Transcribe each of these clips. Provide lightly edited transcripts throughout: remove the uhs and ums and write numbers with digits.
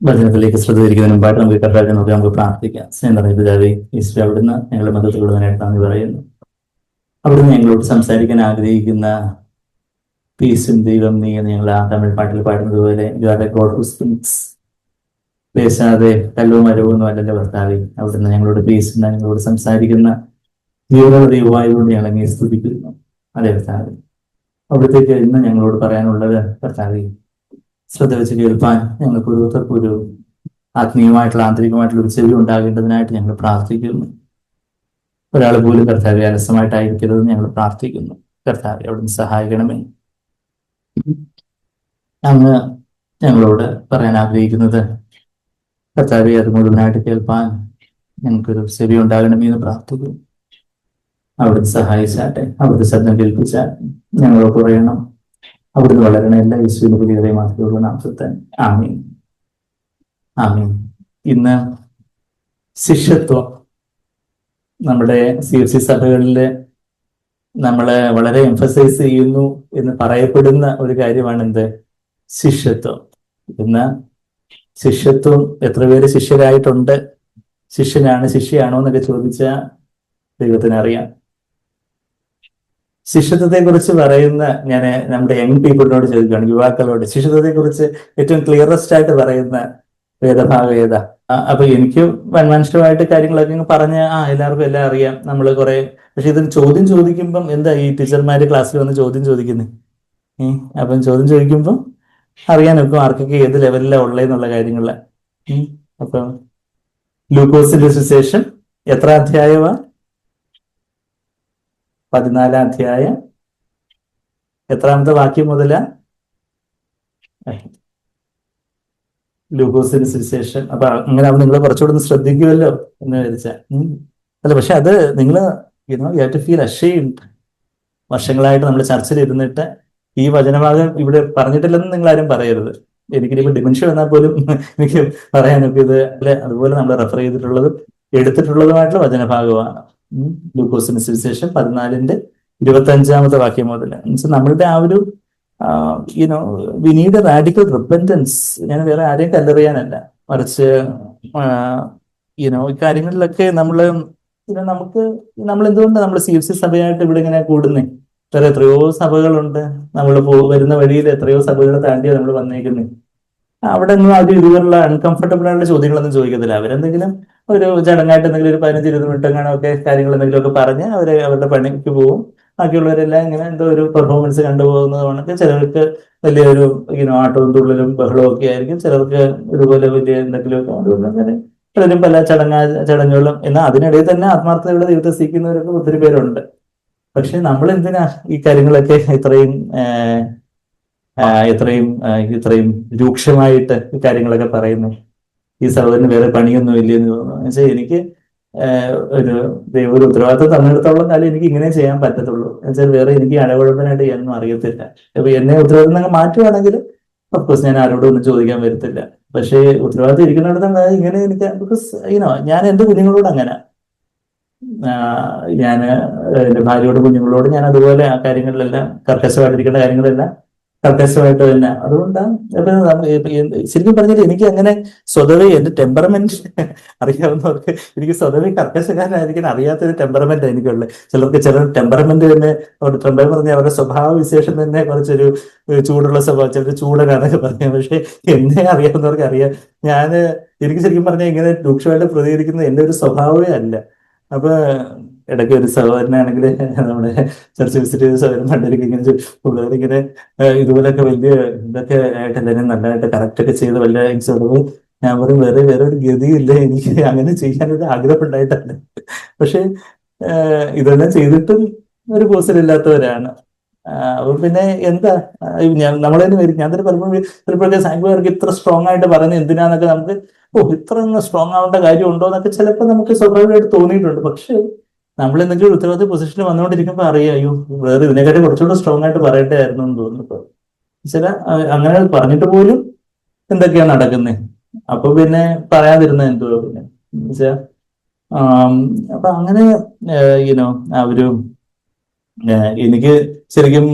വചനത്തിലേക്ക് ശ്രദ്ധ തിരിക്കുന്നതിന് മുമ്പായിട്ട് നമുക്ക് കർത്താവിനെ നോക്കി നമുക്ക് പ്രാർത്ഥിക്കാം. സ്നേഹം നിറഞ്ഞ പിതാവേ, ഈശോ അവിടുന്ന് ഞങ്ങളുടെ മതത്തിലുള്ളതിനായിട്ട് നന്ദി പറയുന്നു. അവിടുന്ന് ഞങ്ങളോട് സംസാരിക്കാൻ ആഗ്രഹിക്കുന്ന പീസും ദൈവം നീ എന്ന് ഞങ്ങൾ ആ തമിഴ് പാട്ടിൽ പാടുന്നത് പോലെ ഗോഡ് ഹു സ്പീക്സ്, പേശാതെ കല്ലവും മരവും അല്ലല്ലോ കർത്താവേ. അവിടുന്ന് ഞങ്ങളോട് പേശുന്ന, ഞങ്ങളോട് സംസാരിക്കുന്ന ജീവനുള്ള ദൈവമായതുകൊണ്ട് ഞങ്ങൾ അങ്ങേ സ്തുതിക്കുന്നു. അതെ കർത്താവേ, അവിടത്തേക്ക് ഇന്ന് ഞങ്ങളോട് പറയാനുള്ളത് കർത്താവേ, ശ്രദ്ധ വെച്ച് കേൾപ്പാൻ ഞങ്ങൾക്ക് ഓരോരുത്തർക്കും ഒരു ആത്മീയമായിട്ടുള്ള ആന്തരികമായിട്ടുള്ള ഒരു ചെവി ഉണ്ടാകേണ്ടതിനായിട്ട് ഞങ്ങൾ പ്രാർത്ഥിക്കുന്നു. ഒരാൾ പോലും കർത്താവെ അലസമായിട്ടായിരിക്കരുതെന്ന് ഞങ്ങൾ പ്രാർത്ഥിക്കുന്നു. കർത്താവെ അവിടുന്ന് സഹായിക്കണമേ. അങ്ങ് ഞങ്ങളോട് പറയാൻ ആഗ്രഹിക്കുന്നത് കർത്താവെ അത് മുഴുവനായിട്ട് കേൾപ്പാൻ ഞങ്ങൾക്കൊരു ചെവി ഉണ്ടാകണമേ എന്ന് പ്രാർത്ഥിക്കുന്നു. അവിടുന്ന് സഹായിച്ചാട്ടെ, അവിടുത്തെ ശബ്ദം കേൾപ്പിച്ചാട്ടെ, ഞങ്ങളോട് പറയണം. അവിടുന്ന് വളരണ എല്ലാ യേശുവിന്റെ പുതിയതയും മാത്രമുള്ള നാമത്തിൽ. ആമീൻ, ആമീൻ. ഇന്ന് ശിഷ്യത്വം നമ്മുടെ CFC സഭകളില് നമ്മള് വളരെ എംഫസൈസ് ചെയ്യുന്നു എന്ന് പറയപ്പെടുന്ന ഒരു കാര്യമാണ് എന്ത്? ശിഷ്യത്വം. ഇന്ന് ശിഷ്യത്വം എത്ര പേര് ശിഷ്യരായിട്ടുണ്ട്? ശിഷ്യനാണ് ശിഷ്യയാണോ എന്നൊക്കെ ചോദിച്ചാൽ ദൈവത്തിന് അറിയാം. ശിഷ്യത്വത്തെ കുറിച്ച് പറയുന്ന ഞാൻ നമ്മുടെ യങ് പീപ്പിളിനോട് ചോദിക്കുകയാണ്, യുവാക്കളോട്, ശിഷ്യത്വത്തെ കുറിച്ച് ഏറ്റവും ക്ലിയറസ്റ്റ് ആയിട്ട് പറയുന്ന വേദഭാഗം ഏതാ? അപ്പൊ എനിക്ക് വൻമനുഷ്യമായിട്ട് കാര്യങ്ങളൊക്കെ പറഞ്ഞ് എല്ലാവർക്കും എല്ലാം അറിയാം, നമ്മൾ കുറെ. പക്ഷെ ഇതിന് ചോദ്യം ചോദിക്കുമ്പം എന്താ ഈ ടീച്ചർമാര് ക്ലാസ്സിൽ വന്ന് ചോദ്യം ചോദിക്കുന്നത്? അപ്പം ചോദ്യം ചോദിക്കുമ്പം അറിയാനൊക്കെ ആർക്കൊക്കെ ഏത് ലെവലിലാണ് ഉള്ളതെന്നുള്ള കാര്യങ്ങള്. അപ്പം ലൂക്കോസിന്റെ സുവിശേഷം എത്ര അധ്യായമാ? 14-ാം അധ്യായം എത്രാമത്തെ വാക്യം മുതലാ? ലൂക്കോസിന് സുവിശേഷം. അപ്പൊ അങ്ങനെ ആവുമ്പോൾ നിങ്ങൾ കുറച്ചുകൂടെ ഒന്ന് ശ്രദ്ധിക്കുമല്ലോ എന്ന് വിചാരിച്ചാ. അല്ല, പക്ഷെ അത് നിങ്ങൾ you have to feel ashamed. വർഷങ്ങളായിട്ട് നമ്മൾ ചർച്ചയിൽ ഇരുന്നിട്ട് ഈ വചനഭാഗം ഇവിടെ പറഞ്ഞിട്ടില്ലെന്ന് നിങ്ങൾ ആരും പറയരുത്. എനിക്കിനിപ്പോ ഡിമെൻഷൻ വന്നാൽ പോലും എനിക്ക് പറയാനൊക്കെ ഇത് അല്ലെ. അതുപോലെ നമ്മൾ റെഫർ ചെയ്തിട്ടുള്ളതും എടുത്തിട്ടുള്ളതുമായിട്ടുള്ള വചനഭാഗമാണ് ലൂക്കോസിന് സുവിശേഷം 14-ന്റെ 25-ാമത്തെ വാക്യം മുതൽ. നമ്മളുടെ ആ ഒരു we need A radical repentance. ഞാൻ വേറെ ആരെയും കല്ലെറിയാനല്ല, മറിച്ച് ഇക്കാര്യങ്ങളിലൊക്കെ നമ്മൾ എന്തുകൊണ്ട് നമ്മൾ CFC സഭയായിട്ട് ഇവിടെ ഇങ്ങനെ കൂടുന്നേ? വേറെ എത്രയോ സഭകളുണ്ട്. നമ്മൾ വരുന്ന വഴിയിൽ എത്രയോ സഭകൾ താണ്ടിയാണ് നമ്മൾ വന്നേക്കുന്നത്. അവിടെ ഒന്നും ആദ്യം ഇതുപോലുള്ള അൺകംഫർട്ടബിൾ ആയിട്ടുള്ള ചോദ്യങ്ങളൊന്നും ചോദിക്കത്തില്ല. അവരെന്തെങ്കിലും ഒരു ചടങ്ങായിട്ട് എന്തെങ്കിലും ഒരു 15-20 മിനിറ്റ് അങ്ങനെയൊക്കെ കാര്യങ്ങൾ എന്തെങ്കിലുമൊക്കെ പറഞ്ഞ് അവരുടെ പണിക്ക് പോകും. ബാക്കിയുള്ളവരെല്ലാം ഇങ്ങനെ എന്തോ ഒരു പെർഫോമൻസ് കണ്ടുപോകുന്നതുകൊണ്ട് ചിലർക്ക് വലിയൊരു ആട്ടവും തുള്ളലും ബഹളവും ഒക്കെ ആയിരിക്കും. ചിലർക്ക് ഇതുപോലെ വലിയ എന്തെങ്കിലുമൊക്കെ. അതുകൊണ്ട് അങ്ങനെ പലരും പല ചടങ്ങുകളും. എന്നാൽ അതിനിടയിൽ തന്നെ ആത്മാർത്ഥതയുടെ ദൈവത്തെ സ്വീകരിക്കുന്നവരൊക്കെ ഒത്തിരി പേരുണ്ട്. പക്ഷെ നമ്മൾ എന്തിനാ ഈ കാര്യങ്ങളൊക്കെ ഇത്രയും രൂക്ഷമായിട്ട് ഈ കാര്യങ്ങളൊക്കെ പറയുന്നു? ഈ സഹോദരന് വേറെ പണിയൊന്നും ഇല്ലെന്ന് തോന്നുന്നു. വെച്ചാൽ എനിക്ക് ഒരു ഉത്തരവാദിത്വം തന്നെടുത്തോളം കാലം എനിക്ക് ഇങ്ങനെ ചെയ്യാൻ പറ്റത്തുള്ളൂ. എന്നുവെച്ചാൽ വേറെ എനിക്ക് അഴകുഴപ്പനായിട്ട് ഒന്നും അറിയത്തില്ല. അപ്പൊ എന്നെ ഉത്തരവാദിത്തം മാറ്റുവാണെങ്കിൽ അഫ്കോഴ്സ് ഞാൻ ആരോടും ഒന്നും ചോദിക്കാൻ വരത്തില്ല. പക്ഷേ ഉത്തരവാദിത്തം ഇരിക്കുന്നിടത്ത് ഇങ്ങനെ എനിക്ക് ഞാൻ എന്റെ കുഞ്ഞുങ്ങളോട് അങ്ങനെ ഞാൻ എന്റെ ഭാര്യയോട് കുഞ്ഞുങ്ങളോട് ഞാൻ അതുപോലെ ആ കാര്യങ്ങളിലെല്ലാം കർക്കശമായിട്ടിരിക്കേണ്ട കാര്യങ്ങളെല്ലാം കർക്കശമായിട്ട് തന്നെ. അതുകൊണ്ടാണ് ശരിക്കും പറഞ്ഞാൽ എനിക്ക് അങ്ങനെ സ്വതവേ എന്റെ ടെമ്പറമെന്റ് അറിയാവുന്നവർക്ക് എനിക്ക് സ്വതവേ കർക്കശക്കാരനായിരിക്കാൻ അറിയാത്തൊരു ടെമ്പറമെന്റ് എനിക്കുള്ളത്. ചിലർ ടെമ്പറമെന്റ് തന്നെ ടെമ്പറമെന്റ് പറഞ്ഞാൽ അവരുടെ സ്വഭാവ വിശേഷം തന്നെ കുറച്ചൊരു ചൂടുള്ള സ്വഭാവം, ചിലർ ചൂടനാന്നൊക്കെ പറയാം. പക്ഷെ എന്നെ അറിയാവുന്നവർക്ക് അറിയാം എനിക്ക് ശരിക്കും പറഞ്ഞാൽ ഇങ്ങനെ രൂക്ഷമായിട്ട് പ്രതികരിക്കുന്നത് എന്റെ ഒരു സ്വഭാവമേ അല്ല. അപ്പൊ ഇടയ്ക്ക് ഒരു സഹോദരനാണെങ്കിൽ നമ്മുടെ ചർച്ച വിസിറ്റ് ചെയ്ത സഹോദരൻ പണ്ടിരിക്കും ഇങ്ങനെ ഇതുപോലെയൊക്കെ വലിയ ഇതൊക്കെ ആയിട്ട് എല്ലാവരും നല്ലതായിട്ട് കറക്റ്റ് ഒക്കെ ചെയ്ത് വല്ല ഇൻസോർവ്. ഞാൻ പറയും വേറെ ഒരു ഗതിയില്ല, എനിക്ക് അങ്ങനെ ചെയ്യാനൊരു ആഗ്രഹം ഉണ്ടായിട്ടല്ല. പക്ഷെ ഇതെല്ലാം ചെയ്തിട്ടും ഒരു പോസിലില്ലാത്തവരാണ്. അപ്പൊ പിന്നെ എന്താ നമ്മളതിന് വരും. ഞാൻ തന്നെ പലപ്പോഴൊക്കെ സാങ്കുകാർക്ക് ഇത്ര സ്ട്രോങ് ആയിട്ട് പറയുന്നത് എന്തിനാന്നൊക്കെ നമുക്ക് ഇത്ര സ്ട്രോങ് ആവേണ്ട കാര്യം ഉണ്ടോ എന്നൊക്കെ ചിലപ്പോൾ നമുക്ക് സ്വാഭാവികമായിട്ട് തോന്നിയിട്ടുണ്ട്. പക്ഷെ നമ്മൾ എന്തെങ്കിലും ഉത്തരവാദിത്ത പൊസിഷനിൽ വന്നുകൊണ്ടിരിക്കുമ്പോൾ അറിയാം, വേറെ ഇതിനെക്കാട്ടി കുറച്ചുകൂടെ സ്ട്രോങ് ആയിട്ട് പറയട്ടെ ആയിരുന്നു എന്ന് തോന്നുന്നു. ചില അങ്ങനെ പറഞ്ഞിട്ട് പോലും എന്തൊക്കെയാണ് നടക്കുന്നത്. അപ്പൊ പിന്നെ പറയാതിരുന്ന എന്തോ പിന്നെ വെച്ചാ അപ്പൊ അങ്ങനെ ആ ഒരു എനിക്ക് ശരിക്കും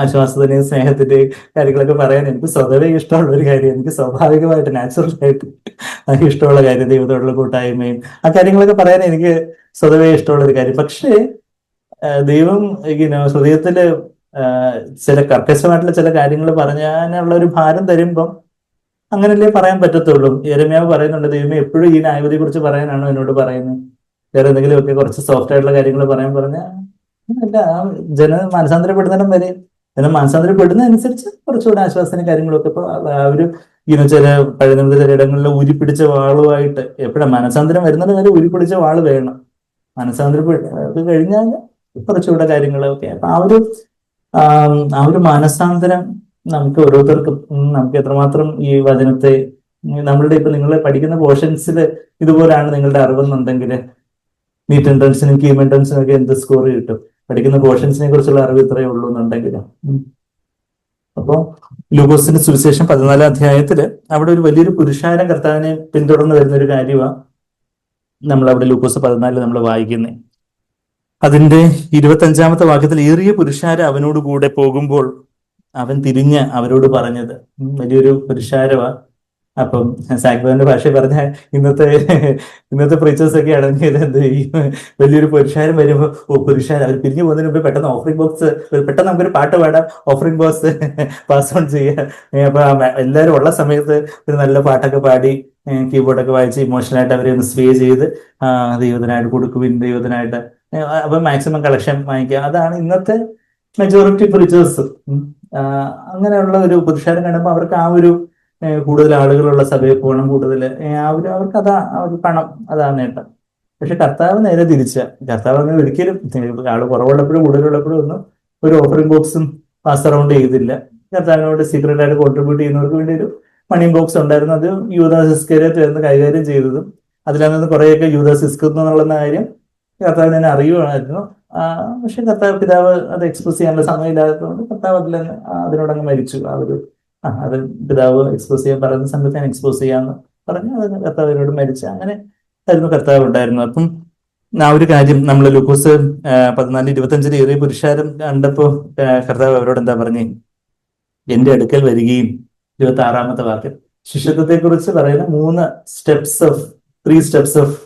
ആശ്വാസത്തിന്റെയും സ്നേഹത്തിന്റെയും കാര്യങ്ങളൊക്കെ പറയാൻ എനിക്ക് സ്വതവേ ഇഷ്ടമുള്ള ഒരു കാര്യം, എനിക്ക് സ്വാഭാവികമായിട്ട് നാച്ചുറൽ ആയിട്ട് ഇഷ്ടമുള്ള കാര്യം ദൈവത്തോടുള്ള കൂട്ടായ്മയും ആ കാര്യങ്ങളൊക്കെ പറയാൻ എനിക്ക് സ്വതവേ ഇഷ്ടമുള്ള ഒരു കാര്യം. പക്ഷേ ദൈവം ഹൃദയത്തില് ചില കർക്കശമായിട്ടുള്ള ചില കാര്യങ്ങൾ പറഞ്ഞാനുള്ള ഒരു ഭാരം തരുമ്പം അങ്ങനല്ലേ പറയാൻ പറ്റത്തുള്ളൂ. യെരമ്യാവ് പറയുന്നുണ്ട്, ദൈവമേ എപ്പോഴും ഈ ന്യായവിധിയെ കുറിച്ച് പറയാനാണോ എന്നോട് പറയുന്നത്, വേറെ എന്തെങ്കിലുമൊക്കെ കുറച്ച് സോഫ്റ്റ് ആയിട്ടുള്ള കാര്യങ്ങൾ പറഞ്ഞാൽ അല്ല, ആ മനസാന്തരപ്പെടുന്നിടം വരെ, എന്നാൽ മനസാന്തരപ്പെടുന്നതനുസരിച്ച് കുറച്ചുകൂടെ ആശ്വാസത്തിന് കാര്യങ്ങളൊക്കെ ഇപ്പൊ ആ ഒരു ചില പഴയ ചില ഇടങ്ങളിൽ ഊരിപ്പിടിച്ച വാളുമായിട്ട് എപ്പോഴാണ് മനസാന്തരം വരുന്നത് വരെ ഊരിപ്പിടിച്ച വാള് വേണം. മനസാന്തരപ്പെട്ട് കഴിഞ്ഞാൽ കുറച്ചുകൂടെ കാര്യങ്ങളൊക്കെ അപ്പൊ ആ ഒരു മനസാന്തരം നമുക്ക് ഓരോരുത്തർക്കും നമുക്ക് എത്രമാത്രം ഈ വചനത്തെ നമ്മളുടെ ഇപ്പൊ നിങ്ങൾ പഠിക്കുന്ന പോർഷൻസിൽ ഇതുപോലാണ് നിങ്ങളുടെ അറിവെന്നുണ്ടെങ്കിൽ നീറ്റ് എൻട്രൻസിനും കീം എൻട്രൻസിനും ഒക്കെ എന്ത് സ്കോർ കിട്ടും? പഠിക്കുന്ന പോർഷൻസിനെ കുറിച്ചുള്ള അറിവ് ഇത്രയേ ഉള്ളൂ എന്നുണ്ടെങ്കിൽ. അപ്പോ ലൂക്കോസിന്റെ സുവിശേഷം 14 അധ്യായത്തില് അവിടെ ഒരു വലിയൊരു പുരുഷാരം കർത്താവിനെ പിന്തുടർന്ന് വരുന്ന ഒരു കാര്യമാണ് നമ്മൾ അവിടെ ലൂക്കോസ് 14 നമ്മൾ വായിക്കുന്നത്. അതിന്റെ 25-ാമത്തെ വാക്യത്തിൽ ഏറിയ പുരുഷാരം അവനോട് കൂടെ പോകുമ്പോൾ അവൻ തിരിഞ്ഞ് അവരോട് പറഞ്ഞത്, വലിയൊരു പുരുഷാരവാ. അപ്പം സാഗ്ബാന്റെ ഭാഷ പറഞ്ഞ ഇന്നത്തെ പ്രീച്ചേഴ്സ് ഒക്കെ അടങ്ങിയത് എന്ത് ചെയ്യും? വലിയൊരു പുരുഷാരം വരുമ്പോൾ പുരുഷാരം അവർ പിരിഞ്ഞു പോകുന്നതിന് മുമ്പ് പെട്ടെന്ന് ഓഫറിംഗ് ബോക്സ്, പെട്ടെന്ന് നമുക്കൊരു പാട്ട് പാടാം, ഓഫറിംഗ് ബോക്സ് പാസ് ഓൺ ചെയ്യാം. അപ്പൊ എല്ലാവരും ഉള്ള സമയത്ത് ഒരു നല്ല പാട്ടൊക്കെ പാടി കീബോർഡൊക്കെ വായിച്ച് ഇമോഷണലായിട്ട് അവരെ ഒന്ന് സ്വേ ചെയ്ത് ദൈവത്തിനായിട്ട് കൊടുക്കുവിൻ, ദൈവത്തിനായിട്ട് അപ്പൊ മാക്സിമം കളക്ഷൻ വാങ്ങിക്കുക. അതാണ് ഇന്നത്തെ മെജോറിറ്റി പ്രീച്ചേഴ്സ്. അങ്ങനെയുള്ള ഒരു പുരുഷാരം കാണുമ്പോൾ അവർക്ക് ആ ഒരു കൂടുതൽ ആളുകളുള്ള സഭയിൽ പോകണം, കൂടുതൽ അവർക്ക് അതാ ഒരു പണം, അതാ നേട്ടം. പക്ഷെ കർത്താവ് നേരെ തിരിച്ച, കർത്താവ് അങ്ങനെ ഒരിക്കലും ആള് കുറവുള്ളപ്പോഴും കൂടുതലുള്ളപ്പോഴും ഒന്നും ഒരു ഓഫറിംഗ് ബോക്സും പാസ് അറൗണ്ട് ചെയ്തില്ല. കർത്താവിനോട് സീക്രട്ട് ആയിട്ട് കോൺട്രിബ്യൂട്ട് ചെയ്യുന്നവർക്ക് വേണ്ടി ഒരു മണി ബോക്സ് ഉണ്ടായിരുന്നു. അത് യൂദാസ് ഇസ്കറിയോത്ത് ചേർന്ന് കൈകാര്യം ചെയ്തതും അതിലന്ന് കുറേയൊക്കെ യൂദാസ് ഇസ്കറിയോത്ത് എന്നുള്ള കാര്യം കർത്താവിന് തന്നെ അറിയുമായിരുന്നു. പക്ഷെ കർത്താവ് പിതാവ് അത് എക്സ്പ്രസ് ചെയ്യാനുള്ള സമയമില്ലാത്തതുകൊണ്ട് കർത്താവ് അതിനോടങ്ങ് മരിച്ചു. അത് പിതാവ് എക്സ്പോസ് ചെയ്യാൻ പറയുന്ന സമയത്ത് ഞാൻ എക്സ്പോസ് ചെയ്യാന്ന് പറഞ്ഞ് അത് കർത്താവിനോട് മരിച്ച അങ്ങനെ ആയിരുന്നു കർത്താവ് ഉണ്ടായിരുന്നു. അപ്പം ആ ഒരു കാര്യം നമ്മൾ ലൂക്കോസ് 14:25 ഏറിയ പുരുഷാരം കണ്ടപ്പോ കർത്താവ് അവരോട് എന്താ പറഞ്ഞേ? എന്റെ അടുക്കൽ വരികയും 26-ാമത്തെ വാക്യം ശിഷ്യത്വത്തെ കുറിച്ച് പറയുന്ന 3 സ്റ്റെപ്സ് ഓഫ്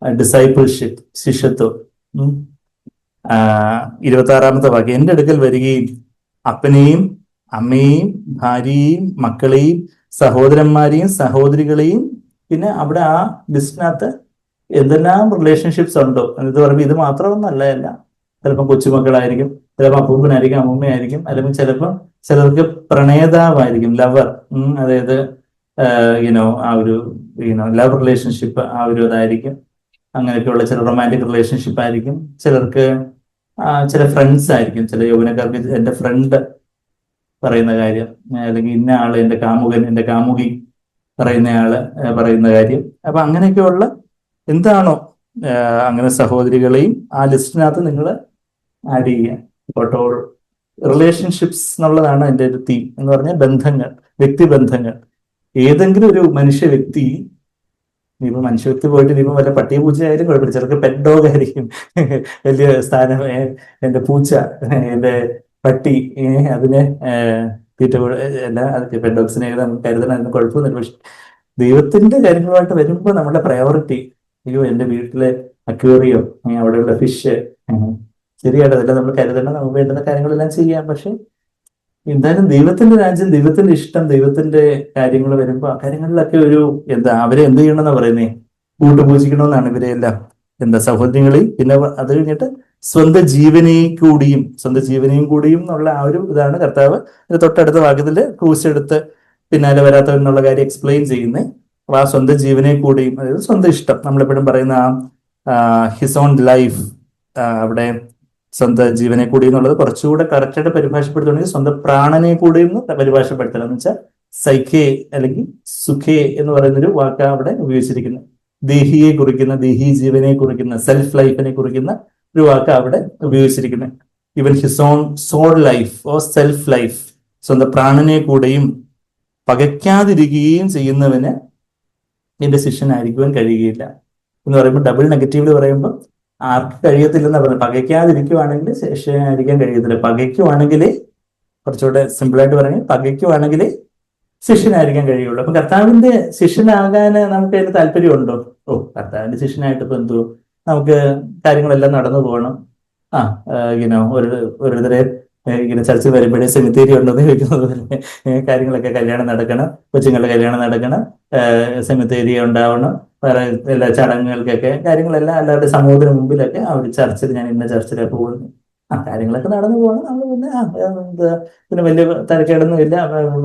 ഡിസൈപ്പിൾഷിപ്പ്, ശിഷ്യത്വം. 26-ാമത്തെ വാക്യം എന്റെ അടുക്കൽ വരികയും അപ്പനെയും അമ്മയെയും ഭാര്യയെയും മക്കളെയും സഹോദരന്മാരെയും സഹോദരികളെയും, പിന്നെ അവിടെ ആ ലിസ്റ്റിനകത്ത് എന്തെല്ലാം റിലേഷൻഷിപ്സ് ഉണ്ടോ എന്ന് പറയുമ്പോൾ ഇത് മാത്രമൊന്നല്ല. ചിലപ്പോൾ കൊച്ചുമക്കളായിരിക്കും, ചിലപ്പോൾ അപ്പൂപ്പനായിരിക്കും, അമ്മൂമ്മയായിരിക്കും, അല്ലെങ്കിൽ ചിലപ്പോൾ ചിലർക്ക് പ്രണേതാവായിരിക്കും, ലവർ, അതായത് ആ ഒരു ലവ് റിലേഷൻഷിപ്പ്, ആ ഒരു ഇതായിരിക്കും. അങ്ങനെയൊക്കെയുള്ള ചില റൊമാൻറ്റിക് റിലേഷൻഷിപ്പ് ആയിരിക്കും. ചിലർക്ക് ചില ഫ്രണ്ട്സ് ആയിരിക്കും. ചില യൗവനക്കാർക്ക് എന്റെ ഫ്രണ്ട് പറയുന്ന കാര്യം, അല്ലെങ്കിൽ ഇന്ന ആള് എന്റെ കാമുകൻ, എന്റെ കാമുകി പറയുന്ന കാര്യം. അപ്പൊ അങ്ങനെയൊക്കെയുള്ള എന്താണോ അങ്ങനെ സഹോദരികളെയും ആ ലിസ്റ്റിനകത്ത് നിങ്ങൾ ആഡ് ചെയ്യുക. ടോട്ടൽ റിലേഷൻഷിപ്സ് എന്നുള്ളതാണ് എൻ്റെ ഒരു തീം എന്ന് പറഞ്ഞാൽ ബന്ധങ്ങൾ, വ്യക്തിബന്ധങ്ങൾ. ഏതെങ്കിലും ഒരു മനുഷ്യ വ്യക്തി, ഇനിയിപ്പോ മനുഷ്യ വ്യക്തി പോയിട്ട് ഇനിയിപ്പോ വല്ല പട്ടിയ പൂച്ച ആയാലും കുഴപ്പമില്ല, ചിലർക്ക് പെറ്റ് ഡോഗ് ആയിരിക്കും വലിയ സ്ഥാനം. എന്റെ പൂച്ച, എന്റെ പട്ടി, അതിനെ തീറ്റ എല്ലാ പെറ്റ് ഡോഗ്സിനെ നമുക്ക് കരുതണം, അതിന് കുഴപ്പമൊന്നുമില്ല. പക്ഷെ ദൈവത്തിന്റെ കാര്യങ്ങളുമായിട്ട് വരുമ്പോൾ നമ്മുടെ പ്രയോറിറ്റി, അയ്യോ എന്റെ വീട്ടിലെ അക്വേറിയം, അവിടെയുള്ള ഫിഷ്, ശരിയായിട്ട് അതെല്ലാം നമ്മൾ കരുതണം, നമുക്ക് വേണ്ടുന്ന കാര്യങ്ങളെല്ലാം ചെയ്യാം. പക്ഷെ എന്തായാലും ദൈവത്തിന്റെ രാജ്യം, ദൈവത്തിന്റെ ഇഷ്ടം, ദൈവത്തിന്റെ കാര്യങ്ങൾ വരുമ്പോൾ ആ കാര്യങ്ങളിലൊക്കെ ഒരു അവരെ എന്ത് ചെയ്യണമെന്നാ പറയുന്നേ? കൂട്ടുപൂജിക്കണമെന്നാണ് ഇവരെല്ലാം. സഹോദരങ്ങളെയും, പിന്നെ അത് കഴിഞ്ഞിട്ട് സ്വന്തം ജീവനെയും കൂടിയും എന്നുള്ള ആ ഒരു ഇതാണ് കർത്താവ് തൊട്ടടുത്ത വാക്യത്തില് ക്രൂശ് എടുത്ത് പിന്നാലെ വരാത്തവരെന്നുള്ള കാര്യം എക്സ്പ്ലെയിൻ ചെയ്യുന്നത്. അപ്പൊ ആ സ്വന്തം ജീവനെ കൂടിയും, അതായത് സ്വന്തം ഇഷ്ടം, നമ്മളെപ്പോഴും പറയുന്ന ഹിസ് ഓൺ ലൈഫ്, അവിടെ സ്വന്തം ജീവനെ കൂടി എന്നുള്ളത് കുറച്ചുകൂടെ കറക്റ്റായിട്ട് പരിഭാഷപ്പെടുത്തുകയാണെങ്കിൽ സ്വന്തം പ്രാണനെ കൂടി എന്ന് പരിഭാഷപ്പെടുത്തണം. എന്ന് വെച്ചാൽ സൈഖേ അല്ലെങ്കിൽ സുഖേ എന്ന് പറയുന്നൊരു വാക്ക് അവിടെ ഉപയോഗിച്ചിരിക്കുന്നത്. ദേഹിയെ കുറിക്കുന്ന, ദേഹി ജീവനെ കുറിക്കുന്ന, സെൽഫ് ലൈഫിനെ കുറിക്കുന്ന ഒരു വാക്ക് അവിടെ ഉപയോഗിച്ചിരിക്കുന്നത്. ഇവൻ his own soul life or self life, സ്വന്തം പ്രാണനെ കൂടെയും പകയ്ക്കാതിരിക്കുകയും ചെയ്യുന്നവന് എന്റെ ശിഷ്യനായിരിക്കുവാൻ കഴിയുകയില്ല എന്ന് പറയുമ്പോൾ ഡബിൾ നെഗറ്റീവില് പറയുമ്പോൾ ആർക്ക് കഴിയത്തില്ലെന്നാ പറഞ്ഞത്. പകയ്ക്കാതിരിക്കുവാണെങ്കിൽ ശിഷ്യനായിരിക്കാൻ കഴിയത്തില്ല. പകയ്ക്കുവാണെങ്കിൽ, കുറച്ചുകൂടെ സിമ്പിളായിട്ട് പറഞ്ഞാൽ, പകയ്ക്കുവാണെങ്കിൽ ശിഷ്യനായിരിക്കാൻ കഴിയുള്ളൂ. അപ്പൊ കർത്താവിന്റെ ശിഷ്യനാകാൻ നമുക്ക് അതിന് താല്പര്യമുണ്ടോ? ഓ, കർത്താവിന്റെ ശിഷ്യനായിട്ട് ഇപ്പൊ എന്തോ, നമുക്ക് കാര്യങ്ങളെല്ലാം നടന്നു പോകണം. ആ ഒരു ഓരോരുത്തരെ ഇങ്ങനെ ചർച്ച വരുമ്പോഴേ സെമിത്തേരി ഉണ്ടോന്ന് ചോദിക്കുന്നത് പോലെ കാര്യങ്ങളൊക്കെ, കല്യാണം നടക്കണം, കൊച്ചുങ്ങളുടെ കല്യാണം നടക്കണം, സെമിത്തേരി ഉണ്ടാവണം, വേറെ എല്ലാ ചടങ്ങുകൾക്കൊക്കെ കാര്യങ്ങളെല്ലാം എല്ലാവരുടെ സമൂഹത്തിന് മുമ്പിലൊക്കെ ആ ഒരു ചർച്ചിൽ, ഞാൻ ഇന്ന ചർച്ചിലൊക്കെ പോകുന്നു, ആ കാര്യങ്ങളൊക്കെ നടന്നു പോകണം. നമ്മൾ പിന്നെ എന്താ, പിന്നെ വലിയ തരക്കേടൊന്നും ഇല്ല,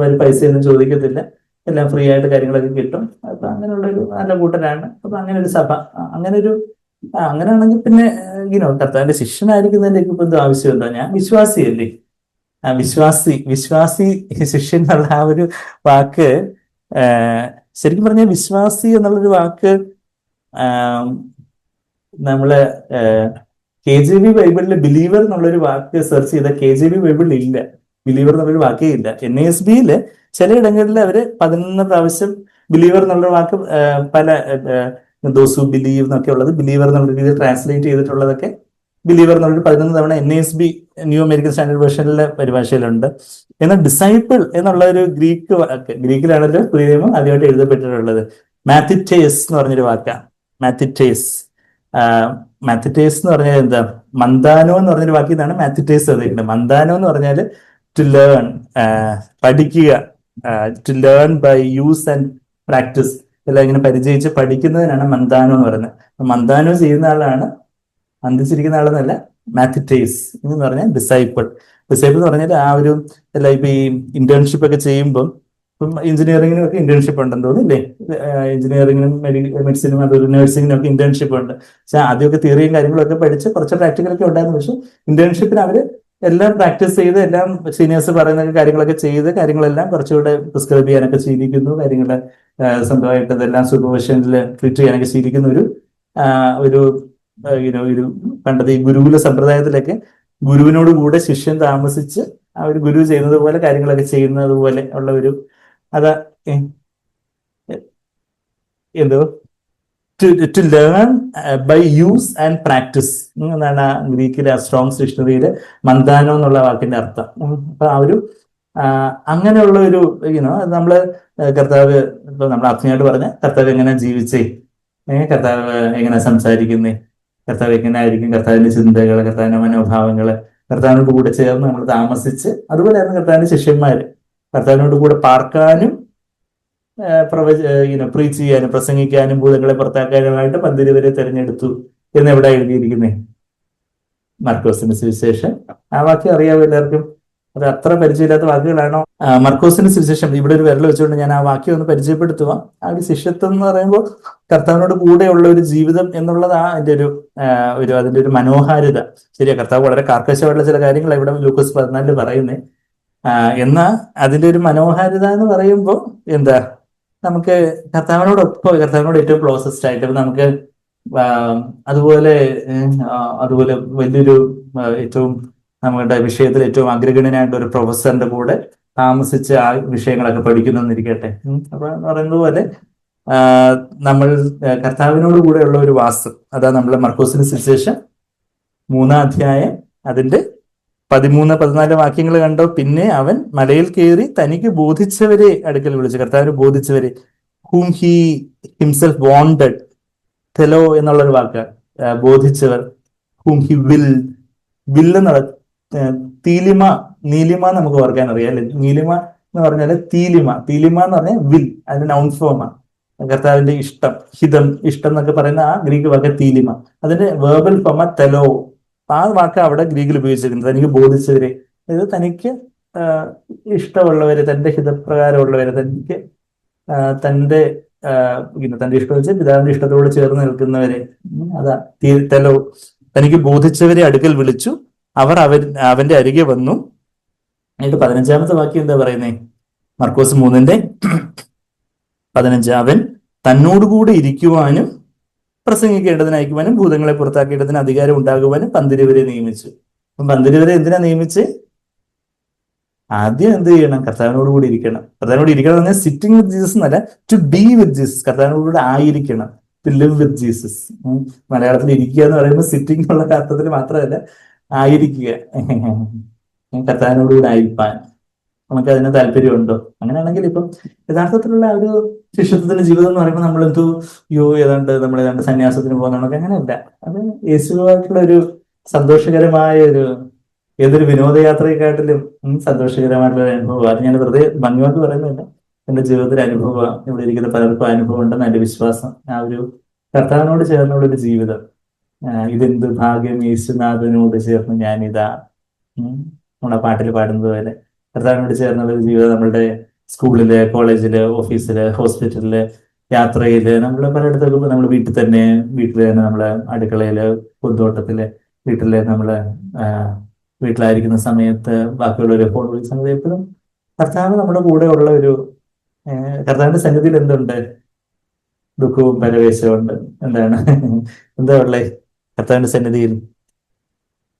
വലിയ പൈസയൊന്നും ചോദിക്കത്തില്ല, എല്ലാം ഫ്രീ ആയിട്ട് കാര്യങ്ങളൊക്കെ കിട്ടും. അപ്പൊ അങ്ങനെയുള്ള ഒരു നല്ല കൂട്ടരാണ്. അപ്പൊ അങ്ങനെ ഒരു സഭ, അങ്ങനെ ഒരു അങ്ങനെയാണെങ്കിൽ പിന്നെ കർത്താവിന്റെ ശിഷ്യനായിരിക്കുന്നതിന്റെ ഇപ്പൊ എന്തോ ആവശ്യമുണ്ടോ? ഞാൻ വിശ്വാസിയല്ലേ. ആ വിശ്വാസി, വിശ്വാസി ശിഷ്യൻ എന്നുള്ള ആ ഒരു വാക്ക്, ശരിക്കും പറഞ്ഞാൽ വിശ്വാസി എന്നുള്ളൊരു വാക്ക് നമ്മള് KJV ബൈബിളിൽ ബിലീവർ എന്നുള്ളൊരു വാക്ക് സെർച്ച് ചെയ്ത KJV ബൈബിളിൽ ഇല്ല, ബിലീവർ എന്നുള്ളൊരു വാക്കേ ഇല്ല. NASBയില് ചിലയിടങ്ങളിൽ അവര് 11 പ്രാവശ്യം ബിലീവർ എന്നുള്ള വാക്ക്, പല ദോസു ബിലീവ് എന്നൊക്കെ ഉള്ളത് ബിലീവർ എന്നുള്ള രീതിയിൽ ട്രാൻസ്ലേറ്റ് ചെയ്തിട്ടുള്ളതൊക്കെ ബിലീവർ എന്നുള്ളൊരു 11 തവണ NASB, ന്യൂ അമേരിക്കൻ സ്റ്റാൻഡേർഡ് വേർഷനിലെ പരിഭാഷയിലുണ്ട്. എന്നാൽ ഡിസൈപ്പിൾ എന്നുള്ള ഒരു ഗ്രീക്ക് വാക്ക്, ഗ്രീക്കിലാണല്ലോ പുതിയ നിയമം ആദ്യമായിട്ട് എഴുതപ്പെട്ടിട്ടുള്ളത്, മാത്തിറ്റേസ് എന്ന് പറഞ്ഞൊരു വാക്കാണ്. മാത്തിറ്റേസ്, മാത്തിറ്റേസ് എന്ന് പറഞ്ഞാൽ എന്താ, മന്ദാനോ എന്ന് പറഞ്ഞൊരു വാക്കിൽ നിന്നാണ് മാത്തിറ്റേസ് വന്നിരിക്കുന്നത്. മന്ദാനോ എന്ന് പറഞ്ഞാൽ ടു ലേൺ, പഠിക്കുക, to learn by use and practice, എല്ലാം ഇങ്ങനെ പരിചയിച്ച് പഠിക്കുന്നതിനാണ് മന്ദാനോ എന്ന് പറയുന്നത്. മന്ദാനോ ചെയ്യുന്ന ആളാണ്, അന്തിച്ചിരിക്കുന്ന ആളെന്നല്ല, മാത്തിറ്റേസ് എന്ന് പറഞ്ഞാൽ ഡിസൈപ്പിൾ. ഡിസൈപ്പിൾ എന്ന് പറഞ്ഞാൽ ആ ഒരു, അല്ല ഇപ്പൊ ഈ ഇന്റേൺഷിപ്പ് ഒക്കെ ചെയ്യുമ്പോൾ, ഇപ്പം എഞ്ചിനീയറിംഗിനും ഒക്കെ ഇന്റേൺഷിപ്പ് ഉണ്ടെന്ന് തോന്നുന്നില്ലേ, എഞ്ചിനീയറിംഗിനും മെഡിസിനും അതൊരു നഴ്സിംഗിനും ഒക്കെ ഇന്റേൺഷിപ്പ് ഉണ്ട്. പക്ഷെ ആദ്യമൊക്കെ തിയറിയും കാര്യങ്ങളൊക്കെ പഠിച്ച് കുറച്ച് പ്രാക്ടിക്കലൊക്കെ ഉണ്ടായിരുന്നു. പക്ഷെ ഇന്റേൺഷിപ്പിന് അവര് എല്ലാം പ്രാക്ടീസ് ചെയ്ത്, എല്ലാം സീനിയേഴ്സ് പറയുന്ന കാര്യങ്ങളൊക്കെ ചെയ്ത്, കാര്യങ്ങളെല്ലാം കുറച്ചുകൂടെ പ്രിസ്ക്രൈബ് ചെയ്യാനൊക്കെ ശീലിക്കുന്നു, കാര്യങ്ങൾ സ്വന്തമായിട്ട് ഇതെല്ലാം സൂപ്പർവിഷനിൽ ട്രീറ്റ് ചെയ്യാനൊക്കെ ശീലിക്കുന്ന ഒരു ഒരു പണ്ടത്തെ ഈ ഗുരുകുല സമ്പ്രദായത്തിലൊക്കെ ഗുരുവിനോട് കൂടെ ശിഷ്യൻ താമസിച്ച് ആ ഒരു ഗുരു ചെയ്യുന്നത് പോലെ കാര്യങ്ങളൊക്കെ ചെയ്യുന്നത് പോലെ ഉള്ള ഒരു, അതാ എന്തോ to learn by use and practice എന്നാണ് ആ ഗ്രീക്കിലെ സ്ട്രോങ്സ് ഡിക്ഷണറിയിൽ മന്ദാനോ എന്നുള്ള വാക്കിന്റെ അർത്ഥം. അപ്പൊ ആ ഒരു അങ്ങനെയുള്ള ഒരു നമ്മള് കർത്താവ്, ഇപ്പൊ നമ്മൾ ആത്മീയമായിട്ട് പറഞ്ഞ കർത്താവ് എങ്ങനെ ജീവിച്ചേ, കർത്താവ് എങ്ങനെ സംസാരിക്കുന്നേ, കർത്താവ് എങ്ങനെ ആയിരിക്കും, കർത്താവിന്റെ ചിന്തകൾ, കർത്താവിന്റെ മനോഭാവങ്ങള്, കർത്താവിനോട് കൂടെ ചേർന്ന് നമ്മൾ താമസിച്ച്, അതുപോലെയായിരുന്നു കർത്താവിന്റെ ശിഷ്യന്മാര്. കർത്താവിനോട് കൂടെ പാർക്കാനും പ്രീച്ച് ചെയ്യാനും പ്രസംഗിക്കാനും ഭൂതങ്ങളെ പുറത്താക്കാനുമായിട്ട് 12 പേരെ തെരഞ്ഞെടുത്തു എന്ന് എവിടെ എഴുതിയിരിക്കുന്നേ? മർക്കോസിന്റെ സുവിശേഷം. ആ വാക്യം അറിയാവോ എല്ലാവർക്കും? അത് അത്ര പരിചയമില്ലാത്ത വാക്കുകളാണോ? മർക്കോസിന്റെ സുവിശേഷം, ഇവിടെ ഒരു വിരൽ വെച്ചുകൊണ്ട് ഞാൻ ആ വാക്യം ഒന്ന് പരിചയപ്പെടുത്തുക. ആ ഒരു ശിഷ്യത്വം എന്ന് പറയുമ്പോൾ കർത്താവിനോട് കൂടെയുള്ള ഒരു ജീവിതം എന്നുള്ളതാണ് അതിന്റെ അതിന്റെ ഒരു മനോഹാരിത. ശരിയാ, കർത്താവ് വളരെ കാർക്കശമായിട്ടുള്ള ചില കാര്യങ്ങൾ ഇവിടെ ലൂക്കോസ് 14 പറയുന്നേ. എന്നാ അതിന്റെ ഒരു മനോഹാരിത എന്ന് പറയുമ്പോൾ എന്താ, നമുക്ക് കർത്താവിനോടൊപ്പം, കർത്താവിനോട് ഏറ്റവും ക്ലോസസ്റ്റ് ആയിട്ട് നമുക്ക് അതുപോലെ വലിയൊരു ഏറ്റവും നമ്മുടെ വിഷയത്തിൽ ഏറ്റവും അഗ്രഗണ്യനായിട്ടുള്ള ഒരു പ്രൊഫസറിന്റെ കൂടെ താമസിച്ച് ആ വിഷയങ്ങളൊക്കെ പഠിക്കുന്നിരിക്കട്ടെ. അപ്പൊ പറയുന്നത് പോലെ നമ്മൾ കർത്താവിനോട് കൂടെയുള്ള ഒരു വാസം, അതാ നമ്മളെ മർക്കോസിന് സുവിശേഷം 3-ാം അധ്യായം അതിന്റെ 13-14 വാക്യങ്ങൾ കണ്ടോ. പിന്നെ അവൻ മലയിൽ കയറി തനിക്ക് ബോധിച്ചവരെ അടുക്കൽ വിളിച്ചു. കർത്താവിന് ബോധിച്ചവരെ, ഹൂം ഹി ഹിംസെൽഫ് വാണ്ടഡ്, തെലോ എന്നുള്ള ഒരു വാക്ക്, ബോധിച്ചവർ. ഹൂം ഹി എന്നുള്ള തീലിമ, നീലിമ നമുക്ക് ഓർക്കാൻ അറിയാം അല്ലെ. നീലിമ എന്ന് പറഞ്ഞാല് തീലിമ എന്ന് പറഞ്ഞാൽ വിൽ, അതിന്റെ നൗൺ ഫോമാണ്. കർത്താവിന്റെ ഇഷ്ടം, ഹിതം, ഇഷ്ടം എന്നൊക്കെ പറയുന്ന ആ ഗ്രീക്ക് വാക്ക് തീലിമ, അതിന്റെ വേർബൽ ഫോമ തെലോ. ആ വാക്ക് അവിടെ ഗ്രീക്കിൽ ഉപയോഗിച്ചിരിക്കുന്നത്. തനിക്ക് ബോധിച്ചവരെ, അതായത് തനിക്ക് ഇഷ്ടമുള്ളവര്, തന്റെ ഹിതപ്രകാരമുള്ളവര്, തനിക്ക് തന്റെ തന്റെ ഇഷ്ടം വെച്ച് പിതാവിന്റെ ഇഷ്ടത്തോട് ചേർന്ന് നിൽക്കുന്നവരെ, അതാ തെലോ. തനിക്ക് ബോധിച്ചവരെ അടുക്കൽ വിളിച്ചു, അവർ അവന്റെ അരികെ വന്നു. എന്നിട്ട് 15-ാമത്തെ വാക്യം എന്താ പറയുന്നേ? മർക്കോസ് 3:15. അവൻ തന്നോടുകൂടെ ഇരിക്കുവാനും പ്രസംഗിക്കേണ്ടതിന് അയക്കുവാനും ഭൂതങ്ങളെ പുറത്താക്കേണ്ടതിന് അധികാരം ഉണ്ടാകുവാനും 12 പേരെ നിയമിച്ചു. അപ്പം 12 പേരെ എന്തിനാ നിയമിച്ച്? ആദ്യം എന്ത് ചെയ്യണം? കർത്താവിനോട് കൂടി ഇരിക്കണം. കർത്താവിനോട് ഇരിക്കണം എന്ന് പറഞ്ഞാൽ സിറ്റിംഗ് വിത്ത് ജീസസ് എന്നല്ല, ടു ബി വിത്ത് ജീസസ്. കർത്താവിനോട് കൂടെ ആയിരിക്കണം. To live with Jesus. മലയാളത്തിൽ ഇരിക്കുക എന്ന് പറയുമ്പോൾ സിറ്റിംഗ് എന്നുള്ള അർത്ഥത്തിൽ മാത്രമല്ല, ആയിരിക്കുക, കർത്താവിനോടുകൂടെ ആയിരിക്കാൻ നമുക്ക് അതിന് താല്പര്യമുണ്ടോ? അങ്ങനെയാണെങ്കിൽ ഇപ്പം യഥാർത്ഥത്തിലുള്ള ഒരു ശിഷ്യത്വത്തിന്റെ ജീവിതം എന്ന് പറയുമ്പോൾ നമ്മൾ എന്തോ നമ്മൾ ഏതാണ്ട് സന്യാസത്തിന് പോകുന്നതൊക്കെ അങ്ങനെയല്ല. അത് യേശുവായിട്ടുള്ള ഒരു സന്തോഷകരമായ ഒരു, ഏതൊരു വിനോദയാത്രയെക്കാട്ടിലും സന്തോഷകരമായിട്ടുള്ള ഒരു അനുഭവം. അത് ഞാൻ വെറുതെ ഭംഗിയായിട്ട് പറയുന്നില്ല, എന്റെ ജീവിതത്തിലെ അനുഭവം. ഇവിടെ ഇരിക്കുന്ന പലർക്കും അനുഭവം ഉണ്ടെന്ന് എന്റെ വിശ്വാസം. ആ ഒരു കർത്താവിനോട് ചേർന്നുള്ള ഒരു ജീവിതം, ഇതെന്ത് ഭാഗ്യം യേശുനാഥനോട് ചേർന്ന് ഞാനിതാ, നമ്മുടെ പാട്ടിൽ പാടുന്നത് പോലെ കർത്താവിനോട് ചേർന്നുള്ള ഒരു ജീവിതം നമ്മളുടെ സ്കൂളില്, കോളേജില്, ഓഫീസില്, ഹോസ്പിറ്റലില്, യാത്രയില്, നമ്മൾ പലയിടത്തൊക്കെ നമ്മൾ വീട്ടിൽ തന്നെ നമ്മള് അടുക്കളയില്, പൂന്തോട്ടത്തില്, നമ്മള് വീട്ടിലായിരിക്കുന്ന സമയത്ത്, ബാക്കിയുള്ളവരെ ഫോൺ വിളിക്കുന്ന സമയത്ത് എപ്പോഴും കർത്താവ് നമ്മുടെ കൂടെ ഉള്ള ഒരു, കർത്താവിന്റെ സന്നിധിയിൽ എന്തുണ്ട്? ദുഃഖവും പരവേശവും ഉണ്ട്. എന്താണ് എന്താ ഉള്ളേ? കർത്താവിന്റെ സന്നിധിയിൽ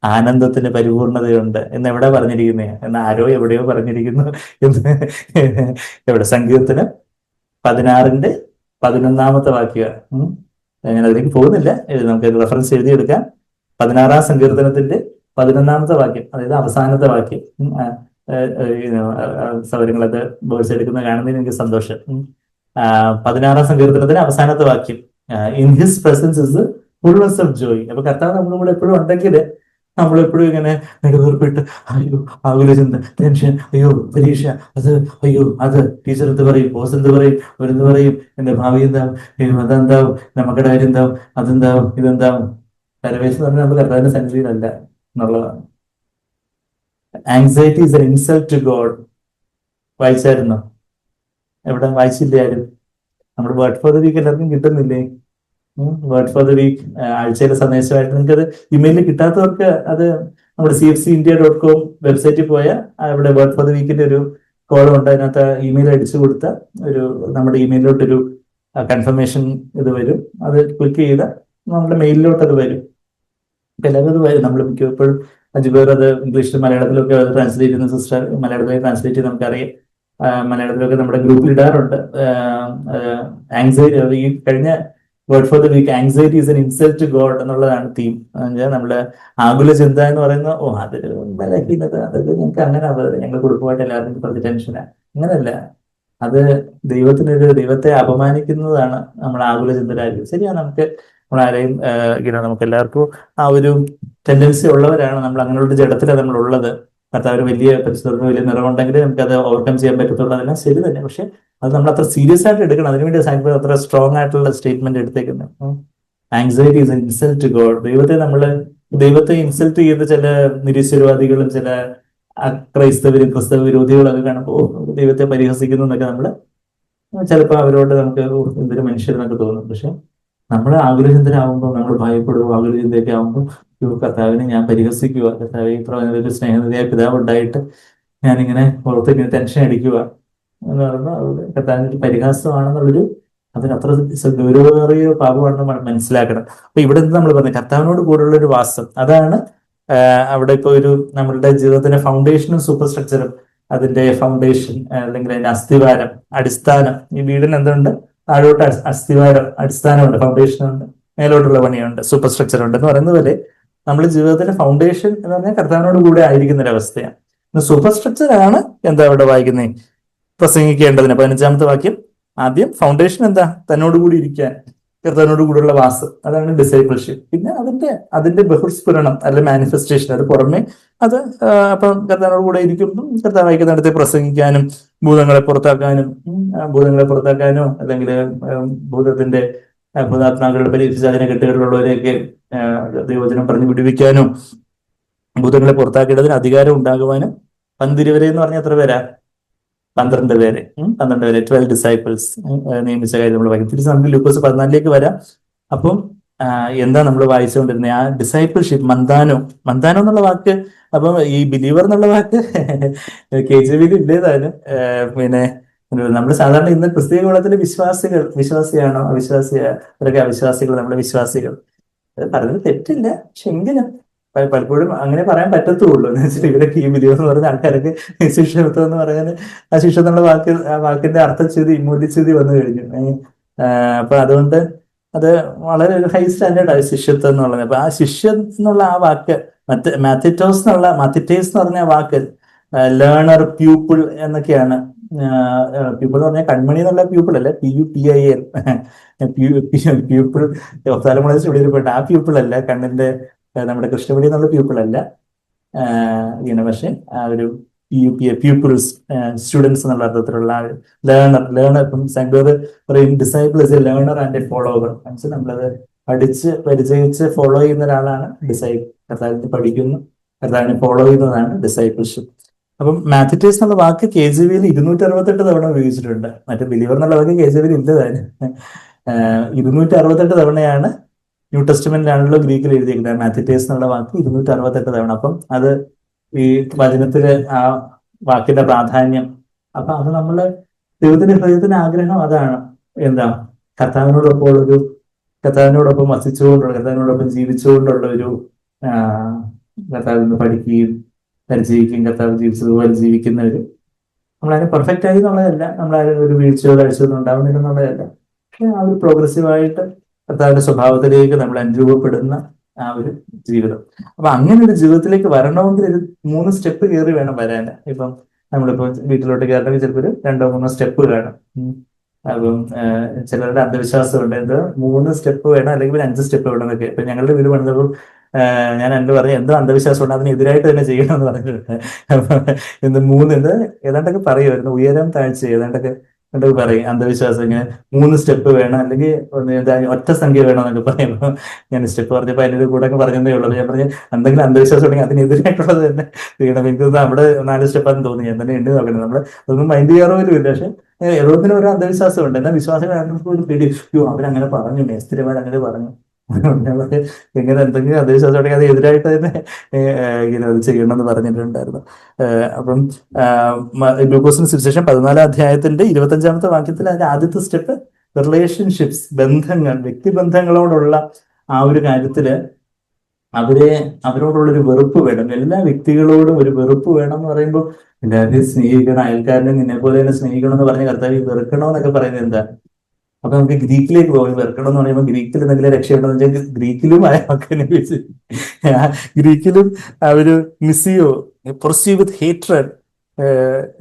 ആനന്ദത്തിന് പരിപൂർണതയുണ്ട് എന്ന് എവിടെ പറഞ്ഞിരിക്കുന്നേ? എന്ന് ആരോ എവിടെയോ പറഞ്ഞിരിക്കുന്നു എന്ന്. എവിടെ? സങ്കീർത്തനം 16:11 വാക്യം. ഞാൻ അതിലേക്ക് പോകുന്നില്ല, നമുക്ക് റെഫറൻസ് എഴുതിയെടുക്കാം. 16 സങ്കീർത്തനത്തിന്റെ 11 വാക്യം, അതായത് അവസാനത്തെ വാക്യം. സൗകര്യങ്ങളൊക്കെ ബേഴ്സ് എടുക്കുന്ന കാണുന്നതിന് എനിക്ക് സന്തോഷം. 16 സങ്കീർത്തനത്തിന്റെ അവസാനത്തെ വാക്യം, in his presence is fullness of joy. അപ്പൊ കർത്താവ് നമ്മുടെ കൂടെ എപ്പോഴും ഉണ്ടെങ്കിൽ നമ്മളെപ്പോഴും ഇങ്ങനെ നെടുവേർപ്പിട്ട്, അയ്യോ ആകുലചിന്ത, ടെൻഷൻ, അയ്യോ പരീക്ഷ, അയ്യോ അത് ടീച്ചർ എന്ത് പറയും, ബോസ് എന്ത് പറയും, അവരെന്ത് പറയും, എന്റെ ഭാവി എന്താവും, അതെന്താവും, നമ്മുടെ കാര്യം എന്താവും, അതെന്താവും, ഇതെന്താവും. പരവേശം എന്ന് പറഞ്ഞാൽ നമ്മൾ കർത്താവിന്റെ സന്നിധിയിലല്ല എന്നുള്ളതാണ്. Anxiety is an insult to God. വായിച്ചായിരുന്നോ? എവിടെ? വായിച്ചില്ലേ ആരും? നമ്മുടെ വേർഡ് ഫോർ ദ വീക്ക് എല്ലാവർക്കും കിട്ടുന്നില്ലേ? വേർഡ് ഫോർ ദ വീക്ക് ആഴ്ചയിലെ സന്ദേശമായിട്ട് നിങ്ങൾക്കത് ഇമെയിലിൽ കിട്ടാത്തവർക്ക് അത് നമ്മുടെ cfcindia.com വെബ്സൈറ്റിൽ പോയാൽ അവിടെ വേർഡ് ഫോർ ദ വീക്കിന്റെ ഒരു കോളം ഉണ്ട്. അതിനകത്ത് ഇമെയിൽ അടിച്ചു കൊടുത്ത ഒരു നമ്മുടെ ഇമെയിലിലോട്ടൊരു കൺഫർമേഷൻ ഇത് വരും. അത് ക്ലിക്ക് ചെയ്താൽ നമ്മുടെ മെയിലിലോട്ട് അത് വരും. എല്ലാവരും അത് വരും. നമ്മൾ മിക്കപ്പോഴും അജുബേർ അത് ഇംഗ്ലീഷിലും മലയാളത്തിലൊക്കെ അത് ട്രാൻസ്ലേറ്റ് ചെയ്യുന്ന സിസ്റ്റർ മലയാളത്തിലേക്ക് ട്രാൻസ്ലേറ്റ് ചെയ്ത് നമുക്കറിയാം. മലയാളത്തിലൊക്കെ നമ്മുടെ ഗ്രൂപ്പിൽ ഇടാറുണ്ട്. ആങ്സൈറ്റി, ഈ കഴിഞ്ഞ word for the week anxiety is an insult to God എന്നുള്ളതാണ് തീം. നമ്മുടെ ആകുല ചിന്ത എന്ന് പറയുന്ന, അതൊരു ബലഹീനത, അതൊക്കെ ഞങ്ങൾക്ക് അങ്ങനെ ഞങ്ങൾ കുടുംബമായിട്ട് എല്ലാവർക്കും കുറച്ച് ടെൻഷനാണ്. അങ്ങനല്ല, അത് ദൈവത്തെ അപമാനിക്കുന്നതാണ് നമ്മൾ ആകുല ചിന്തരാജ്യം. ശരിയാണ്, നമ്മളാരെയും നമുക്ക് എല്ലാവർക്കും ആ ഒരു ടെൻഡൻസി ഉള്ളവരാണ്. നമ്മൾ അങ്ങനെയുള്ള ജഡത്തിലാണ് നമ്മളുള്ളത്. കർത്താവ് വലിയ പരിശുദ്ധത്തിന് വലിയ നിറമുണ്ടെങ്കിൽ നമുക്ക് അത് ഓവർകം ചെയ്യാൻ പറ്റത്തുള്ളൂ. അതെല്ലാം ശരി തന്നെ. പക്ഷെ അത് നമ്മൾ അത്ര സീരിയസ് ആയിട്ട് എടുക്കണം. അതിനുവേണ്ടി സാഹിബ് അത്ര സ്ട്രോങ് ആയിട്ടുള്ള സ്റ്റേറ്റ്മെന്റ് എടുത്തേക്കുന്നത്. Anxiety is an insult to God. ദൈവത്തെ ഇൻസൾട്ട് ചെയ്ത ചില നിരീശ്വരവാദികളും ചില ക്രൈസ്തവ വിരോധികളൊക്കെ കാണുമ്പോൾ ദൈവത്തെ പരിഹസിക്കുന്നു എന്നൊക്കെ നമ്മള് ചിലപ്പോൾ അവരോട് നമുക്ക് എന്തൊരു മനുഷ്യരെന്നൊക്കെ തോന്നും. പക്ഷെ നമ്മൾ ആകുലചിന്തനാവുമ്പോൾ, നമ്മൾ ഭയപ്പെടുക, ആകുലചിന്തയൊക്കെ ആവുമ്പോൾ, കർത്താവിനെ ഞാൻ പരിഹസിക്കുക, കർത്താവ് ഇത്ര ഒരു സ്നേഹനിധിയായ പിതാവ് ഉണ്ടായിട്ട് ഞാനിങ്ങനെ പുറത്ത് ഇങ്ങനെ ടെൻഷൻ അടിക്കുക എന്ന് പറയുമ്പോൾ കർത്താവിന് ഒരു പരിഹാസമാണെന്നുള്ളൊരു, അതിനത്ര ഗൗരവമേറിയ പാപമാണെന്ന് മനസ്സിലാക്കണം. അപ്പൊ ഇവിടെ നിന്ന് നമ്മൾ പറഞ്ഞ കർത്താവിനോട് കൂടെയുള്ള ഒരു വാസം, അതാണ് അവിടെ ഇപ്പൊ ഒരു നമ്മളുടെ ജീവിതത്തിന്റെ ഫൗണ്ടേഷനും സൂപ്പർ സ്ട്രക്ചറും. അതിന്റെ ഫൗണ്ടേഷൻ അല്ലെങ്കിൽ അതിന്റെ അസ്ഥിവാരം, അടിസ്ഥാനം. ഈ വീടിന് എന്തുണ്ട്? താഴോട്ട് അസ്ഥിവാരം, അടിസ്ഥാനമുണ്ട്, ഫൗണ്ടേഷൻ ഉണ്ട്, മേലോട്ടുള്ള പണിയുണ്ട്, സൂപ്പർ സ്ട്രക്ചർ ഉണ്ട് എന്ന് പറയുന്നത് പോലെ നമ്മുടെ ജീവിതത്തിന്റെ ഫൗണ്ടേഷൻ എന്ന് പറഞ്ഞാൽ കർത്താവിനോട് കൂടെ ആയിരിക്കുന്ന ഒരു അവസ്ഥയാണ്. സൂപ്പർ സ്ട്രക്ചർ ആണ് എന്താ അവിടെ വായിക്കുന്നത്? പ്രസംഗിക്കേണ്ടതിന് 15ാമത്തെ വാക്യം. ആദ്യം ഫൗണ്ടേഷൻ എന്താ? തന്നോടുകൂടി ഇരിക്കാൻ, കർത്താവിനോട് കൂടെയുള്ള വാസം, അതാണ് ഡിസൈപ്പിൾഷിപ്പ്. പിന്നെ അതിന്റെ ബഹുസ്ഫുരണം അല്ലെ മാനിഫെസ്റ്റേഷൻ, അത് പുറമെ അത് അപ്പം കർത്താവിനോട് കൂടെ ഇരിക്കുമ്പോൾ കർത്താവ് വായിക്കുന്നിടത്ത് പ്രസംഗിക്കാനും ഭൂതങ്ങളെ പുറത്താക്കാനോ അല്ലെങ്കിൽ ഭൂതാത്മാക്കളുടെ പരീക്ഷിച്ച് അതിനെ കെട്ടുകളിലുള്ളവരെയൊക്കെ ദൈവവചനം പറഞ്ഞു വിടുവിക്കാനും ഭൂതങ്ങളെ പുറത്താക്കേണ്ടതിന് അധികാരം ഉണ്ടാകുവാനും 12 വരെ എന്ന് പറഞ്ഞാൽ എത്ര പേരാ? 12 പേരെ 12 ഡിസൈപ്പിൾസ് നിയമിച്ച കാര്യം നമ്മൾ വായിക്കും. തിരിച്ച് നമുക്ക് ലൂക്കോസ് 14 വരാം. അപ്പം എന്താ നമ്മൾ വായിച്ചുകൊണ്ടിരുന്നത്? ആ ഡിസൈപ്പിൾഷിപ്പ്, മന്ദാനോ എന്നുള്ള വാക്ക്. അപ്പം ഈ ബിലീവർ എന്നുള്ള വാക്ക് KJV ഇല്ലേതായാലും പിന്നെ നമ്മൾ സാധാരണ ഇന്ന് ക്രിസ്തീയ കുലത്തിലെ വിശ്വാസിയാണോ അവരൊക്കെ അവിശ്വാസികൾ, നമ്മുടെ വിശ്വാസികൾ. പറഞ്ഞത് തെറ്റില്ല, പക്ഷെ എങ്കിലും പലപ്പോഴും അങ്ങനെ പറയാൻ പറ്റത്തുള്ളൂ. എന്ന് വെച്ചാൽ ഇവരൊക്കെ ഈ ബിലീവർ എന്ന് പറഞ്ഞ ആൾക്കാരൊക്കെ ശിഷ്യത്വം എന്ന് പറയുന്നത്, ആ ശിഷ്യം എന്നുള്ള വാക്കിന്റെ അർത്ഥച്യുതി മൂല്യച്യുതി വന്നു കഴിഞ്ഞു. അപ്പൊ അതുകൊണ്ട് അത് വളരെ ഒരു ഹൈ സ്റ്റാൻഡേർഡ് ശിഷ്യത്വം എന്നുള്ളത്. അപ്പൊ ആ ശിഷ്യൻ എന്നുള്ള ആ വാക്ക് മാത്തിറ്റോസ് മാത്തിറ്റേസ് എന്ന് പറഞ്ഞ വാക്ക് ലേണർ, പ്യൂപ്പിൾ എന്നൊക്കെയാണ്. പ്യൂപ്പിൾ എന്ന് പറഞ്ഞാൽ കൺമണി എന്നുള്ള പ്യൂപ്പിൾ അല്ല, PUPIL, പ്യൂപ്പിൾ. ഒഫ്താൽമോളജിസ്റ്റ് ഇവിടെ ഇരിപ്പുണ്ട്. ആ പ്യൂപ്പിൾ അല്ല, കണ്ണിന്റെ നമ്മുടെ കൃഷ്ണമണി എന്നുള്ള പ്യൂപ്പിൾ അല്ല. ഇങ്ങനെ പക്ഷെ ആ ഒരു പ്യൂപ്പിൾസ്, സ്റ്റുഡൻസ് എന്നുള്ള അർത്ഥത്തിലുള്ള ലേണർ. ഇപ്പം സംഗർ പറയും disciple is A learner and A follower. മനസ്സിൽ നമ്മളത് പഠിച്ച് പരിചയിച്ച് ഫോളോ ചെയ്യുന്ന ഒരാളാണ് ഡിസൈപ്പിൾ. കർത്താവിനെ പഠിക്കുന്നു, കർത്താവിനെ ഫോളോ ചെയ്യുന്നതാണ് ഡിസൈപ്പിൾഷിപ്പ്. അപ്പം മാത്തിറ്റേസ് എന്നുള്ള വാക്ക് KJV-യിൽ 268 തവണ ഉപയോഗിച്ചിട്ടുണ്ട്. മറ്റേ ബിലീവർ എന്നുള്ള വാക്ക് KJV-യിൽ ഇല്ല താനും. 268 തവണയാണ് ന്യൂ ടെസ്റ്റ്മെന്റിലാണല്ലോ ഗ്രീക്കിൽ എഴുതിയിരിക്കുന്നത്. മാത്തിറ്റേസ് എന്നുള്ള വാക്ക് 268 തവണ. അപ്പം അത് ഈ വചനത്തില് ആ വാക്കിന്റെ പ്രാധാന്യം. അപ്പൊ അത് നമ്മള് ദൈവത്തിന്റെ ഹൃദയത്തിന്റെ ആഗ്രഹം അതാണ്. എന്താ? കർത്താവിനോടൊപ്പം വസിച്ചുകൊണ്ടുള്ള, കർത്താവിനോടൊപ്പം ജീവിച്ചുകൊണ്ടുള്ള ഒരു കർത്താവിൽ നിന്ന് പഠിക്കുകയും പരിചയിക്കുകയും കർത്താവ് ജീവിച്ചതുപോലെ ജീവിക്കുന്ന ഒരു, നമ്മളതിനെ പെർഫെക്റ്റ് ആയി എന്നുള്ളതല്ല, നമ്മളതിന് ഒരു വീഴ്ചയോ കാഴ്ചയൊന്നും ഉണ്ടാവുന്നില്ല എന്നുള്ളതല്ല, പക്ഷെ ആ ഒരു പ്രോഗ്രസീവായിട്ട് കർത്താവിന്റെ സ്വഭാവത്തിലേക്ക് നമ്മൾ അനുരൂപപ്പെടുന്ന ആ ഒരു ജീവിതം. അപ്പൊ അങ്ങനെ ഒരു ജീവിതത്തിലേക്ക് വരണമെങ്കിൽ ഒരു 3 സ്റ്റെപ്പ് കയറി വേണം വരാൻ. ഇപ്പം നമ്മളിപ്പോ വീട്ടിലോട്ട് കയറണമെങ്കിൽ ചിലപ്പോൾ ഒരു 2-3 സ്റ്റെപ്പ് വേണം. അപ്പം ചിലരുടെ അന്ധവിശ്വാസമുണ്ട്, എന്ത് 3 സ്റ്റെപ്പ് വേണം അല്ലെങ്കിൽ 5 സ്റ്റെപ്പ് വേണം എന്നൊക്കെ. ഇപ്പൊ ഞങ്ങളുടെ വീട് പണിതപ്പോൾ ഞാൻ എന്റെ പറഞ്ഞു എന്തോ അന്ധവിശ്വാസം ഉണ്ട്, അതിനെതിരായിട്ട് തന്നെ ചെയ്യണമെന്ന് പറഞ്ഞിട്ടുണ്ട്. അപ്പൊ എന്ത് ഏതാണ്ടൊക്കെ പറയുമായിരുന്നു, ഉയരം താഴ്ച ഏതാണ്ടൊക്കെ എന്തൊക്കെ പറയും അന്ധവിശ്വാസം. ഇങ്ങനെ 3 സ്റ്റെപ്പ് വേണം അല്ലെങ്കിൽ ഒറ്റ സംഖ്യ വേണം എന്നൊക്കെ പറയുമ്പോ ഞാൻ സ്റ്റെപ്പ് പറഞ്ഞപ്പോ അതിന്റെ കൂടെ ഒക്കെ പറഞ്ഞതേ ഉള്ളൂ. ഞാൻ പറഞ്ഞു എന്തെങ്കിലും അന്ധവിശ്വാസം ഉണ്ടെങ്കിൽ അതിനെതിരായിട്ടുള്ളത് തന്നെ ചെയ്യണം. എനിക്ക് അവിടെ 4 സ്റ്റെപ്പാന്ന് തോന്നി. ഞാൻ തന്നെ എണ്ണി നോക്കണം. നമ്മള് അതൊന്നും മൈൻഡ് ചെയ്യാറോ പോലും ഇല്ല. പക്ഷെ ഏറോത്തിന് ഒരു അന്ധവിശ്വാസം ഉണ്ട്. എന്നാൽ വിശ്വാസികൾ ഒരു പേടി, അവരങ്ങനെ പറഞ്ഞു, മേസ്തിരിമാരങ്ങനെ പറഞ്ഞു. എങ്ങനെ എന്തെങ്കിലും അന്ധവിശ്വാസം ഉണ്ടെങ്കിൽ അത് എതിരായിട്ട് തന്നെ ഇങ്ങനെ അത് ചെയ്യണമെന്ന് പറഞ്ഞിട്ടുണ്ടായിരുന്നു. അപ്പം ലൂക്കോസിന് സുവിശേഷം 14 അധ്യായത്തിന്റെ 25-ാമത്തെ വാക്യത്തിൽ അതിന്റെ ആദ്യത്തെ സ്റ്റെപ്പ് റിലേഷൻഷിപ്സ്, ബന്ധങ്ങൾ, വ്യക്തിബന്ധങ്ങളോടുള്ള ആ ഒരു കാര്യത്തില് അവരോടുള്ളൊരു വെറുപ്പ് വേണം. എല്ലാ വ്യക്തികളോടും ഒരു വെറുപ്പ് വേണം എന്ന് പറയുമ്പോൾ എല്ലാവരെയും സ്നേഹിക്കണം, അയൽക്കാരനെ നിന്നെ പോലെ തന്നെ സ്നേഹിക്കണം എന്ന് പറഞ്ഞ് കർത്താവ് വെറുക്കണമെന്നൊക്കെ പറയുന്നത് എന്താ? അപ്പൊ നമുക്ക് ഗ്രീക്കിലേക്ക് പോകും. വെറുക്കണം എന്ന് പറയുമ്പോൾ ഗ്രീക്കിൽ എന്തെങ്കിലും രക്ഷയുണ്ടെന്ന് വെച്ചാൽ ഗ്രീക്കിലും അയാൾക്കനെ വെച്ച് ഗ്രീക്കിലും ആ ഒരു മിസിയോ, പ്രൊസീവ് വിത്ത് ഹേറ്റ്രഡ്,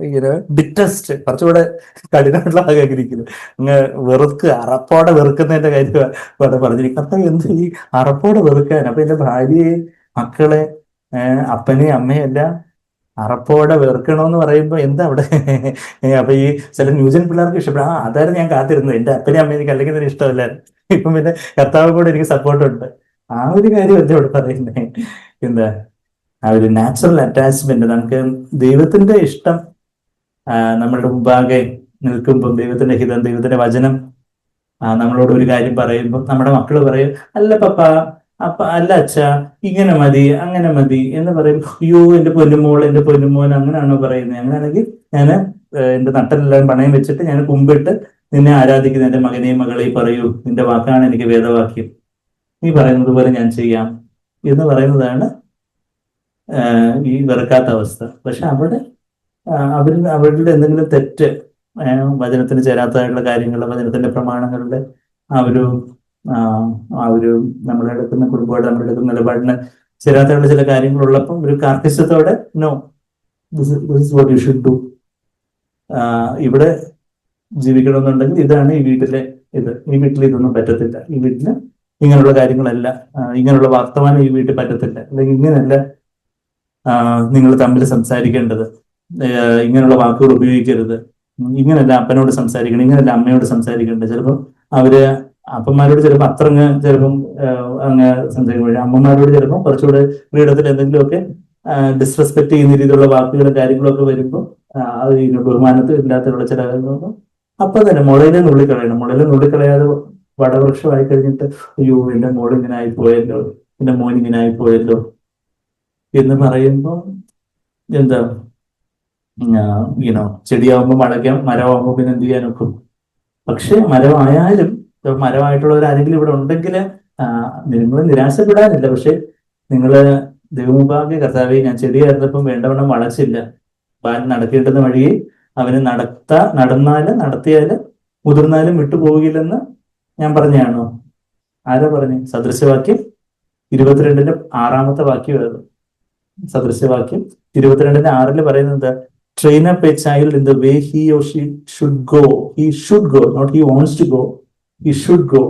ഇങ്ങനെ ഡിറ്റസ്റ്റ്, കുറച്ചുകൂടെ കഠിനമായിട്ടുള്ള ഗ്രീക്കില് അങ്ങ് വെറുക്കുക, അറപ്പോടെ വെറുക്കുന്നതിന്റെ കാര്യം പറഞ്ഞിരിക്കും. അപ്പൊ എന്ത് ഈ അറപ്പോടെ വെറുക്കാൻ? അപ്പൊ എന്റെ ഭാര്യയെ, മക്കളെ, അപ്പനെയും അമ്മയും എല്ലാം അറപ്പോടെ വെറുക്കണമെന്ന് പറയുമ്പോ എന്താ അവിടെ? അപ്പൊ ഈ ചില ന്യൂജൻ പിള്ളേർക്ക് ഇഷ്ടപ്പെടും. അതായിരുന്നു ഞാൻ കാത്തിരുന്നത്, എന്റെ അപ്പനെയും അമ്മയും എനിക്ക് അല്ലെങ്കിൽ തന്നെ ഇഷ്ടമല്ലായിരുന്നു. ഇപ്പം പിന്നെ കർത്താവ് കൂടെ എനിക്ക് സപ്പോർട്ടുണ്ട്. ആ ഒരു കാര്യം എന്താ ഇവിടെ പറയുന്നത്? എന്താ ആ ഒരു നാച്ചുറൽ അറ്റാച്ച്മെന്റ്. നമുക്ക് ദൈവത്തിന്റെ ഇഷ്ടം നമ്മളുടെ മുമ്പാകെ നിൽക്കുമ്പോൾ, ദൈവത്തിന്റെ ഹിതം, ദൈവത്തിന്റെ വചനം നമ്മളോട് ഒരു കാര്യം പറയുമ്പോൾ നമ്മുടെ മക്കള് പറയും, അല്ല പപ്പ, അല്ല അച്ഛ, ഇങ്ങനെ മതി, അങ്ങനെ മതി എന്ന് പറയും. അയ്യോ എന്റെ പൊന്നുമോൾ, എന്റെ പൊന്നുമോൻ, അങ്ങനെയാണോ പറയുന്നത്? അങ്ങനെയാണെങ്കിൽ ഞാൻ എന്റെ നട്ടെല്ലാം പണയം വെച്ചിട്ട് ഞാൻ കുമ്പിട്ട് നിന്നെ ആരാധിക്കുന്ന എന്റെ മകനെയും മകളെയും പറയൂ, നിന്റെ വാക്കാണ് എനിക്ക് വേദവാക്യം, നീ പറയുന്നത് പോലെ ഞാൻ ചെയ്യാം എന്ന് പറയുന്നതാണ് ഈ വെറുക്കാത്ത അവസ്ഥ. പക്ഷെ അവിടെ അവരുടെ എന്തെങ്കിലും തെറ്റ്, വചനത്തിന് ചേരാത്തതായിട്ടുള്ള കാര്യങ്ങൾ, വചനത്തിന്റെ പ്രമാണങ്ങളുടെ ആ ഒരു നമ്മളെടുക്കുന്ന കുടുംബമായിട്ട് നമ്മളെടുക്കുന്ന നിലപാടിന് ചേരാത്തതായിട്ടുള്ള ചില കാര്യങ്ങളുള്ളപ്പം ഒരു കാർക്കശ്യത്തോടെ no, this is what you should do, ഇവിടെ ജീവിക്കണമെന്നുണ്ടെങ്കിൽ ഇതാണ് ഈ വീട്ടിലെ ഈ വീട്ടിൽ ഇതൊന്നും പറ്റത്തില്ല, ഈ വീട്ടില് ഇങ്ങനെയുള്ള കാര്യങ്ങളല്ല, ഇങ്ങനെയുള്ള വർത്തമാനം ഈ വീട്ടിൽ പറ്റത്തില്ല, അല്ലെങ്കിൽ ഇങ്ങനെയല്ല നിങ്ങൾ തമ്മിൽ സംസാരിക്കേണ്ടത്, ഇങ്ങനെയുള്ള വാക്കുകൾ ഉപയോഗിക്കരുത്, ഇങ്ങനെയല്ല അപ്പനോട് സംസാരിക്കണം, ഇങ്ങനെയല്ല അമ്മയോട് സംസാരിക്കേണ്ടത്. ചിലപ്പോൾ അവര് അപ്പന്മാരോട് ചിലപ്പോൾ ചിലപ്പം അങ്ങ് സംസാരിക്കുമ്പോൾ അമ്മമാരോട് ചിലപ്പോൾ കുറച്ചുകൂടെ ഫ്രീഡത്തിൽ എന്തെങ്കിലുമൊക്കെ ഡിസ്റെസ്പെക്ട് ചെയ്യുന്ന രീതിയിലുള്ള വാക്കുകളും കാര്യങ്ങളൊക്കെ വരുമ്പോൾ ബഹുമാനത്തിൽ ഇല്ലാത്തുള്ള ചില കാര്യങ്ങളൊക്കെ അപ്പൊ തന്നെ മുളയിലെ നുള്ളിക്കളയണം. മുളയിലെ നുള്ളിക്കളയാതെ വടവൃക്ഷമായി കഴിഞ്ഞിട്ട് അയ്യോ എന്റെ മോൾ ഇങ്ങനെ ആയിപ്പോയല്ലോ, എന്റെ മോൻ ഇങ്ങനെ ആയിപ്പോയല്ലോ എന്ന് പറയുമ്പോൾ എന്താ, ചെടിയാവുമ്പോൾ വളയ്ക്കാം, മരമാകുമ്പോൾ പിന്നെ എന്ത് ചെയ്യാനൊക്കും. പക്ഷെ മരമായാലും, മരമായിട്ടുള്ളവർ ആരെങ്കിലും ഇവിടെ ഉണ്ടെങ്കിൽ നിങ്ങൾ നിരാശപ്പെടാനില്ല. പക്ഷെ നിങ്ങള് ദൈവമുമ്പാകെ കർത്താവെ, ഞാൻ ചെടിയായിരുന്നപ്പം വേണ്ടവണ്ണം വളച്ചില്ല, ബാൽ നടക്കേണ്ടുന്ന വഴിയെ അവന് നടത്തിയാല് മുതിർന്നാലും വിട്ടുപോകില്ലെന്ന് ഞാൻ പറഞ്ഞാണോ? ആരാ പറഞ്ഞു? സദൃശവാക്യം 22-ന്റെ 6-ാമത്തെ വാക്യം. സദൃശവാക്യം 22-ന്റെ 6 പറയുന്നത് train up a child in the way he or she should go. He should go, not he wants to go. He should go.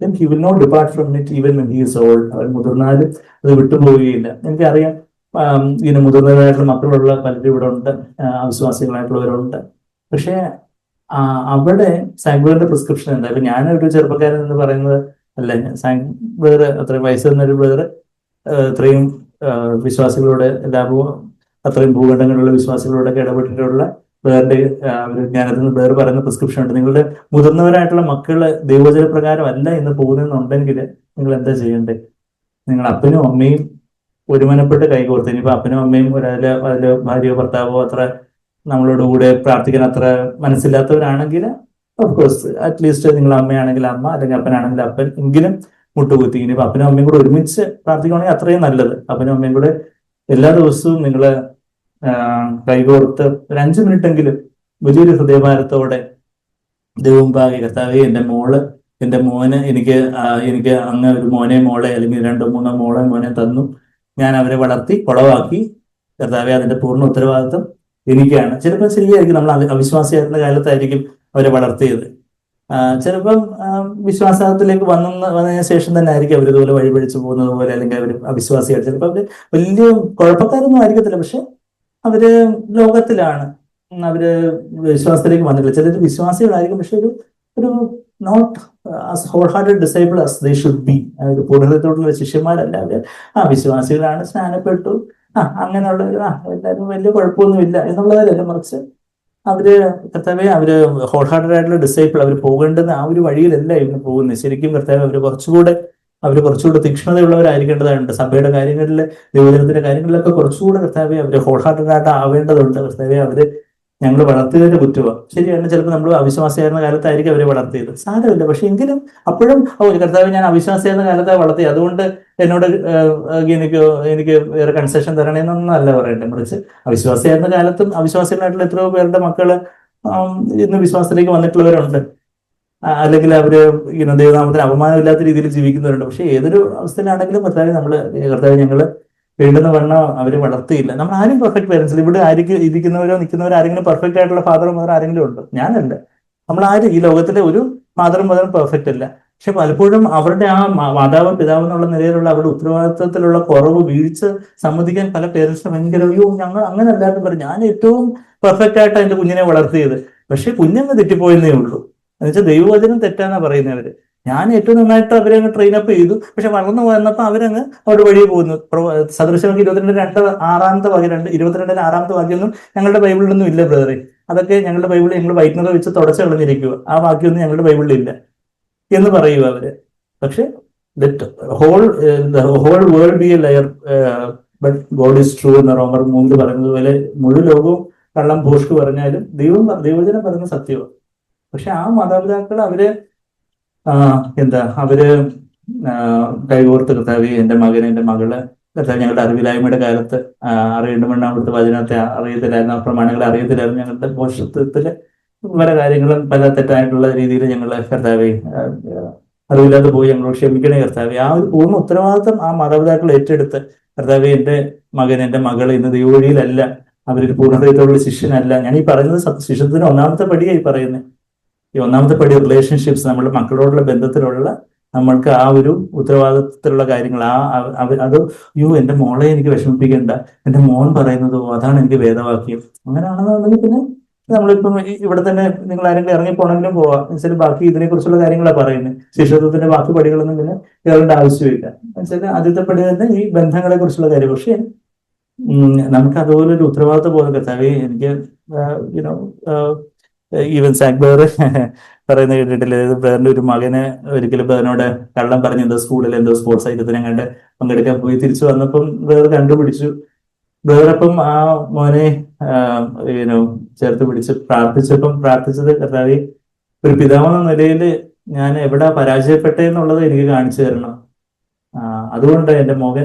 Then he will not depart from it even when he is old. അവൻ മുതിർന്നാലും അത് വിട്ടുപോവുകയില്ല. എനിക്കറിയാം, ഇങ്ങനെ മുതിർന്നവരായിട്ടുള്ള മക്കളുള്ള പലരും ഇവിടെ ഉണ്ട്, അവിശ്വാസികളായിട്ടുള്ളവരുണ്ട്. പക്ഷെ അവിടെ സാങ്ക്വറിന്റെ പ്രിസ്ക്രിപ്ഷൻ എന്താ? ഇപ്പൊ ഞാനൊരു ചെറുപ്പക്കാരൻ എന്ന് പറയുന്നത് അല്ല. സാങ്ക്വർ അത്രയും വയസ്സ് തന്നൊരു ബ്രദർ ഇത്രയും വിശ്വാസികളോട് അത്രയും ഭൂഖണ്ഡങ്ങളിലുള്ള വിശ്വാസികളോടൊക്കെ ഇടപെട്ടിട്ടുള്ള വേറെ ഞാനതിന് വേറെ പറയുന്ന പ്രിസ്ക്രിപ്ഷൻ ഉണ്ട്. നിങ്ങളുടെ മുതിർന്നവരായിട്ടുള്ള മക്കള് ദൈവവചന പ്രകാരം അല്ല എന്ന് പോകുന്നെന്നുണ്ടെങ്കിൽ നിങ്ങൾ എന്താ ചെയ്യണ്ടേ? നിങ്ങൾ അപ്പനും അമ്മയും ഒരുമനപ്പെട്ട് കൈകോർത്ത്, ഇനിയിപ്പോ അപ്പനും അമ്മയും അതില് ഭാര്യയോ ഭർത്താവോ അത്ര നമ്മളോട് കൂടെ പ്രാർത്ഥിക്കാൻ അത്ര മനസ്സില്ലാത്തവരാണെങ്കിൽ ഓഫ്കോഴ്സ് അറ്റ്ലീസ്റ്റ് നിങ്ങൾ അമ്മയാണെങ്കിൽ അമ്മ, അല്ലെങ്കിൽ അപ്പനാണെങ്കിൽ അപ്പൻ എങ്കിലും മുട്ടുകുത്തി. ഇനിയിപ്പോ അപ്പനും അമ്മയും കൂടെ ഒരുമിച്ച് പ്രാർത്ഥിക്കുകയാണെങ്കിൽ അത്രയും നല്ലത്. അപ്പനും അമ്മയും കൂടെ എല്ലാ ദിവസവും നിങ്ങള് കൈകോർത്ത് ഒരു 5 മിനിറ്റെങ്കിലും വലിയൊരു ഹൃദയഭാരത്തോടെ ദൈവമുമ്പാകെ, കർത്താവേ എന്റെ മോള്, എന്റെ മോന്, എനിക്ക് അങ്ങ് ഒരു മോനെ മോളെ അല്ലെങ്കിൽ 2-3 മോളെ മോനെ തന്നു, ഞാൻ അവരെ വളർത്തി കുളവാക്കി, കർത്താവേ അതിന്റെ പൂർണ്ണ ഉത്തരവാദിത്വം എനിക്കാണ്. ചിലപ്പോൾ ശരിയായിരിക്കും, നമ്മൾ അവിശ്വാസിയായിരുന്ന കാലത്തായിരിക്കും അവരെ വളർത്തിയത്. ചിലപ്പം വിശ്വാസത്തിലേക്ക് വന്നതിന് ശേഷം തന്നെ ആയിരിക്കും അവർ ഇതുപോലെ വഴിപഴിച്ചു പോകുന്നത് പോലെ, അല്ലെങ്കിൽ അവർ അവിശ്വാസിയായിട്ട് ചിലപ്പോൾ അവര് വലിയ കുഴപ്പക്കാരൊന്നും ആയിരിക്കത്തില്ല, പക്ഷെ അവര് ലോകത്തിലാണ്, അവര് വിശ്വാസത്തിലേക്ക് വന്നിട്ടില്ല. ചിലർ വിശ്വാസികളായിരിക്കും, പക്ഷെ ഒരു not as wholehearted disciple as they should be. പൂർണ്ണതയോടുള്ള ശിഷ്യന്മാരല്ല അവര്. വിശ്വാസികളാണ്, സ്നാനപ്പെട്ടു, അങ്ങനെയുള്ള എല്ലാവരും വലിയ കുഴപ്പമൊന്നുമില്ല എന്നുള്ളതിലല്ല, മറിച്ച് അവര് കർത്താവെ അവര് ഹോൾ ഹാർട്ടഡ് ആയിട്ടുള്ള ഡിസൈപ്പിൾ, അവർ പോകേണ്ടുന്ന ആ ഒരു വഴിയിലല്ല ഇന്ന് പോകുന്നത്. ശരിക്കും കർത്താവ് അവര് കുറച്ചുകൂടെ തീക്ഷ്ണതയുള്ളവരായിരിക്കേണ്ടതായിട്ടുണ്ട്. സഭയുടെ കാര്യങ്ങളിൽ, ദൈവജനത്തിന്റെ കാര്യങ്ങളിലൊക്കെ കുറച്ചുകൂടെ കർത്താവെ അവര് ഹോൾ ഹാർട്ടഡ് ആയിട്ട് ആവേണ്ടതുണ്ട്. കർത്താവെ അവര് ഞങ്ങൾ വളർത്തിയതിന്റെ കുറ്റമാണ്. ശരിയാണ്, ചിലപ്പോൾ നമ്മൾ അവിശ്വാസിയായിരുന്ന കാലത്തായിരിക്കും അവരെ വളർത്തിയത്, സാരമില്ല. പക്ഷെ എങ്കിലും അപ്പോഴും കർത്താവ് ഞാൻ അവിശ്വാസിയായിരുന്ന കാലത്താണ് വളർത്തി, അതുകൊണ്ട് എന്നോട് എനിക്ക് വേറെ കൺസെഷൻ തരണേന്നൊന്നും അല്ല പറയട്ടെ. മറിച്ച് അവിശ്വാസിയായിരുന്ന കാലത്തും അവിശ്വാസികളായിട്ടുള്ള എത്രയോ പേരുടെ മക്കള് ഇന്ന് വിശ്വാസത്തിലേക്ക് വന്നിട്ടുള്ളവരുണ്ട്. അല്ലെങ്കിൽ അവര് ദൈവനാമത്തിന് അപമാനമില്ലാത്ത രീതിയിൽ ജീവിക്കുന്നവരുണ്ട്. പക്ഷെ ഏതൊരു അവസ്ഥയിലാണെങ്കിലും കർത്താവ് ഞങ്ങള് വേണ്ടുന്ന വണ്ണം അവര് വളർത്തിയില്ല. നമ്മൾ ആരും പെർഫെക്റ്റ് പേരൻസ്, ഇവിടെ ഇരിക്കുന്നവരോ നിൽക്കുന്നവരോ ആരെങ്കിലും പെർഫെക്റ്റ് ആയിട്ടുള്ള ഫാദറും മദറും ആരെങ്കിലും ഉണ്ടോ? ഞാനല്ല. നമ്മൾ ആരും ഈ ലോകത്തിലെ ഒരു ഫാദറും മദറും പെർഫെക്റ്റ് അല്ല. പക്ഷെ പലപ്പോഴും അവരുടെ ആ മാതാവ് പിതാവ് എന്നുള്ള നിലയിലുള്ള അവരുടെ ഉത്തരവാദിത്വത്തിലുള്ള കുറവ്, വീഴ്ച സമ്മതിക്കാൻ പല പേരൻസിനും ഭയങ്കര ഞങ്ങൾ അങ്ങനെ അല്ലാതെ പറയും, ഞാൻ ഏറ്റവും പെർഫെക്റ്റ് ആയിട്ട് എന്റെ കുഞ്ഞിനെ വളർത്തിയത്, പക്ഷെ കുഞ്ഞങ്ങ് തെറ്റിപ്പോയെന്നേ ഉള്ളൂ. എന്നുവെച്ചാൽ ദൈവവചനം തെറ്റാന്നാ പറയുന്നവര്. ഞാൻ ഏറ്റവും നന്നായിട്ട് അവരെ അങ്ങ് ട്രെയിൻ അപ്പ് ചെയ്തു, പക്ഷെ വളർന്നു വന്നപ്പോൾ അവരങ്ങ് അവിടെ വഴിയെ പോകുന്നു. സദൃശവാക്യം 22-6 വാക്യം 22-6 വാക്യമൊന്നും ഞങ്ങളുടെ ബൈബിളിലൊന്നും ഇല്ല ബ്രദറെ. അതൊക്കെ ഞങ്ങളുടെ ബൈബിളിൽ ഞങ്ങൾ വൈറ്റ്നർ വെച്ച് തുടച്ചു കളഞ്ഞിരിക്കുക. ആ വാക്യമൊന്നും ഞങ്ങളുടെ ബൈബിളിൽ ഇല്ല എന്ന് പറയുക അവര്. പക്ഷെ whole world be a liar but God is true എന്ന് റോമർ 3 പറയുന്നത് പോലെ മുഴു ലോകവും കള്ളം ഭോഷ്ക് പറഞ്ഞാലും ദൈവവചനം പറയുന്ന സത്യമാണ്. പക്ഷെ ആ മാതാപിതാക്കൾ അവര് അവര് കൈകോർത്ത് കർത്താവേ എന്റെ മകന്, എന്റെ മകള്, കർത്താവ് ഞങ്ങളുടെ അറിവില്ലായ്മയുടെ കാലത്ത് അറിയേണ്ടുമെന്ന് അവിടുത്തെ വചനത്തെ അറിയത്തില്ലായിരുന്നു, ആ പ്രമാണങ്ങളെ അറിയത്തില്ലായിരുന്നു, ഞങ്ങളുടെ പോഷത്വത്തില് പല കാര്യങ്ങളും പല തെറ്റായിട്ടുള്ള രീതിയിൽ ഞങ്ങൾ കർത്താവെ അറിവില്ലാതെ പോയി, ഞങ്ങളോട് ക്ഷമിക്കണേ കർത്താവെ. ആ ഒരു പൂർണ്ണ ഉത്തരവാദിത്വം ആ മാതാപിതാക്കൾ ഏറ്റെടുത്ത്, കർത്താവെ എന്റെ മകൻ, എന്റെ മകൾ ഇന്ന് ദൈവവഴിയിലല്ല, അവരൊരു പൂർണ്ണതയോടുള്ള ശിഷ്യനല്ല. ഞാൻ ഈ പറയുന്നത് ശിഷ്യത്തിന് 1-ാമത്തെ പടിയായി പറയുന്നത്. ഈ 1-ാമത്തെ പടി റിലേഷൻഷിപ്സ്, നമ്മുടെ മക്കളോടുള്ള ബന്ധത്തിലുള്ള നമ്മൾക്ക് ആ ഒരു ഉത്തരവാദിത്തത്തിലുള്ള കാര്യങ്ങൾ, അത് എന്റെ മോളെ എനിക്ക് വിഷമിപ്പിക്കേണ്ട, എന്റെ മോൻ പറയുന്നതോ അതാണ് എനിക്ക് വേദവാക്യം, അങ്ങനെയാണെന്നുണ്ടെങ്കിൽ പിന്നെ നമ്മളിപ്പം ഇവിടെ തന്നെ നിങ്ങൾ ആരെങ്കിലും ഇറങ്ങിപ്പോണെങ്കിലും പോവാം. എന്നുവെച്ചാൽ ബാക്കി ഇതിനെക്കുറിച്ചുള്ള കാര്യങ്ങളാണ് പറയുന്നത്. ശിഷ്യത്വത്തിന്റെ ബാക്കി പടികളൊന്നും പിന്നെ കയറേണ്ട ആവശ്യമില്ല. എന്നുവെച്ചാൽ ആദ്യത്തെ പടി തന്നെ ഈ ബന്ധങ്ങളെ കുറിച്ചുള്ള കാര്യം. പക്ഷെ നമുക്ക് അതുപോലെ ഒരു ഉത്തരവാദിത്വം പോലെ കർത്താവേ എനിക്ക് ഈവൻ സാക്ബർ പറയുന്ന കേട്ടിട്ടില്ല, ബ്രദറിന്റെ ഒരു മകന് ഒരിക്കലും ബ്രദറിനോട് കള്ളം പറഞ്ഞ് സ്കൂളിൽ സ്പോർട്സ് ഐറ്റത്തിന് കണ്ട് പങ്കെടുക്കാൻ പോയി തിരിച്ചു വന്നപ്പം ബ്രദർ കണ്ടുപിടിച്ചു. ബ്രദറപ്പം ആ മോനെ ചേർത്ത് പിടിച്ച് പ്രാർത്ഥിച്ചത് കർത്താവേ ഒരു പിതാവെന്ന നിലയിൽ ഞാൻ എവിടെ പരാജയപ്പെട്ടെന്നുള്ളത് എനിക്ക് കാണിച്ചു തരണം. അതുകൊണ്ട് എന്റെ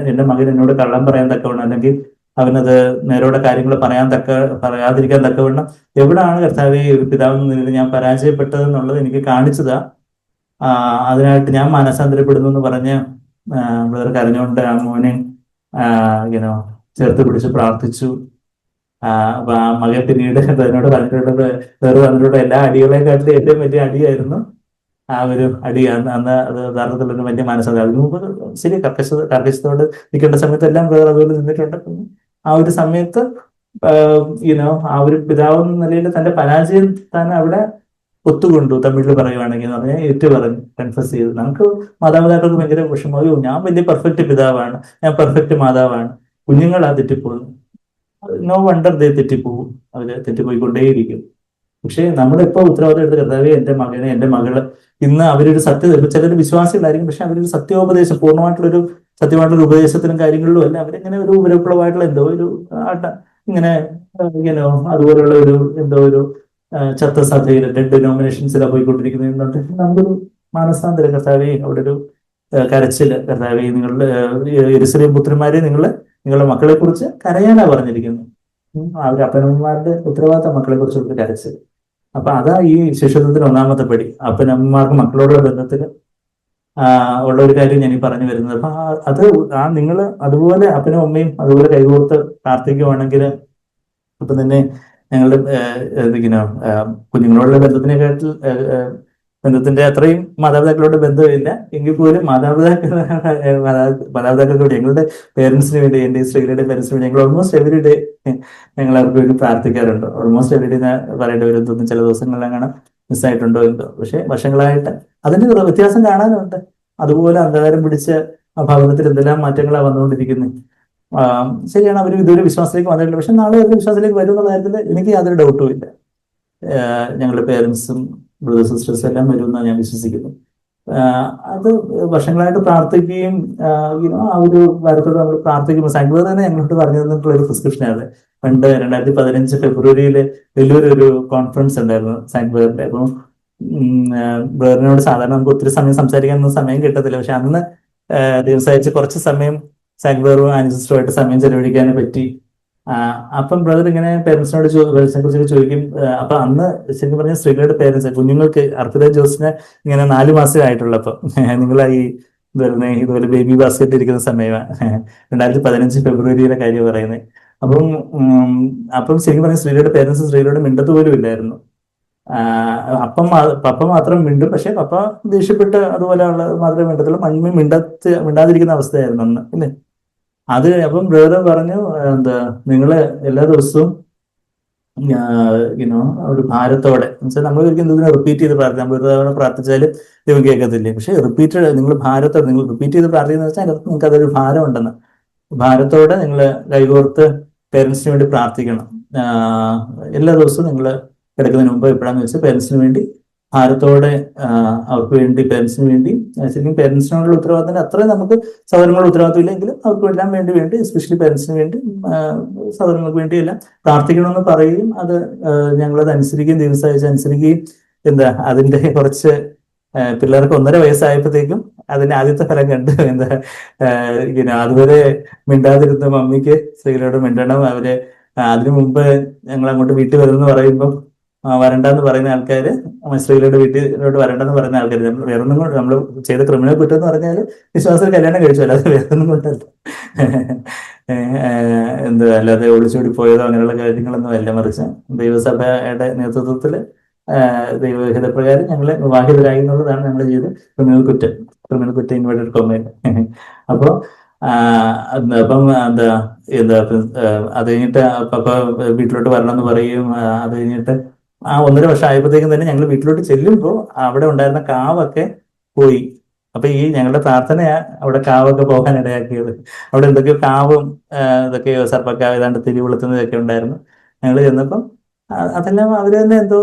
മകൻ എന്നോട് കള്ളം പറയാൻ തക്കവണ്ണം, അല്ലെങ്കിൽ അവനത് നേരോടെ കാര്യങ്ങൾ പറയാതിരിക്കാൻ തക്കവണ്ണം എവിടാണ് കർത്താവെ ഒരു പിതാവെന്ന നിലയിൽ ഞാൻ പരാജയപ്പെട്ടതെന്നുള്ളത് എനിക്ക് കാണിച്ചതാ. അതിനായിട്ട് ഞാൻ മാനസാന്തരപ്പെടുന്നു എന്ന് പറഞ്ഞ് ബ്രദർ കരഞ്ഞുകൊണ്ട് ആ മോനെ ഇങ്ങനെ ചേർത്ത് പിടിച്ച് പ്രാർത്ഥിച്ചു. അപ്പൊ ആ മകൻ പിന്നീട് അതിനോട് പറഞ്ഞിട്ടുള്ളത്, വേറെ പറഞ്ഞിട്ടുള്ള എല്ലാ അടികളെക്കാട്ടിലും ഏറ്റവും വലിയ അടിയായിരുന്നു ആ ഒരു അടി. അന്ന് അത് യഥാർത്ഥത്തിലൊരു വലിയ മനസ്സാണ്. അതിനു മുമ്പ് ശരി കർക്കശത്തോട് നിൽക്കേണ്ട സമയത്തെല്ലാം ബ്രദർ അതുപോലെ നിന്നിട്ടുണ്ട്. ആ ഒരു സമയത്ത് ആ ഒരു പിതാവ് എന്ന നിലയിൽ തന്റെ പരാജയം താൻ അവിടെ ഒത്തുകൊണ്ടു, തമിഴിൽ പറയുവാണെങ്കിൽ എന്ന് പറഞ്ഞാൽ ഏറ്റു പറഞ്ഞു, കൺഫസ് ചെയ്തു. നമുക്ക് മാതാപിതാക്കൾക്ക് ഭയങ്കര വിഷമവും, ഞാൻ വലിയ പെർഫെക്റ്റ് പിതാവാണ്, ഞാൻ പെർഫെക്റ്റ് മാതാവാണ്, കുഞ്ഞുങ്ങളാ തെറ്റിപ്പോകുന്നു. നോ വണ്ടർ ദേ തെറ്റിപ്പോകും, അവര് തെറ്റിപ്പോയിക്കൊണ്ടേയിരിക്കും. പക്ഷെ നമ്മളിപ്പോ ഉത്തരവാദിത്തം എടുത്ത കർത്താവേ, എന്റെ മകനെ, എന്റെ മകള് ഇന്ന് അവരൊരു ചിലർ വിശ്വാസികളായിരിക്കും, പക്ഷെ അവരൊരു സത്യോപദേശം, പൂർണ്ണമായിട്ടുള്ളൊരു സത്യമായിട്ടുള്ള ഉപദേശത്തിലും കാര്യങ്ങളിലും അല്ല, അവരെങ്ങനെ ഒരു ഉപരിപ്ലവമായിട്ടുള്ള എന്തോ ഒരു ഇങ്ങനെ ഇങ്ങനെ അതുപോലുള്ള ഒരു എന്തോ ഒരു ചത്ത സഭയിൽ ഡെഡ് ഡിനോമിനേഷൻസിലാണ് പോയിക്കൊണ്ടിരിക്കുന്നത്. നമുക്കൊരു മാനസാന്തരം, കർത്താവേ അവിടെ ഒരു കരച്ചില്, കർത്താവേ നിങ്ങളുടെ യെരൂശലേം പുത്രന്മാരെ നിങ്ങളുടെ മക്കളെ കുറിച്ച് കരയാനാ പറഞ്ഞിരിക്കുന്നത്. അവർ അപ്പനമ്മമാരുടെ ഉത്തരവാദിത്തം മക്കളെ കുറിച്ച് കരച്ചിൽ. അപ്പൊ അതാ ഈ ശിഷ്യത്വത്തിന് ഒന്നാമത്തെ പടി, അപ്പനമ്മമാർക്ക് മക്കളോടുള്ള ബന്ധത്തില് ഉള്ള ഒരു കാര്യം ഞാൻ ഈ പറഞ്ഞു വരുന്നത്. അപ്പൊ അത് നിങ്ങൾ അതുപോലെ അപ്പനും അമ്മയും അതുപോലെ കൈകോർത്ത് പ്രാർത്ഥിക്കുവാണെങ്കിൽ ഇപ്പൊ തന്നെ ഞങ്ങളുടെ ഇങ്ങനെ കുഞ്ഞുങ്ങളോടുള്ള ബന്ധത്തിന്റെ അത്രയും മാതാപിതാക്കളോട് ബന്ധമില്ല എങ്കിൽ പോലും മാതാപിതാക്കൾക്ക് വേണ്ടി, ഞങ്ങളുടെ പേരൻസിന് വേണ്ടി, എന്റെ ശ്രീലയുടെ പേരൻസിന് വേണ്ടി ഞങ്ങൾ ഓൾമോസ്റ്റ് എവറി ഡേ ഞങ്ങൾ അവർക്ക് വേണ്ടി പ്രാർത്ഥിക്കാറുണ്ട്. ഓൾമോസ്റ്റ് എവറി ഡേ പറയേണ്ടി വരും, തോന്നുന്നു ചില ദിവസങ്ങളിലാണ് മിസ്സായിട്ടുണ്ടോ എന്തോ. പക്ഷെ വർഷങ്ങളായിട്ട് അതിന്റെ വ്യത്യാസം കാണാനുണ്ട്. അതുപോലെ അന്ധകാരം പിടിച്ച ആ ഭവനത്തിൽ എന്തെല്ലാം മാറ്റങ്ങളാണ് വന്നുകൊണ്ടിരിക്കുന്നത്. ശരിയാണ്, അവർ ഇതുവരെ വിശ്വാസത്തിലേക്ക് വന്നിട്ടില്ല, പക്ഷെ നാളെ അവർ വിശ്വാസത്തിലേക്ക് വരും എന്നുള്ള കാര്യത്തിൽ എനിക്ക് യാതൊരു ഡൗട്ടും ഇല്ല. ഞങ്ങളുടെ പേരൻസും ബ്രദേഴ്സ് സിസ്റ്റേഴ്സും എല്ലാം വരുമെന്നാണ് ഞാൻ വിശ്വസിക്കുന്നത്. അത് വർഷങ്ങളായിട്ട് പ്രാർത്ഥിക്കുകയും ആ ഒരു കാര്യത്തോട് നമ്മൾ പ്രാർത്ഥിക്കുമ്പോൾ സംഘം തന്നെ ഞങ്ങളോട് പറഞ്ഞു തന്നിട്ടുള്ള ഒരു പ്രിസ്ക്രിപ്ഷനാണ്. പണ്ട് 2015 ഫെബ്രുവരിയിൽ വലിയൊരു കോൺഫറൻസ് ഉണ്ടായിരുന്നു സാങ്ക്വേറിന്റെ. അപ്പം ബ്രദറിനോട് സാധാരണ നമുക്ക് ഒത്തിരി സമയം സംസാരിക്കാനൊന്നും സമയം കിട്ടത്തില്ല, പക്ഷെ അന്ന് ദിവസമായിട്ട് കുറച്ച് സമയം സാങ്ക്വേറും ആൻസിസ്റ്ററുമായിട്ട് സമയം ചെലവഴിക്കാനെ പറ്റി. അപ്പം ബ്രദർ ഇങ്ങനെ പേരൻസിനോട് പേരൻസിനെ കുറിച്ച് ചോദിക്കും. അപ്പൊ അന്ന് ശരിക്കും പറഞ്ഞ സ്ത്രീകളുടെ പേരൻസ്, കുഞ്ഞുങ്ങൾക്ക് അർപ്പിത ജോസിന് ഇങ്ങനെ 4 മാസമേ ആയിട്ടുള്ളപ്പോ നിങ്ങളാ ഈ വരുന്ന ഇതുപോലെ ബേബി ബാസ്കറ്റ് ഇരിക്കുന്ന സമയമാണ് 2015 ഫെബ്രുവരിയിലെ കാര്യം പറയുന്നത്. അപ്പം ശരിക്കും പറഞ്ഞ സ്ത്രീകളുടെ പേരൻസ് സ്ത്രീകളുടെ മിണ്ടത്ത് പോലും ഇല്ലായിരുന്നു. പപ്പ മാത്രം മിണ്ടും, പക്ഷെ പപ്പ ദേഷ്യപ്പെട്ട് അതുപോലെയുള്ള മാത്രമേ മിണ്ടത്തുള്ളൂ. മമ്മി മിണ്ടാതിരിക്കുന്ന അവസ്ഥയായിരുന്നു അന്ന്, ഇല്ലേ? അത് അപ്പം ബ്രദർ പറഞ്ഞു, എന്താ നിങ്ങള് എല്ലാ ദിവസവും ഒരു ഭാരത്തോടെ എന്നുവെച്ചാൽ നമ്മൾ ഒരിക്കലും ഇതിനെ റിപ്പീറ്റ് ചെയ്ത് പ്രാർത്ഥിക്കാം. നമ്മൾ ഒരു തവണ പ്രാർത്ഥിച്ചാൽ ദൈവം കേൾക്കത്തില്ലേ? പക്ഷെ നിങ്ങൾ ഭാരത്തോടെ നിങ്ങൾ റിപ്പീറ്റ് ചെയ്ത് പ്രാർത്ഥിക്കുന്ന വെച്ചാൽ നിങ്ങൾക്ക് അതൊരു ഭാരം ഉണ്ടെന്ന്. ഭാരത്തോടെ നിങ്ങൾ കൈകോർത്ത് പേരൻസിന് വേണ്ടി പ്രാർത്ഥിക്കണം. എല്ലാ ദിവസവും നിങ്ങൾ കിടക്കുന്നതിന് മുമ്പ് എപ്പോഴാന്ന് വെച്ചാൽ പേരൻസിന് വേണ്ടി ഭാരത്തോടെ അവർക്ക് വേണ്ടി, പേരൻസിന് വേണ്ടി, ശരിക്കും പേരൻസിനോടുള്ള ഉത്തരവാദിത്തം അത്രയും നമുക്ക് സഹോദരങ്ങളുടെ ഉത്തരവാദിത്തം ഇല്ലെങ്കിലും അവർക്ക് എല്ലാം വേണ്ടി എസ്പെഷ്യലി പേരൻസിന് വേണ്ടി, സഹോദരങ്ങൾക്ക് വേണ്ടി എല്ലാം പ്രാർത്ഥിക്കണമെന്ന് പറയുകയും അത് ഞങ്ങളത് അനുസരിക്കുകയും ദിവസം അനുസരിക്കുകയും അതിന്റെ കുറച്ച് പിള്ളേർക്ക് 1.5 വയസ്സായപ്പോഴത്തേക്കും അതിന്റെ ആദ്യത്തെ ഫലം കണ്ടു. അതുവരെ മിണ്ടാതിരുന്ന മമ്മിക്ക് സ്ത്രീകളോട് മിണ്ടണം. അവര് അതിനു മുമ്പ് ഞങ്ങൾ അങ്ങോട്ട് വീട്ടിൽ വരുമെന്ന് പറയുമ്പോൾ വരണ്ടെന്ന് പറയുന്ന ആൾക്കാര് സ്ത്രീകളുടെ വീട്ടിലോട്ട് വരണ്ടെന്ന് പറയുന്ന ആൾക്കാർ, വേറൊന്നും കൊണ്ട് നമ്മൾ ചെയ്ത ക്രിമിനൽ കുറ്റം എന്ന് പറഞ്ഞാൽ വിശ്വാസത്തിൽ കല്യാണം കഴിച്ചു, അല്ലാതെ വേറൊന്നും കൊണ്ടല്ല. അല്ലാതെ ഒളിച്ചോടി പോയതോ അങ്ങനെയുള്ള കാര്യങ്ങളൊന്നും അല്ല, മറിച്ച് ദൈവസഭയുടെ നേതൃത്വത്തിൽ ദൈവഹിതപ്രകാരം ഞങ്ങൾ വിവാഹിതരായി എന്നുള്ളതാണ് ഞങ്ങൾ ചെയ്ത് ക്രിമിനൽ കുറ്റം ഇൻവേർട്ടഡ് കോമയിൽ. അപ്പോ അപ്പം അത് കഴിഞ്ഞിട്ട് പപ്പ വീട്ടിലോട്ട് വരണം എന്ന് പറയും. അത് കഴിഞ്ഞിട്ട് 1.5 വർഷം ആയപ്പോഴത്തേക്കും തന്നെ ഞങ്ങൾ വീട്ടിലോട്ട് ചെല്ലുമ്പോൾ അവിടെ ഉണ്ടായിരുന്ന കാവൊക്കെ പോയി. അപ്പൊ ഈ ഞങ്ങളുടെ പ്രാർത്ഥനയാ അവിടെ കാവൊക്കെ പോകാൻ ഇടയാക്കിയത്. അവിടെ എന്തൊക്കെയോ കാവും ഇതൊക്കെയോ സർപ്പക്കാവ് ഏതാണ്ട് തിരി വെളുത്തുന്നതൊക്കെ ഉണ്ടായിരുന്നു. ഞങ്ങൾ ചെന്നപ്പം അതെല്ലാം അവര് തന്നെ എന്തോ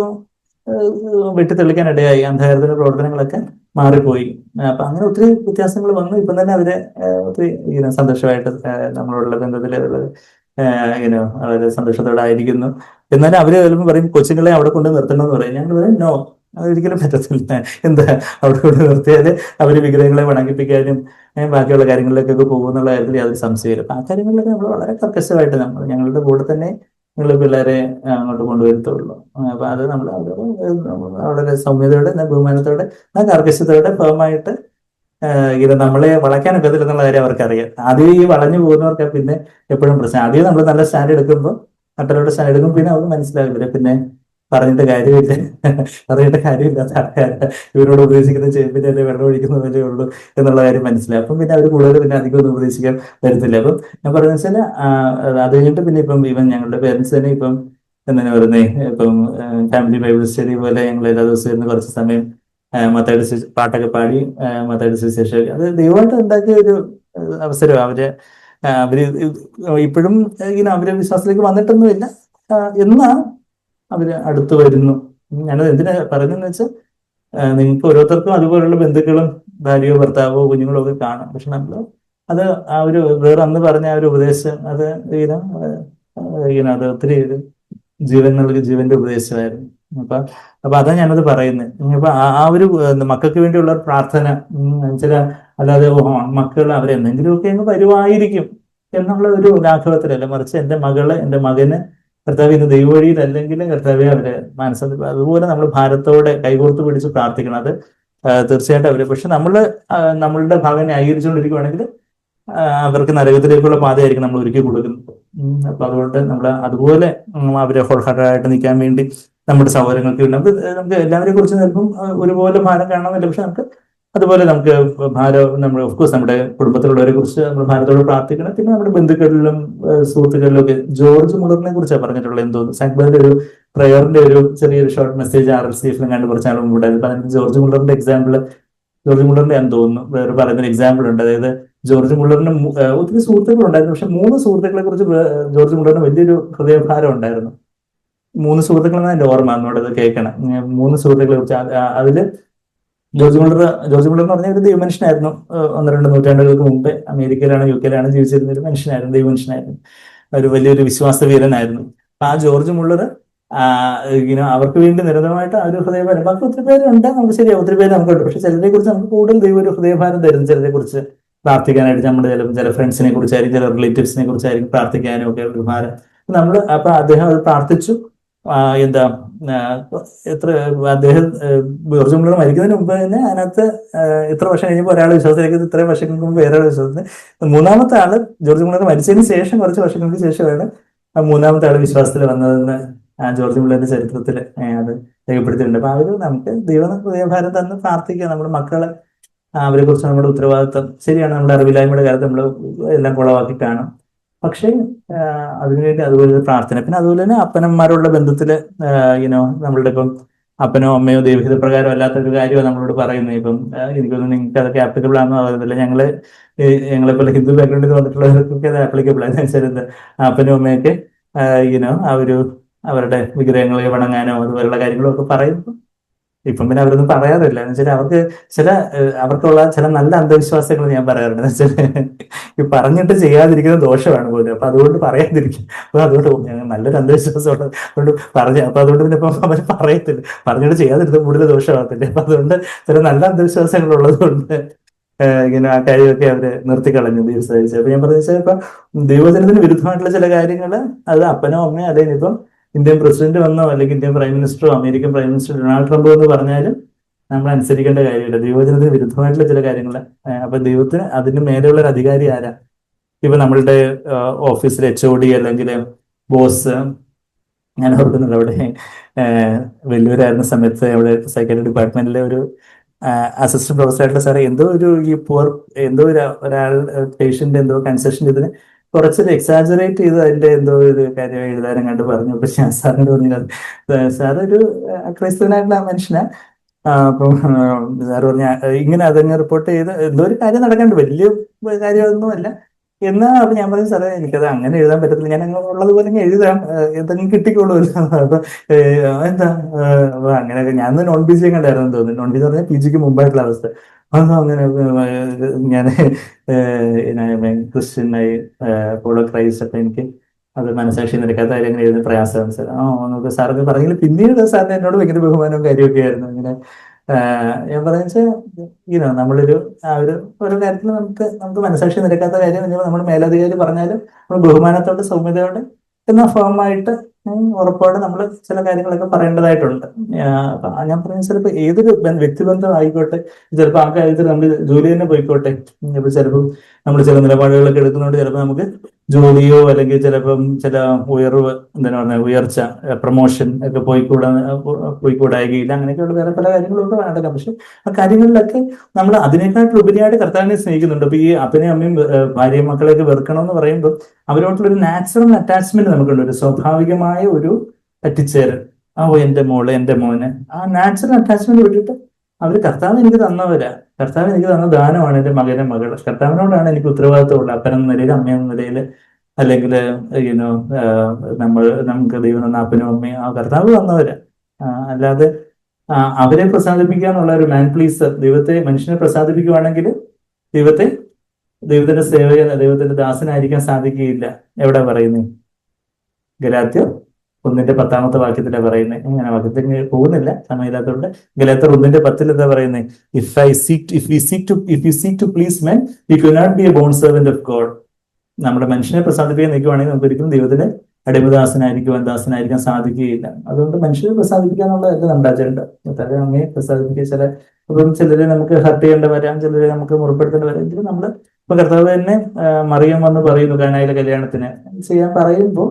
വെട്ടിത്തെളിക്കാൻ ഇടയായി. അന്ധകാരത്തിന്റെ പ്രവർത്തനങ്ങളൊക്കെ മാറിപ്പോയി. അപ്പൊ അങ്ങനെ ഒത്തിരി വ്യത്യാസങ്ങൾ വന്നു. ഇപ്പം തന്നെ അവര് ഒത്തിരി സന്തോഷമായിട്ട് നമ്മളോടുള്ള ബന്ധത്തിൽ വളരെ സന്തോഷത്തോടെ ആയിരിക്കുന്നു. എന്നാലും അവര് ചിലപ്പോൾ പറയും കൊച്ചുങ്ങളെ അവിടെ കൊണ്ട് നിർത്തണം എന്ന് പറയും. ഞങ്ങൾ പറയും നോ, അതൊരിക്കലും പറ്റത്തില്ല. അവിടെ കൊണ്ട് നിർത്തിയാല് അവര് വിഗ്രഹങ്ങളെ വണങ്ങിപ്പിക്കാനും ബാക്കിയുള്ള കാര്യങ്ങളിലേക്കൊക്കെ പോകുന്നുള്ള കാര്യത്തിൽ യാതൊരു സംശയമില്ല. അപ്പൊ ആ കാര്യങ്ങളിലൊക്കെ നമ്മൾ വളരെ കർക്കശമായിട്ട് ഞങ്ങളുടെ കൂടെ തന്നെ നിങ്ങൾ പിള്ളേരെ അങ്ങോട്ട് കൊണ്ടുവരുത്തുള്ളൂ. അപ്പൊ അത് നമ്മൾ വളരെ സൗമ്യതയോടെ, ബഹുമാനത്തോടെ, കർക്കശത്തോടെ, ഫേമായിട്ട് ഇത് നമ്മളെ വളയ്ക്കാനൊക്കത്തില്ല എന്നുള്ള കാര്യം അവർക്കറിയാം. ആദ്യം ഈ വളഞ്ഞു പോകുന്നവർക്ക് പിന്നെ എപ്പോഴും പ്രശ്നം. ആദ്യം നമ്മൾ നല്ല സ്റ്റാൻഡ് എടുക്കുമ്പോൾ, നട്ടലോട്ട് സ്റ്റാൻഡ് എടുക്കും, പിന്നെ അവർക്ക് മനസ്സിലാകില്ല, പിന്നെ പറഞ്ഞിട്ട് കാര്യമില്ല, പറഞ്ഞിട്ട് കാര്യമില്ലാത്ത ആൾക്കാര് ഇവരോട് ഉപദേശിക്കുന്ന ചേമ്പിന്റെ അല്ലെ വെള്ളം ഒഴിക്കുന്നതല്ലേ ഉള്ളൂ എന്നുള്ള കാര്യം മനസ്സിലായി. അപ്പം പിന്നെ അവർ കൂടുതൽ പിന്നെ അധികം ഒന്നും ഉപദേശിക്കാൻ വരത്തില്ല. അപ്പം ഞാൻ പറയുന്നത് വെച്ചാൽ അത് കഴിഞ്ഞിട്ട് പിന്നെ ഇപ്പം ഇവൻ ഞങ്ങളുടെ പേരൻസ് തന്നെ ഇപ്പം എന്താണ് പറയുന്നത്, ഇപ്പം ഫാമിലി ബൈബിൾ സ്റ്റഡി പോലെ ഞങ്ങൾ എല്ലാ ദിവസവും ഇരുന്ന് കുറച്ച് സമയം മത്തായിയുടെ പാട്ടൊക്കെ പാടി മത്തായിയുടെ സുവിശേഷം, അത് ദൈവമായിട്ട് ഉണ്ടാക്കിയ ഒരു അവസരം. അവര് ഇപ്പോഴും ഇങ്ങനെ അവര് വിശ്വാസത്തിലേക്ക് വന്നിട്ടൊന്നുമില്ല, എന്നാ അവര് അടുത്ത് വരുന്നു. ഞാനത് എന്തിനാ പറയുന്നതെന്ന് വെച്ചാൽ, നിങ്ങൾക്ക് ഓരോരുത്തർക്കും അതുപോലുള്ള ബന്ധുക്കളും ഭാര്യയോ ഭർത്താവോ കുഞ്ഞുങ്ങളോ ഒക്കെ കാണും. പക്ഷെ നമ്മൾ അത് ആ ഒരു വേറെ അന്ന് പറഞ്ഞ ആ ഒരു ഉപദേശം, അത് ഇങ്ങനെ അത് ഒത്തിരി ജീവൻ നൽകി ജീവന്റെ ഉപദേശമായിരുന്നു. അപ്പൊ അപ്പൊ അതാ ഞാനത് പറയുന്നത്. അപ്പൊ ആ ഒരു മക്കൾക്ക് വേണ്ടിയുള്ള ഒരു പ്രാർത്ഥന, ചില അല്ലാതെ മക്കൾ അവരെന്തെങ്കിലുമൊക്കെ അങ്ങ് വരുമായിരിക്കും എന്നുള്ള ഒരു ലാഘവത്തിലല്ല, മറിച്ച് എന്റെ മകള്, എന്റെ മകന് കർത്താവ് ഇന്ന് ദൈവവഴിയിലല്ലെങ്കിലും കർത്താവെ അവരെ മനസ്സിൽ, അതുപോലെ നമ്മൾ ഭാരത്തോടെ കൈകോർത്ത് പിടിച്ച് പ്രാർത്ഥിക്കണം. അത് തീർച്ചയായിട്ടും അവര്, പക്ഷെ നമ്മളുടെ ഭാഗം ന്യായീകരിച്ചുകൊണ്ടിരിക്കുവാണെങ്കിൽ അവർക്ക് നരകത്തിലേക്കുള്ള പാതയായിരിക്കും നമ്മൾ ഒരുക്കി കൊടുക്കുന്നത്. അപ്പൊ അതുകൊണ്ട് നമ്മൾ അതുപോലെ അവരെ ഹോൾ ഹാർട്ടഡായിട്ട് നിൽക്കാൻ വേണ്ടി നമ്മുടെ സഹോദരങ്ങൾക്ക് വേണ്ടി നമുക്ക് എല്ലാവരെയും കുറിച്ച് ചിലപ്പം ഒരുപോലെ ഭാരം കാണണമെന്നില്ല, പക്ഷെ നമുക്ക് അതുപോലെ നമുക്ക് ഭാരം, നമ്മൾ ഓഫ്കോഴ്സ് നമ്മുടെ കുടുംബത്തിലുള്ളവരെ കുറിച്ച് നമ്മൾ ഭാരത്തോട് പ്രാർത്ഥിക്കണം. പിന്നെ നമ്മുടെ ബന്ധുക്കളിലും സുഹൃത്തുക്കളിലും ഒക്കെ. ജോർജ് മുള്ളറിനെ കുറിച്ചാണ് പറഞ്ഞിട്ടുള്ളത് എന്തോ സാക്ബറിന്റെ ഒരു പ്രയറിന്റെ ഒരു ചെറിയൊരു ഷോർട്ട് മെസ്സേജ് RLCF കണ്ട് കുറച്ച് നാൾ മുമ്പ് ഉണ്ടായിരുന്നു. അപ്പൊ അതിന് ജോർജ് മുള്ളറിന്റെ എക്സാമ്പിൾ, ജോർജ് മുള്ളറിന്റെ എന്ന് തോന്നുന്നു വേറെ പറയുന്നൊരു എക്സാമ്പിൾ ഉണ്ട്. അതായത് ജോർജ് മുള്ളറിന് ഒത്തിരി സുഹൃത്തുക്കൾ ഉണ്ടായിരുന്നു, പക്ഷെ 3 സുഹൃത്തുക്കളെ കുറിച്ച് ജോർജ് മുള്ളറിന് വലിയൊരു ഹൃദയഭാരം ഉണ്ടായിരുന്നു. 3 സുഹൃത്തുക്കളെന്നാണ് എന്റെ ഓർമ്മ, എന്നോട് ഇത് കേൾക്കണം. 3 സുഹൃത്തുക്കളെ കുറിച്ച് അതില് ജോർജ് മുള്ളർ എന്ന് പറഞ്ഞ ഒരു ദൈവമനുഷ്യനായിരുന്നു. 1-2 നൂറ്റാണ്ടുകൾക്ക് മുമ്പ് അമേരിക്കയിലാണ് UK-യിലാണ് ജീവിച്ചിരുന്ന ഒരു മനുഷ്യനായിരുന്നു, ദൈവമനുഷ്യനായിരുന്നു, ഒരു വലിയൊരു വിശ്വാസ വീരനായിരുന്നു. അപ്പൊ ആ ജോർജ് മുള്ളർ ഇങ്ങനെ അവർക്ക് വേണ്ടി നിരന്തരമായിട്ട് ആ ഒരു ഹൃദയഭാരം, ബാക്കി ഒത്തിരി പേരുണ്ട്, നമുക്ക് ശരിയാ ഒത്തിരി പേര് നമുക്കുണ്ട്, പക്ഷെ ചിലരെ കുറിച്ച് നമുക്ക് കൂടുതൽ ദൈവം ഒരു ഹൃദയഭാരം തരുന്നു. ചിലരെ കുറിച്ച് പ്രാർത്ഥിക്കാനായിട്ട് നമ്മുടെ ചില ഫ്രണ്ട്സിനെ കുറിച്ചായിരിക്കും, ചില റിലേറ്റീവ്സിനെ കുറിച്ചായിരിക്കും പ്രാർത്ഥിക്കാനും ഒക്കെ ഒരു ഭാരം. അപ്പൊ അദ്ദേഹം അത് പ്രാർത്ഥിച്ചു. എന്താ എത്ര അദ്ദേഹം ജോർജ് മുള്ളർ മരിക്കുന്നതിന് മുമ്പ് തന്നെ അതിനകത്ത് ഇത്ര വർഷം കഴിഞ്ഞപ്പോൾ ഒരാൾ വിശ്വാസത്തിലേക്ക്, ഇത്രയും വർഷങ്ങൾക്ക് മുമ്പ് വേറെ വിശ്വാസത്തിന്, മൂന്നാമത്തെ ആള് ജോർജ് മുള്ളർ മരിച്ചതിന് ശേഷം കുറച്ച് വർഷങ്ങൾക്ക് ശേഷമാണ് മൂന്നാമത്തെ ആള് വിശ്വാസത്തിൽ വന്നതെന്ന് ജോർജ് മുള്ളറിന്റെ ചരിത്രത്തിൽ അത് രേഖപ്പെടുത്തിയിട്ടുണ്ട്. അപ്പൊ അവര് നമുക്ക് ദൈവം ഹൃദയഭാരം തന്ന് പ്രാർത്ഥിക്കുക. നമ്മുടെ മക്കളെ അവരെ കുറിച്ച് നമ്മുടെ ഉത്തരവാദിത്വം, ശരിയാണ്, നമ്മുടെ അറിവില്ലായ്മയുടെ കാലത്ത് നമ്മൾ എല്ലാം കുളവാക്കി കാണും. പക്ഷേ അതിനുവേണ്ടി അതുപോലെ ഒരു പ്രാർത്ഥന. പിന്നെ അതുപോലെ തന്നെ അപ്പനന്മാരുള്ള ബന്ധത്തില് നമ്മളുടെ ഇപ്പം അപ്പനോ അമ്മയോ ദൈവഹിത പ്രകാരം അല്ലാത്തൊരു കാര്യമാണ് നമ്മളോട് പറയുന്നത്. ഇപ്പം എനിക്കൊന്നും നിങ്ങൾക്ക് അതൊക്കെ ആപ്ലിക്കബിൾ ആണെന്ന് പറയുന്നില്ല. ഞങ്ങളെ പോലെ ഹിന്ദു ബാക്ക്ഗ്രൗണ്ടിൽ വന്നിട്ടുള്ളവർക്കൊക്കെ അത് ആപ്ലിക്കബിൾ ആണ്. വെച്ചാൽ അപ്പനും അമ്മയൊക്കെ അവരുടെ വിഗ്രഹങ്ങളെ വണങ്ങാനോ അതുപോലുള്ള കാര്യങ്ങളോ ഒക്കെ പറയുമ്പോൾ ഇപ്പം പിന്നെ അവരൊന്നും പറയാറില്ല. എന്ന് വെച്ചാൽ അവർക്കുള്ള ചില നല്ല അന്ധവിശ്വാസങ്ങൾ ഞാൻ പറയാറുണ്ട്. എന്ന് വെച്ചാൽ ഈ പറഞ്ഞിട്ട് ചെയ്യാതിരിക്കുന്ന ദോഷമാണ് പോലും. അപ്പൊ അതുകൊണ്ട് പറയാതിരിക്കും. അപ്പൊ അതുകൊണ്ട് ഞങ്ങൾ നല്ലൊരു അന്ധവിശ്വാസമുണ്ട്, അതുകൊണ്ട് അപ്പൊ അതുകൊണ്ട് പിന്നെ ഇപ്പം അവർ പറയത്തില്ല, പറഞ്ഞിട്ട് ചെയ്യാതിരുന്ന കൂടുതൽ ദോഷമാകത്തില്ല. അപ്പൊ അതുകൊണ്ട് ചില നല്ല അന്ധവിശ്വാസങ്ങൾ ഉള്ളത് കൊണ്ട് ഇങ്ങനെ ആ കാര്യമൊക്കെ അവര് നിർത്തിക്കളഞ്ഞു ദിവസം. അപ്പൊ ഞാൻ പറഞ്ഞ ഇപ്പൊ ദൈവജനത്തിന് വിരുദ്ധമായിട്ടുള്ള ചില കാര്യങ്ങൾ, അത് അപ്പനോ അമ്മയോ അല്ലെങ്കിൽ ഇപ്പം ഇന്ത്യൻ പ്രസിഡന്റ് വന്നോ അല്ലെങ്കിൽ ഇന്ത്യൻ പ്രൈം മിനിസ്റ്ററോ അമേരിക്കൻ പ്രൈം മിനിസ്റ്റർ ഡൊണാൾഡ് ട്രംപോ എന്ന് പറഞ്ഞാലും നമ്മൾ അനുസരിക്കേണ്ട കാര്യമില്ല. ദൈവജനത്തിന് വിരുദ്ധമായിട്ടുള്ള ചില കാര്യങ്ങൾ. അപ്പൊ ദൈവത്തിന് അതിന് മേലെയുള്ള ഒരു അധികാരി ആരാ? ഇപ്പൊ നമ്മളുടെ ഓഫീസിലെ HOD അല്ലെങ്കിൽ ബോസ്, ഞാൻ ഓർക്കുന്നില്ല, അവിടെ വലിയൊരായിരുന്ന സമയത്ത് അവിടെ സൈക്കാട്രി ഡിപ്പാർട്ട്മെന്റിലെ ഒരു അസിസ്റ്റന്റ് പ്രൊഫസർ ആയിട്ടുള്ള സാറേ, എന്തോ ഒരു ഈ എന്തോ ഒരാൾ പേഷ്യന്റ് എന്തോ കൺസെഷൻ ചെയ്തതിന് കുറച്ചൊരു എക്സാജറേറ്റ് ചെയ്ത് അതിന്റെ എന്തോ ഒരു കാര്യം എഴുതാനും കണ്ട് പറഞ്ഞു. പക്ഷെ ഞാൻ സാറിനോട് പറഞ്ഞത്, സാർ ഒരു ക്രൈസ്തവനായിട്ടുള്ള മനുഷ്യനാ. അപ്പം സാറ് പറഞ്ഞ ഇങ്ങനെ അതങ്ങ് റിപ്പോർട്ട് ചെയ്ത് എന്തോ ഒരു കാര്യം നടക്കാണ്ട്, വലിയ കാര്യമൊന്നുമല്ല. എന്നാ അപ്പൊ ഞാൻ പറഞ്ഞു, സാറേ എനിക്കത് അങ്ങനെ എഴുതാൻ പറ്റത്തില്ല, ഞാൻ അങ്ങ് ഉള്ളതുപോലെ അങ്ങ് എഴുതാം, എന്തെങ്കിലും കിട്ടിക്കോളൂല്ലോ. അപ്പൊ എന്താ അപ്പൊ അങ്ങനെയൊക്കെ ഞാൻ NON-PG കണ്ടായിരുന്നു തോന്നുന്നു. NON-PG പറഞ്ഞാൽ PG മുമ്പായിട്ടുള്ള അവസ്ഥ. അതൊന്നും അങ്ങനെ ഞാൻ ക്രിസ്ത്യനായി ഫോളോ ക്രൈസ്റ്റ്, അപ്പൊ എനിക്ക് അത് മനസാക്ഷി നിരക്കാത്ത കാര്യം അങ്ങനെ എഴുതുന്ന പ്രയാസമാണ് സാർ. നമുക്ക് സാറൊക്കെ പറഞ്ഞെങ്കിൽ പിന്നീട് സാറിന് എന്നോട് ഭയങ്കര ബഹുമാനവും കാര്യമൊക്കെ ആയിരുന്നു. അങ്ങനെ ഞാൻ പറയുന്നത് നമ്മളൊരു ഓരോ കാര്യത്തിൽ നമുക്ക് മനസാക്ഷി നിരക്കാത്ത കാര്യം നമ്മൾ മേലധികാരി പറഞ്ഞാലും നമ്മൾ ബഹുമാനത്തോടെ സൗമ്യതയോടെ എന്ന ഫേമായിട്ട് ഉറപ്പോടെ നമ്മൾ ചില കാര്യങ്ങളൊക്കെ പറയേണ്ടതായിട്ടുണ്ട്. ഞാൻ പറഞ്ഞ ചിലപ്പോൾ ഏതൊരു വ്യക്തിബന്ധം ആയിക്കോട്ടെ, ചിലപ്പോൾ ആ കാര്യത്തിൽ നമ്മൾ ജോലി തന്നെ പോയിക്കോട്ടെ, ഇപ്പൊ ചിലപ്പോൾ നമ്മൾ ചില നിലപാടുകളൊക്കെ എടുക്കുന്നതുകൊണ്ട് ചിലപ്പോൾ നമുക്ക് ജോലിയോ അല്ലെങ്കിൽ ചിലപ്പം ചില ഉയർവ്, എന്താണ് പറയുക, ഉയർച്ച, പ്രൊമോഷൻ ഒക്കെ പോയിക്കൂടായികയില്ല, അങ്ങനെയൊക്കെയുള്ള വേറെ പല കാര്യങ്ങളൊക്കെ നടക്കാം. പക്ഷെ ആ കാര്യങ്ങളിലൊക്കെ നമ്മൾ അതിനേക്കാട്ടിൽ ഉപരിയായിട്ട് കർത്താവിനെ സ്നേഹിക്കുന്നുണ്ട്. അപ്പൊ ഈ അപ്പനെയും അമ്മയും ഭാര്യയും മക്കളെയൊക്കെ വെറുക്കണം എന്ന് പറയുമ്പോൾ അവരോട്ടുള്ള ഒരു നാച്ചുറൽ അറ്റാച്ച്മെന്റ് നമുക്കുണ്ട്, ഒരു സ്വാഭാവികമായ ഒരു പറ്റിച്ചേരൽ. ആ ഓ എന്റെ മോള്, എന്റെ മോന്, ആ നാച്ചുറൽ അറ്റാച്ച്മെന്റ് വിട്ടിട്ട് അവർ കർത്താവ് എനിക്ക് തന്നവരാ, കർത്താവ് എനിക്ക് തന്ന ദാനമാണ് എന്റെ മകനും മകൾ, കർത്താവിനോടാണ് എനിക്ക് ഉത്തരവാദിത്തമുള്ളത്, അപ്പനെന്ന നിലയിൽ, അമ്മയെന്ന നിലയിൽ, അല്ലെങ്കിൽ യുനോ നമുക്ക് ദൈവം തന്ന അപ്പനും അമ്മയും ആ കർത്താവ് തന്നവരാ. അല്ലാതെ അവരെ പ്രസാദിപ്പിക്കുക എന്നുള്ള ഒരു മാൻ പ്ലീസർ, മനുഷ്യനെ പ്രസാദിപ്പിക്കുവാണെങ്കിൽ ദൈവത്തെ ദൈവത്തിന്റെ ദൈവത്തിന്റെ ദാസനായിരിക്കാൻ സാധിക്കുകയില്ല. എവിടെ പറയുന്നു? ഗലാത്യർ 1:10 വാക്യത്തിലാ പറയുന്നത്. ഇങ്ങനെ വാക്യത്തിൽ പോകുന്നില്ല, സമയമില്ലാത്തതുകൊണ്ട്. ഗലാത്യർ 1:10 എന്താ പറയുന്നത്? If you seek to please men, you could not be a bond servant of God. നമ്മുടെ മനുഷ്യനെ പ്രസാദിപ്പിക്കാൻ നിൽക്കുവാണെങ്കിൽ നമുക്ക് ഒരിക്കലും ദൈവത്തിന്റെ ദാസനായിരിക്കാൻ സാധിക്കുകയില്ല. അതുകൊണ്ട് മനുഷ്യരെ പ്രസാദിപ്പിക്കാന്നുള്ളതല്ല നമ്മുടെ അജണ്ട. അങ്ങേ പ്രസാദിപ്പിക്കുക. ചിലരെ നമുക്ക് ഹർട്ട് ചെയ്യേണ്ട വരാം, ചിലരെ നമുക്ക് മുറിപ്പെടുത്തേണ്ടി വരാം. എങ്കിലും നമ്മൾ ഇപ്പൊ കർത്താവ് തന്നെ മറിയം വന്ന് പറയുന്നു കാനായിലെ കല്യാണത്തിന് ചെയ്യാൻ പറയുമ്പോൾ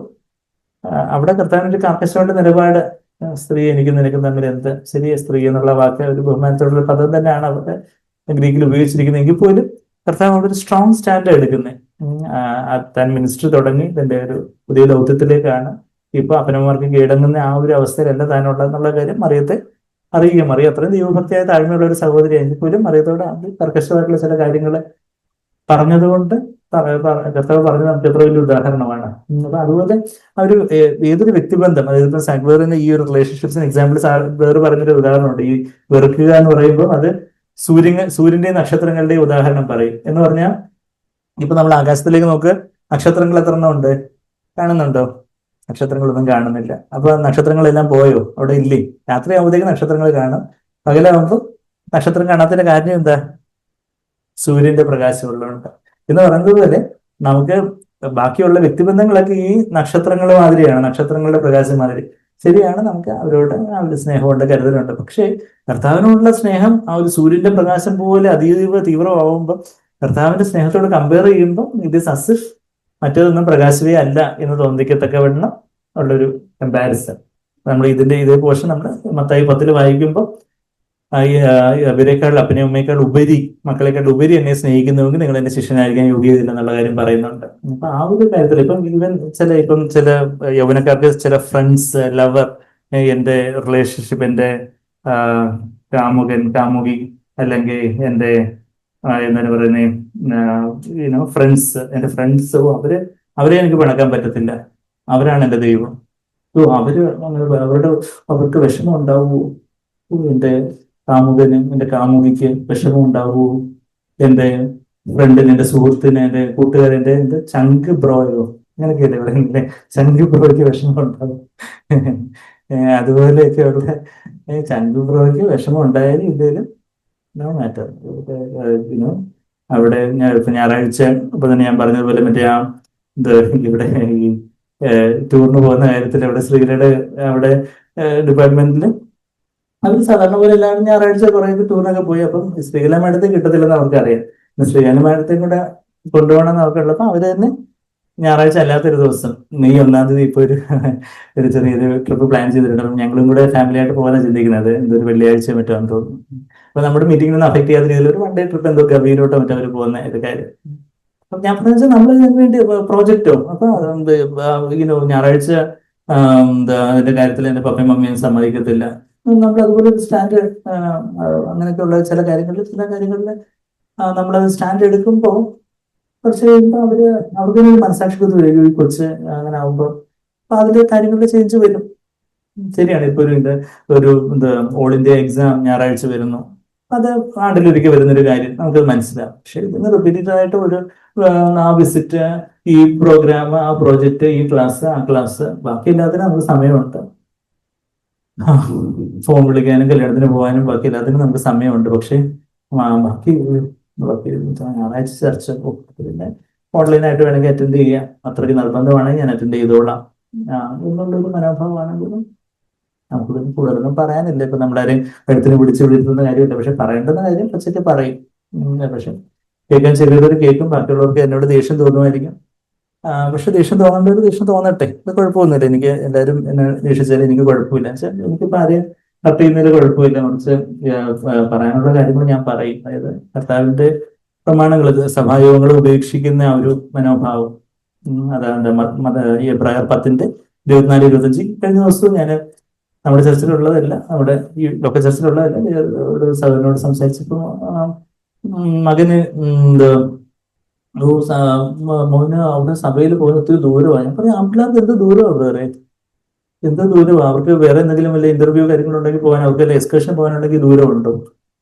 അവിടെ കർത്താവിന്റെ ഒരു കർക്കശമായ നിലപാട്, സ്ത്രീ എനിക്കും നിനക്കും തമ്മിൽ എന്ത്, ശരിയ സ്ത്രീ എന്നുള്ള വാക്ക് ഒരു ബഹുമാനത്തോടുള്ള പദം തന്നെയാണ് അവിടെ ഗ്രീക്കിൽ ഉപയോഗിച്ചിരിക്കുന്നത്. എങ്കിൽ പോലും കർത്താവ് അവിടെ ഒരു സ്ട്രോങ് സ്റ്റാൻഡ് എടുക്കുന്നത്. താൻ മിനിസ്റ്റർ തുടങ്ങി തന്റെ ഒരു പുതിയ ദൗത്യത്തിലേക്കാണ്. ഇപ്പൊ അപ്പനമാർക്ക് കീഴടങ്ങുന്ന ആ ഒരു അവസ്ഥയിലല്ല താനുള്ളതെന്നുള്ള കാര്യം മറിയത്തെ അറിയുക. മറിയ അത്രയും ദൈവഭക്തിയായ താഴ്മയുള്ള ഒരു സഹോദരി എങ്കിൽ പോലും മറിയത്തോട് അത് കർക്കശമായിട്ടുള്ള ചില കാര്യങ്ങൾ പറഞ്ഞതുകൊണ്ട് കർത്താവ് പറഞ്ഞത് നമുക്ക് എത്ര വലിയ ഉദാഹരണമാണ്. അപ്പൊ അതുപോലെ ആ ഒരു ഏതൊരു വ്യക്തിബന്ധം, അതായത് ഇപ്പൊ സാഗ്വേറിന്റെ ഈ ഒരു റിലേഷൻഷിപ്സിന് എക്സാമ്പിൾ വേറെ പറഞ്ഞൊരു ഉദാഹരണമുണ്ട്. ഈ വെറുക്കുക എന്ന് പറയുമ്പോൾ അത് സൂര്യന്റെയും നക്ഷത്രങ്ങളുടെയും ഉദാഹരണം പറയും. എന്ന് പറഞ്ഞാൽ ഇപ്പൊ നമ്മൾ ആകാശത്തിലേക്ക് നോക്ക്, നക്ഷത്രങ്ങൾ എത്ര എണ്ണം ഉണ്ട്? കാണുന്നുണ്ടോ? നക്ഷത്രങ്ങളൊന്നും കാണുന്നില്ല. അപ്പൊ നക്ഷത്രങ്ങളെല്ലാം പോയോ? അവിടെ ഇല്ലേ? രാത്രി ആകുമ്പോഴത്തേക്ക് നക്ഷത്രങ്ങൾ കാണും, പകലാകുമ്പോൾ നക്ഷത്രം കാണാത്തതിന്റെ കാര്യം എന്താ? സൂര്യന്റെ പ്രകാശമുള്ളതുകൊണ്ട്. എന്ന് പറയുന്നത് പോലെ നമുക്ക് ബാക്കിയുള്ള വ്യക്തിബന്ധങ്ങളൊക്കെ ഈ നക്ഷത്രങ്ങൾ മാതിരിയാണ്, നക്ഷത്രങ്ങളുടെ പ്രകാശം മാതിരി. ശരിയാണ്, നമുക്ക് അവരോട് ആ ഒരു സ്നേഹമുണ്ട്, കരുതലുണ്ട്. പക്ഷേ കർത്താവിനോടുള്ള സ്നേഹം ആ ഒരു സൂര്യന്റെ പ്രകാശം പോലെ അതീവ തീവ്രമാവുമ്പോൾ കർത്താവിന്റെ സ്നേഹത്തോട് കമ്പയർ ചെയ്യുമ്പോൾ ഇത് സസിഫ് മറ്റേതൊന്നും പ്രകാശവേ അല്ല എന്ന് തോന്നിക്കത്തക്കവണ്ണം ഉള്ളൊരു കമ്പാരിസൺ. നമ്മൾ ഇതേ പോർഷൻ നമ്മൾ മത്തായി 10 വായിക്കുമ്പോൾ അവരെക്കാൾ അപ്പനെയും അമ്മയേക്കാൾ ഉപരി, മക്കളെക്കാൾ ഉപരി എന്നെ സ്നേഹിക്കുന്നുവെങ്കിൽ നിങ്ങൾ എന്റെ ശിഷ്യനായിരിക്കാൻ യോഗ്യതയില്ല എന്നുള്ള കാര്യം പറയുന്നുണ്ട്. അപ്പൊ ആ ഒരു കാര്യത്തിൽ ഇപ്പം ചില യൗവനക്കാർക്ക് ചില ഫ്രണ്ട്സ്, ലവർ, എന്റെ റിലേഷൻഷിപ്പ്, എന്റെ കാമുകൻ, കാമുകി, അല്ലെങ്കിൽ എന്റെ എന്താണ് പറയുന്നത്, ഫ്രണ്ട്സ്, എന്റെ ഫ്രണ്ട്സ്, അവരെ എനിക്ക് പിണക്കാൻ പറ്റത്തില്ല, അവരാണ് എന്റെ ദൈവം. അവർക്ക് വിഷമം ഉണ്ടാവുമോ? എന്റെ കാമുകന്, എന്റെ കാമുകിക്ക് വിഷമം ഉണ്ടാവുമോ? എന്റെ ഫ്രണ്ടിന്, എന്റെ സുഹൃത്തിന്, എന്റെ കൂട്ടുകാരന്റെ, എന്റെ ചങ്ക് ബ്രോയോ, അങ്ങനെയൊക്കെയല്ലേ പറയുന്നില്ലേ? ചങ്ക് ബ്രോയ്ക്ക് വിഷമം ഉണ്ടാവും. അതുപോലെയൊക്കെയുള്ള ചങ്ക് ബ്രോയ്ക്ക് വിഷമം ഉണ്ടായാലും ഇല്ലെങ്കിലും നോ മാറ്റർ. അവിടെ ഞായറാഴ്ച ഇപ്പൊ തന്നെ ഞാൻ പറഞ്ഞതുപോലെ മറ്റേ ഇവിടെ ഈ ടൂറിന് പോകുന്ന കാര്യത്തിൽ അവിടെ ശ്രീലയുടെ അവിടെ ഡിപ്പാർട്ട്മെന്റിൽ അവർ സാധാരണ പോലെ എല്ലാവരും ഞായറാഴ്ച കുറെ ടൂറിനൊക്കെ പോയി. അപ്പം ശ്രീകല മേഡത്തെ കിട്ടത്തില്ലെന്ന് അവർക്കറിയാം. ശ്രീകല മേഡത്തെയും കൂടെ കൊണ്ടുപോകണമെന്ന് അവർക്കുള്ളപ്പോൾ അവര് തന്നെ ഞായറാഴ്ച അല്ലാത്തൊരു ദിവസം, മെയ് 1-ാം തീയതി ഇപ്പൊ ഒരു ചെറിയൊരു ട്രിപ്പ് പ്ലാൻ ചെയ്തിട്ടുണ്ട്. അപ്പം ഞങ്ങളും കൂടെ ഫാമിലി ആയിട്ട് പോകാനാണ് ചിന്തിക്കുന്നത്. എന്തൊരു വെള്ളിയാഴ്ച മറ്റാന്ന് തോന്നുന്നു. അപ്പൊ നമ്മുടെ മീറ്റിംഗിനൊന്നും അഫക്ട് ചെയ്യാത്ത രീതിയിൽ ഒരു 1 ഡേ ട്രിപ്പ് എന്തോ ഗവീരോട്ടോ മറ്റോ അവർ പോകുന്ന ഒരു കാര്യം. അപ്പൊ ഞാൻ പറഞ്ഞാൽ നമ്മൾ ഇതിനു വേണ്ടി പ്രോജക്റ്റോ അപ്പൊ ഞായറാഴ്ച അതിന്റെ കാര്യത്തിൽ എന്റെ പപ്പയും മമ്മിയും സമ്മതിക്കത്തില്ല. നമ്മൾ അതുപോലെ ഒരു സ്റ്റാൻഡ്, അങ്ങനെയൊക്കെയുള്ള ചില കാര്യങ്ങളിൽ നമ്മളത് സ്റ്റാൻഡ് എടുക്കുമ്പോൾ കുറച്ച് കഴിയുമ്പോൾ അവർക്ക് മനസാക്ഷിക്കത്ത് വരും. ഈ കൊച്ച് അങ്ങനെ ആവുമ്പോൾ അപ്പൊ അതിലെ കാര്യങ്ങളുടെ ചേഞ്ച് വരും. ശരിയാണ്. ഇപ്പൊ ഒരു ഓൾ ഇന്ത്യ എക്സാം ഞായറാഴ്ച വരുന്നു, അത് ആണ്ടിലൊരിക്കൽ വരുന്നൊരു കാര്യം നമുക്കത് മനസ്സിലാവും. പക്ഷെ ഇതിന് റിപ്പീറ്റഡ് ആയിട്ട് ആ വിസിറ്റ്, ഈ പ്രോഗ്രാം, ആ പ്രോജക്റ്റ്, ഈ ക്ലാസ്, ആ ക്ലാസ്, ബാക്കി എല്ലാത്തിനും നമുക്ക് സമയമുണ്ട്. ഫോൺ വിളിക്കാനും കല്യാണത്തിന് പോകാനും ബാക്കി എല്ലാത്തിനും നമുക്ക് സമയമുണ്ട്. പക്ഷെ ബാക്കി ഞായറാഴ്ച ചർച്ച പിന്നെ ഓൺലൈനായിട്ട് വേണമെങ്കിൽ അറ്റൻഡ് ചെയ്യാം. അത്രയ്ക്ക് നിർബന്ധമാണെങ്കിൽ ഞാൻ അറ്റൻഡ് ചെയ്തോളാം. എന്നുള്ളൊരു മനോഭാവമാണെങ്കിലും നമുക്ക് പിന്നെ കൂടുതലൊന്നും പറയാനില്ല. ഇപ്പൊ നമ്മളാരെയും കഴുത്തിന് പിടിച്ച് വിളിക്കുന്ന കാര്യമില്ല, പക്ഷെ പറയേണ്ടുന്ന കാര്യം പച്ചയ്ക്ക് പറയും. പക്ഷെ കേൾക്കാൻ ചെറിയതൊരു കേൾക്കും, ബാക്കിയുള്ളവർക്ക് എന്നോട് ദേഷ്യം തോന്നുമായിരിക്കും. പക്ഷെ ദേഷ്യം തോന്നേണ്ട ഒരു ദേഷ്യം തോന്നട്ടെ, അത് കുഴപ്പമൊന്നുമില്ല. എനിക്ക് എല്ലാവരും എന്നെ ദേഷിച്ചാലും എനിക്ക് കുഴപ്പമില്ല. പക്ഷെ എനിക്കിപ്പോ ആരെയും കട്ട് ചെയ്യുന്നതിൽ കുഴപ്പമില്ല. മറിച്ച് പറയാനുള്ള കാര്യങ്ങൾ ഞാൻ പറയും. അതായത് കർത്താവിന്റെ പ്രമാണങ്ങൾ, സഭായോഗങ്ങൾ ഉപേക്ഷിക്കുന്ന ആ ഒരു മനോഭാവം, അതാണ് ഈ എബ്രായർ 10:24, 25. കഴിഞ്ഞ ദിവസവും ഞാൻ നമ്മുടെ ചർച്ചിലുള്ളതല്ല, നമ്മുടെ ഈ ലോക്കൽ ചർച്ചിലുള്ളതല്ല, ഒരു സഹോദരനോട് സംസാരിച്ചപ്പോ മകന് എന്താ മോന് അവിടെ സഭയിൽ പോകുന്ന ഒത്തിരി ദൂരമാണ്. ഞാൻ പറഞ്ഞു, ആമ്പിള്ളേർക്ക് എന്ത് ദൂരമാണ് വേറെ, എന്ത് ദൂരമാണ് അവർക്ക്? വേറെ എന്തെങ്കിലും വല്ല ഇന്റർവ്യൂ കാര്യങ്ങളുണ്ടെങ്കിൽ പോകാൻ, അവർക്ക് വല്ല എക്സ്കർഷൻ പോകാനുണ്ടെങ്കിൽ ദൂരമുണ്ടോ?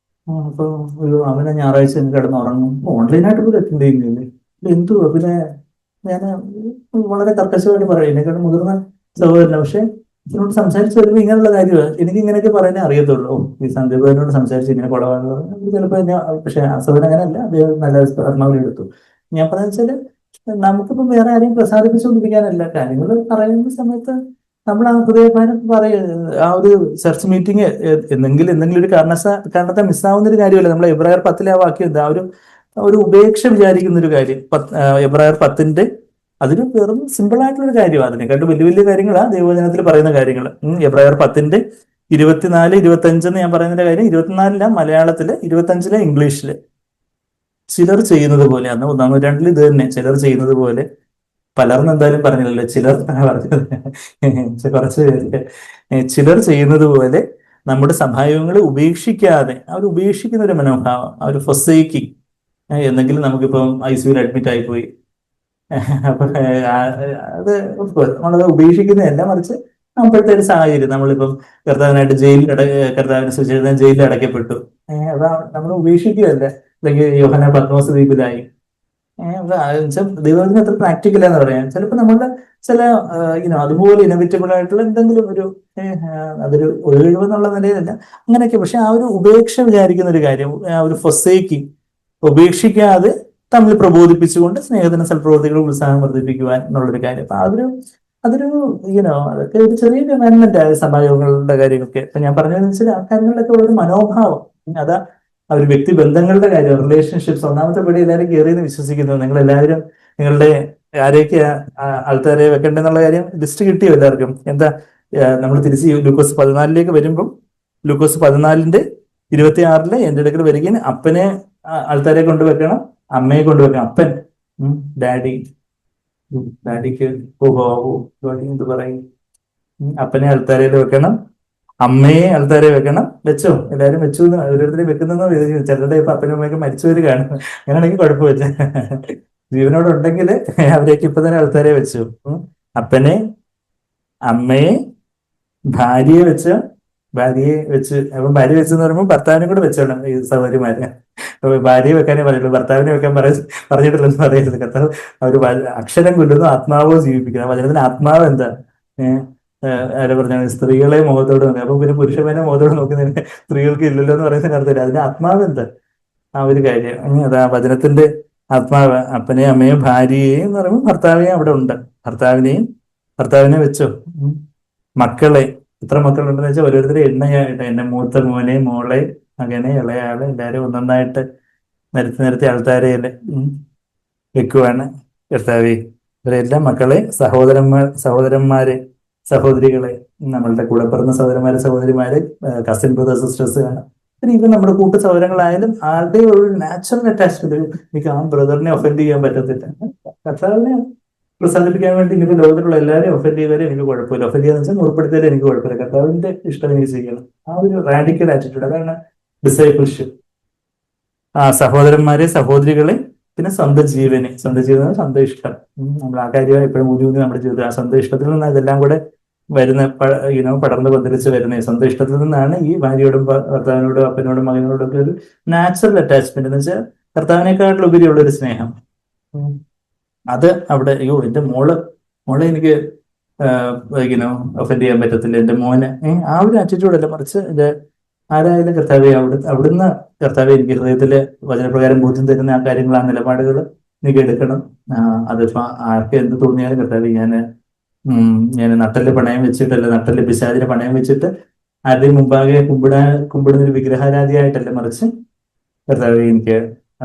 അപ്പൊ അവനെ ഞായറാഴ്ച എനിക്ക് കിടന്ന് ഉറങ്ങും, ഓൺലൈനായിട്ട് പോലും അറ്റൻഡ് ചെയ്യുന്നില്ലേ, എന്തുവാ പിന്നെ? ഞാൻ വളരെ കർക്കശമായിട്ട് പറയും, എന്നെക്കാളും മുതിർന്ന സഹോദരന. പക്ഷെ ഇതിനോട് സംസാരിച്ച് വരുമ്പോൾ ഇങ്ങനെയുള്ള കാര്യമാണ് എനിക്ക് ഇങ്ങനെയൊക്കെ പറയാനേ അറിയത്തുള്ളൂ. ഈ സന്ദീപനോട് സംസാരിച്ച് ഇങ്ങനെ കൊളവാന്ന് പറഞ്ഞാൽ ചിലപ്പോൾ എന്നെ, പക്ഷെ ആ സഹോദരൻ അങ്ങനെയല്ല, അദ്ദേഹം നല്ല എറണാകുളം എടുത്തു. ഞാൻ പറഞ്ഞ വെച്ചാല് നമുക്കിപ്പം വേറെ ആരെയും പ്രസാദിപ്പിച്ചുകൊണ്ടിരിക്കാനല്ല, കാര്യങ്ങൾ പറയുന്ന സമയത്ത് നമ്മൾ ആ ഹൃദയഭാരം ആ ഒരു ചർച്ച് മീറ്റിംഗ് എന്തെങ്കിലും ഒരു കാരണത്തെ മിസ്സാവുന്ന ഒരു കാര്യമല്ല. നമ്മൾ എബ്രായർ 10 ആ വാക്യം എന്താ, ഒരു ഒരു ഉപേക്ഷ വിചാരിക്കുന്ന ഒരു കാര്യം. എബ്രായർ 10 അതൊരു വെറും സിമ്പിൾ ആയിട്ടുള്ള ഒരു കാര്യമാണ്. അതിനെക്കാട്ട് വലിയ വലിയ കാര്യങ്ങളാ ദൈവവചനത്തിൽ പറയുന്ന കാര്യങ്ങൾ. എബ്രായർ 10 24, 25 ഞാൻ പറയുന്നതിന്റെ കാര്യം 24 മലയാളത്തില്, 25 ഇംഗ്ലീഷില്. ചിലർ ചെയ്യുന്നത് പോലെ, അന്ന് 1-ാം നൂറ്റാണ്ടിൽ ഇത് തന്നെ, ചിലർ ചെയ്യുന്നത് പോലെ. പലർന്ന് എന്തായാലും പറഞ്ഞില്ലല്ലോ, ചിലർ പറഞ്ഞത് കുറച്ച് പേര്. ചിലർ ചെയ്യുന്നത് പോലെ നമ്മുടെ സഭായോഗങ്ങളെ ഉപേക്ഷിക്കാതെ, അവർ ഉപേക്ഷിക്കുന്ന ഒരു മനോഭാവം, ആ ഒരു ഫൊസൈക്കിങ്. എന്തെങ്കിലും നമുക്കിപ്പം ICUയിൽ അഡ്മിറ്റ് ആയിപ്പോയി, അപ്പൊ അത് നമ്മളത് ഉപേക്ഷിക്കുന്നതല്ല, മറിച്ച് അപ്പോഴത്തെ ഒരു സാഹചര്യം, നമ്മളിപ്പം കർത്താവിനായിട്ട് കർത്താവിനെ സൂചിച്ചിരുന്ന ജയിലിൽ അടയ്ക്കപ്പെട്ടു, അതാ നമ്മൾ ഉപേക്ഷിക്കുകയല്ല. അല്ലെങ്കിൽ യോഹന്നാൻ പത്മോസ് ദ്വീപിലായി. ദൈവത്തിന് അത്ര പ്രാക്ടിക്കൽ എന്ന് പറയാം. ചിലപ്പോൾ നമ്മളുടെ ചില അതുപോലെ ഇനോവേറ്റബിൾ ആയിട്ടുള്ള എന്തെങ്കിലും ഒരു അതൊരു ഒഴിവെന്നുള്ള നിലയിലല്ല, അങ്ങനെയൊക്കെ. പക്ഷെ ആ ഒരു ഉപേക്ഷ വിചാരിക്കുന്ന ഒരു കാര്യം, ആ ഒരു ഫൊസൈക്കിങ്, ഉപേക്ഷിക്കാതെ തമ്മിൽ പ്രബോധിപ്പിച്ചുകൊണ്ട് സ്നേഹത്തിന് സൽപ്രവർത്തികൾ ഉത്സാഹം വർദ്ധിപ്പിക്കുവാൻ എന്നുള്ളൊരു കാര്യം. അപ്പൊ അതൊരു അതൊക്കെ ഒരു ചെറിയ കമാൻഡ്മെന്റ് ആയ സഭായോഗങ്ങളുടെ കാര്യങ്ങളൊക്കെ. ഇപ്പൊ ഞാൻ പറഞ്ഞതെന്ന് വെച്ചാൽ ആ കാര്യങ്ങളിലൊക്കെ ഒരു മനോഭാവം, അതാ ആ ഒരു വ്യക്തിബന്ധങ്ങളുടെ കാര്യം, റിലേഷൻഷിപ്സ്. ഒന്നാമത്തെ പടി എല്ലാവരും കയറിയെന്ന് വിശ്വസിക്കുന്നു. നിങ്ങൾ എല്ലാവരും നിങ്ങളുടെ ആരെയൊക്കെ ആൾക്കാരെ വെക്കണ്ടെന്നുള്ള കാര്യം ലിസ്റ്റ് കിട്ടിയോ എല്ലാവർക്കും? എന്താ നമ്മൾ തിരിച്ച് ലൂക്കോസ് 14 വരുമ്പം, ലൂക്കോസ് 14:26 എന്റെ അടുക്കൽ വരികയും അപ്പനെ ആൾക്കാരെ കൊണ്ടുവെക്കണം, അമ്മയെ കൊണ്ടുവെക്കണം. അപ്പൻ, ഡാഡിക്ക് എന്ത് പറയും, അപ്പനെ ആൾക്കാരയിൽ വെക്കണം, അമ്മയെ ആൾക്കാരെ വെക്കണം. വെച്ചോ? എല്ലാവരും വെച്ചു എന്ന് ഓരോരുത്തരെ വെക്കുന്ന ചിലരുടെ ഇപ്പൊ അപ്പനും അമ്മയൊക്കെ മരിച്ചവര് കാണും. അങ്ങനെയാണെങ്കിൽ കുഴപ്പമില്ല. ജീവനോടുണ്ടെങ്കിൽ അവരേക്ക് ഇപ്പൊ തന്നെ ആൾക്കാരെ വെച്ചു. അപ്പനെ, അമ്മയെ, ഭാര്യയെ വെച്ച്. അപ്പൊ ഭാര്യ വെച്ചെന്ന് പറയുമ്പോൾ ഭർത്താവിനെ കൂടെ വെച്ചോണം ഈ സഹോദരിമാര്. ഭാര്യയെ വെക്കാനേ പറയുള്ളൂ, ഭർത്താവിനെ വെക്കാൻ പറഞ്ഞിട്ടില്ലെന്ന് പറയരുത്. കർത്താവ് അവര് അക്ഷരം കൊല്ലുന്നു, ആത്മാവോ ജീവിപ്പിക്കുന്നു. വചനത്തിന് ആത്മാവ് എന്താ? ആരെ പറഞ്ഞാൽ സ്ത്രീകളെ മുഖത്തോട് നോക്കുക. അപ്പൊ പിന്നെ പുരുഷന്മാരെ മുഖത്തോട് നോക്കുന്നതിന് സ്ത്രീകൾക്ക് ഇല്ലല്ലോ എന്ന് പറയുന്നതിന് അർത്ഥമില്ല. അതിന്റെ ആത്മാവ് എന്താ? ആ ഒരു കാര്യം. അതാ വചനത്തിന്റെ ആത്മാവ്. അപ്പനെയും അമ്മയും ഭാര്യയെയും എന്ന് പറയുമ്പോൾ ഭർത്താവിനെയും അവിടെ ഉണ്ട്. ഭർത്താവിനെ വെച്ചോ. മക്കളെ, എത്ര മക്കളുണ്ടെന്ന് വെച്ചാൽ ഓരോരുത്തരും എണ്ണയായിട്ട്, എന്റെ മൂത്ത മോനെ, മോളെ, മകനെ, ഇളയാളെ എല്ലാരും ഒന്നൊന്നായിട്ട് നിരത്തി ആൾക്കാരെയല്ലേ വെക്കുവാണ്. കർത്താവേ, ഇവരെല്ലാം മക്കളെ, സഹോദരന്മാരെ, സഹോദരികളെ, നമ്മളുടെ കൂടെ പിറന്ന സഹോദരന്മാരെ, കസിൻ ബ്രദേഴ്സ്, സിസ്റ്റേഴ്സ് ആണ്. പിന്നെ ഇവ നമ്മുടെ കൂട്ട സഹോദരങ്ങളായാലും ആരുടെയും ഒരു നാച്ചുറൽ അറ്റാച്ച്മെന്റ്, എനിക്ക് ആ ബ്രദറിനെ ഒഫൻഡ് ചെയ്യാൻ പറ്റത്തില്ല. കർത്താവിനെ പ്രസാദിപ്പിക്കാൻ വേണ്ടി എനിക്ക് ലോകത്തിലുള്ള എല്ലാവരെയും ഒഫൻഡ് ചെയ്താലും എനിക്ക് കുഴപ്പമില്ല. ഒഫൻഡ് ചെയ്യാന്ന് വെച്ചാൽ മുറിപ്പെടുത്തിയാലും എനിക്ക് കുഴപ്പമില്ല. കർത്താവിന്റെ ഇഷ്ടം എനിക്ക് ചെയ്യണം. ആ ഒരു റാഡിക്കൽ ആറ്റിറ്റ്യൂഡ്, അതാണ് ഡിസൈപ്പിൾഷിപ്പ്. സഹോദരന്മാരെ, സഹോദരികളെ, പിന്നെ സ്വന്തം ജീവൻ, സ്വന്തം ഇഷ്ടം. നമ്മൾ ആ കാര്യമാണ് എപ്പോഴും ഊന്നി നമ്മുടെ ജീവിതം. ആ സ്വന്തം ഇഷ്ടത്തിൽ നിന്നാണ് ഇതെല്ലാം കൂടെ വരുന്ന, പടർന്ന് പന്തലിച്ച് വരുന്നത്. സ്വന്തം ഇഷ്ടത്തിൽ നിന്നാണ് ഈ ഭാര്യയോടും ഭർത്താവിനോടും അപ്പനോടും മകനോടും ഒക്കെ ഒരു നാച്ചുറൽ അറ്റാച്ച്മെന്റ്, എന്ന് വെച്ചാൽ കർത്താവിനേക്കാട്ടിൽ ഉപരിയുള്ള ഒരു സ്നേഹം. അത് അവിടെ, എന്റെ മോളെ എനിക്ക് ഒഫൻഡ് ചെയ്യാൻ പറ്റത്തില്ല, എന്റെ മോനെ, ആ ഒരു ആറ്റിറ്റ്യൂഡല്ല. മറിച്ച് ആരായാലും കർത്താവെ, അവിടുന്ന് കർത്താവെ എനിക്ക് ഹൃദയത്തില് വചനപ്രകാരം ബോധ്യം തരുന്ന ആ കാര്യങ്ങൾ, ആ നിലപാടുകൾ എനിക്ക് എടുക്കണം. അതിപ്പോ ആർക്ക് എന്ത് തോന്നിയാലും കർത്താവെ, ഞാൻ ഞാൻ നട്ടല് പണയം വെച്ചിട്ടല്ല, നട്ടല് പിശാചിനെ പണയം വെച്ചിട്ട് ആരുടെയും മുമ്പാകെ കുമ്പിടുന്ന ഒരു വിഗ്രഹാരാധിയായിട്ടല്ല, മറിച്ച് കർത്താവേ എനിക്ക്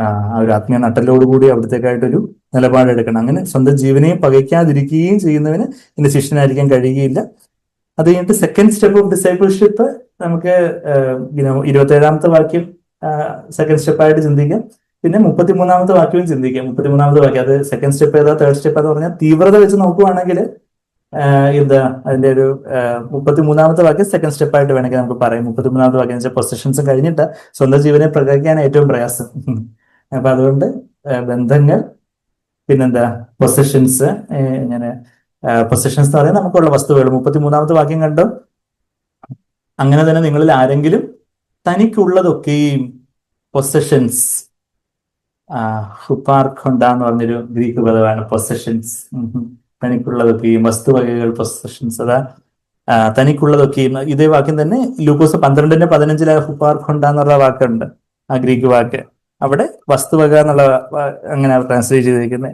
ആ ഒരു ആത്മീയ നട്ടലോടുകൂടി അവിടത്തേക്കായിട്ടൊരു നിലപാടെടുക്കണം. അങ്ങനെ സ്വന്തം ജീവനെയും പകയ്ക്കാതിരിക്കുകയും ചെയ്യുന്നവന് എന്റെ ശിഷ്യനായിരിക്കാൻ കഴിയുകയില്ല. അത് കഴിഞ്ഞിട്ട് സെക്കൻഡ് സ്റ്റെപ്പ് ഓഫ് ഡിസൈപ്പിൾഷിപ്പ് നമുക്ക് 27ാമത്തെ വാക്യം സെക്കൻഡ് സ്റ്റെപ്പായിട്ട് ചിന്തിക്കാം. പിന്നെ 33ാമത്തെ വാക്യവും ചിന്തിക്കാം. 33ാമത്തെ വാക്യം അത് സെക്കൻഡ് സ്റ്റെപ്പ് ഏതാ തേർഡ് സ്റ്റെപ്പ് എന്ന് പറഞ്ഞാൽ തീവ്രത വെച്ച് നോക്കുവാണെങ്കിൽ എന്താ അതിന്റെ ഒരു 33ാമത്തെ വാക്യം സെക്കൻഡ് സ്റ്റെപ്പായിട്ട് വേണമെങ്കിൽ നമുക്ക് പറയാം. 33ാമത്തെ വാക്യം വെച്ചാൽ പൊസിഷൻസ് കഴിഞ്ഞിട്ട് സ്വന്തം ജീവനെ പ്രകടിക്കാൻ ഏറ്റവും പ്രയാസം. അപ്പൊ അതുകൊണ്ട് ബന്ധങ്ങൾ, പിന്നെന്താ പൊസിഷൻസ്, ഇങ്ങനെ പൊസിഷൻസ് എന്ന് പറയുന്നത് നമുക്കുള്ള വസ്തുക്കൾ. 33ാമത്തെ വാക്യം കണ്ടു. അങ്ങനെ തന്നെ നിങ്ങളിൽ ആരെങ്കിലും തനിക്കുള്ളതൊക്കെയും പൊസഷൻസ്, ഹുപാർഖൊണ്ട എന്ന് പറഞ്ഞൊരു ഗ്രീക്ക് പദമാണ് പൊസഷൻസ്. തനിക്കുള്ളതൊക്കെയും വസ്തുവകകൾ, പൊസഷൻസ്. അതാ തനിക്കുള്ളതൊക്കെയും. ഇതേ വാക്യം തന്നെ ലൂക്കോസ് 12:15 ഹുപാർഖൊണ്ട എന്നുള്ള വാക്കുണ്ട്, ആ ഗ്രീക്ക് വാക്ക്. അവിടെ വസ്തുവക എന്നുള്ള അങ്ങനെ ട്രാൻസ്ലേറ്റ് ചെയ്തിരിക്കുന്നത്.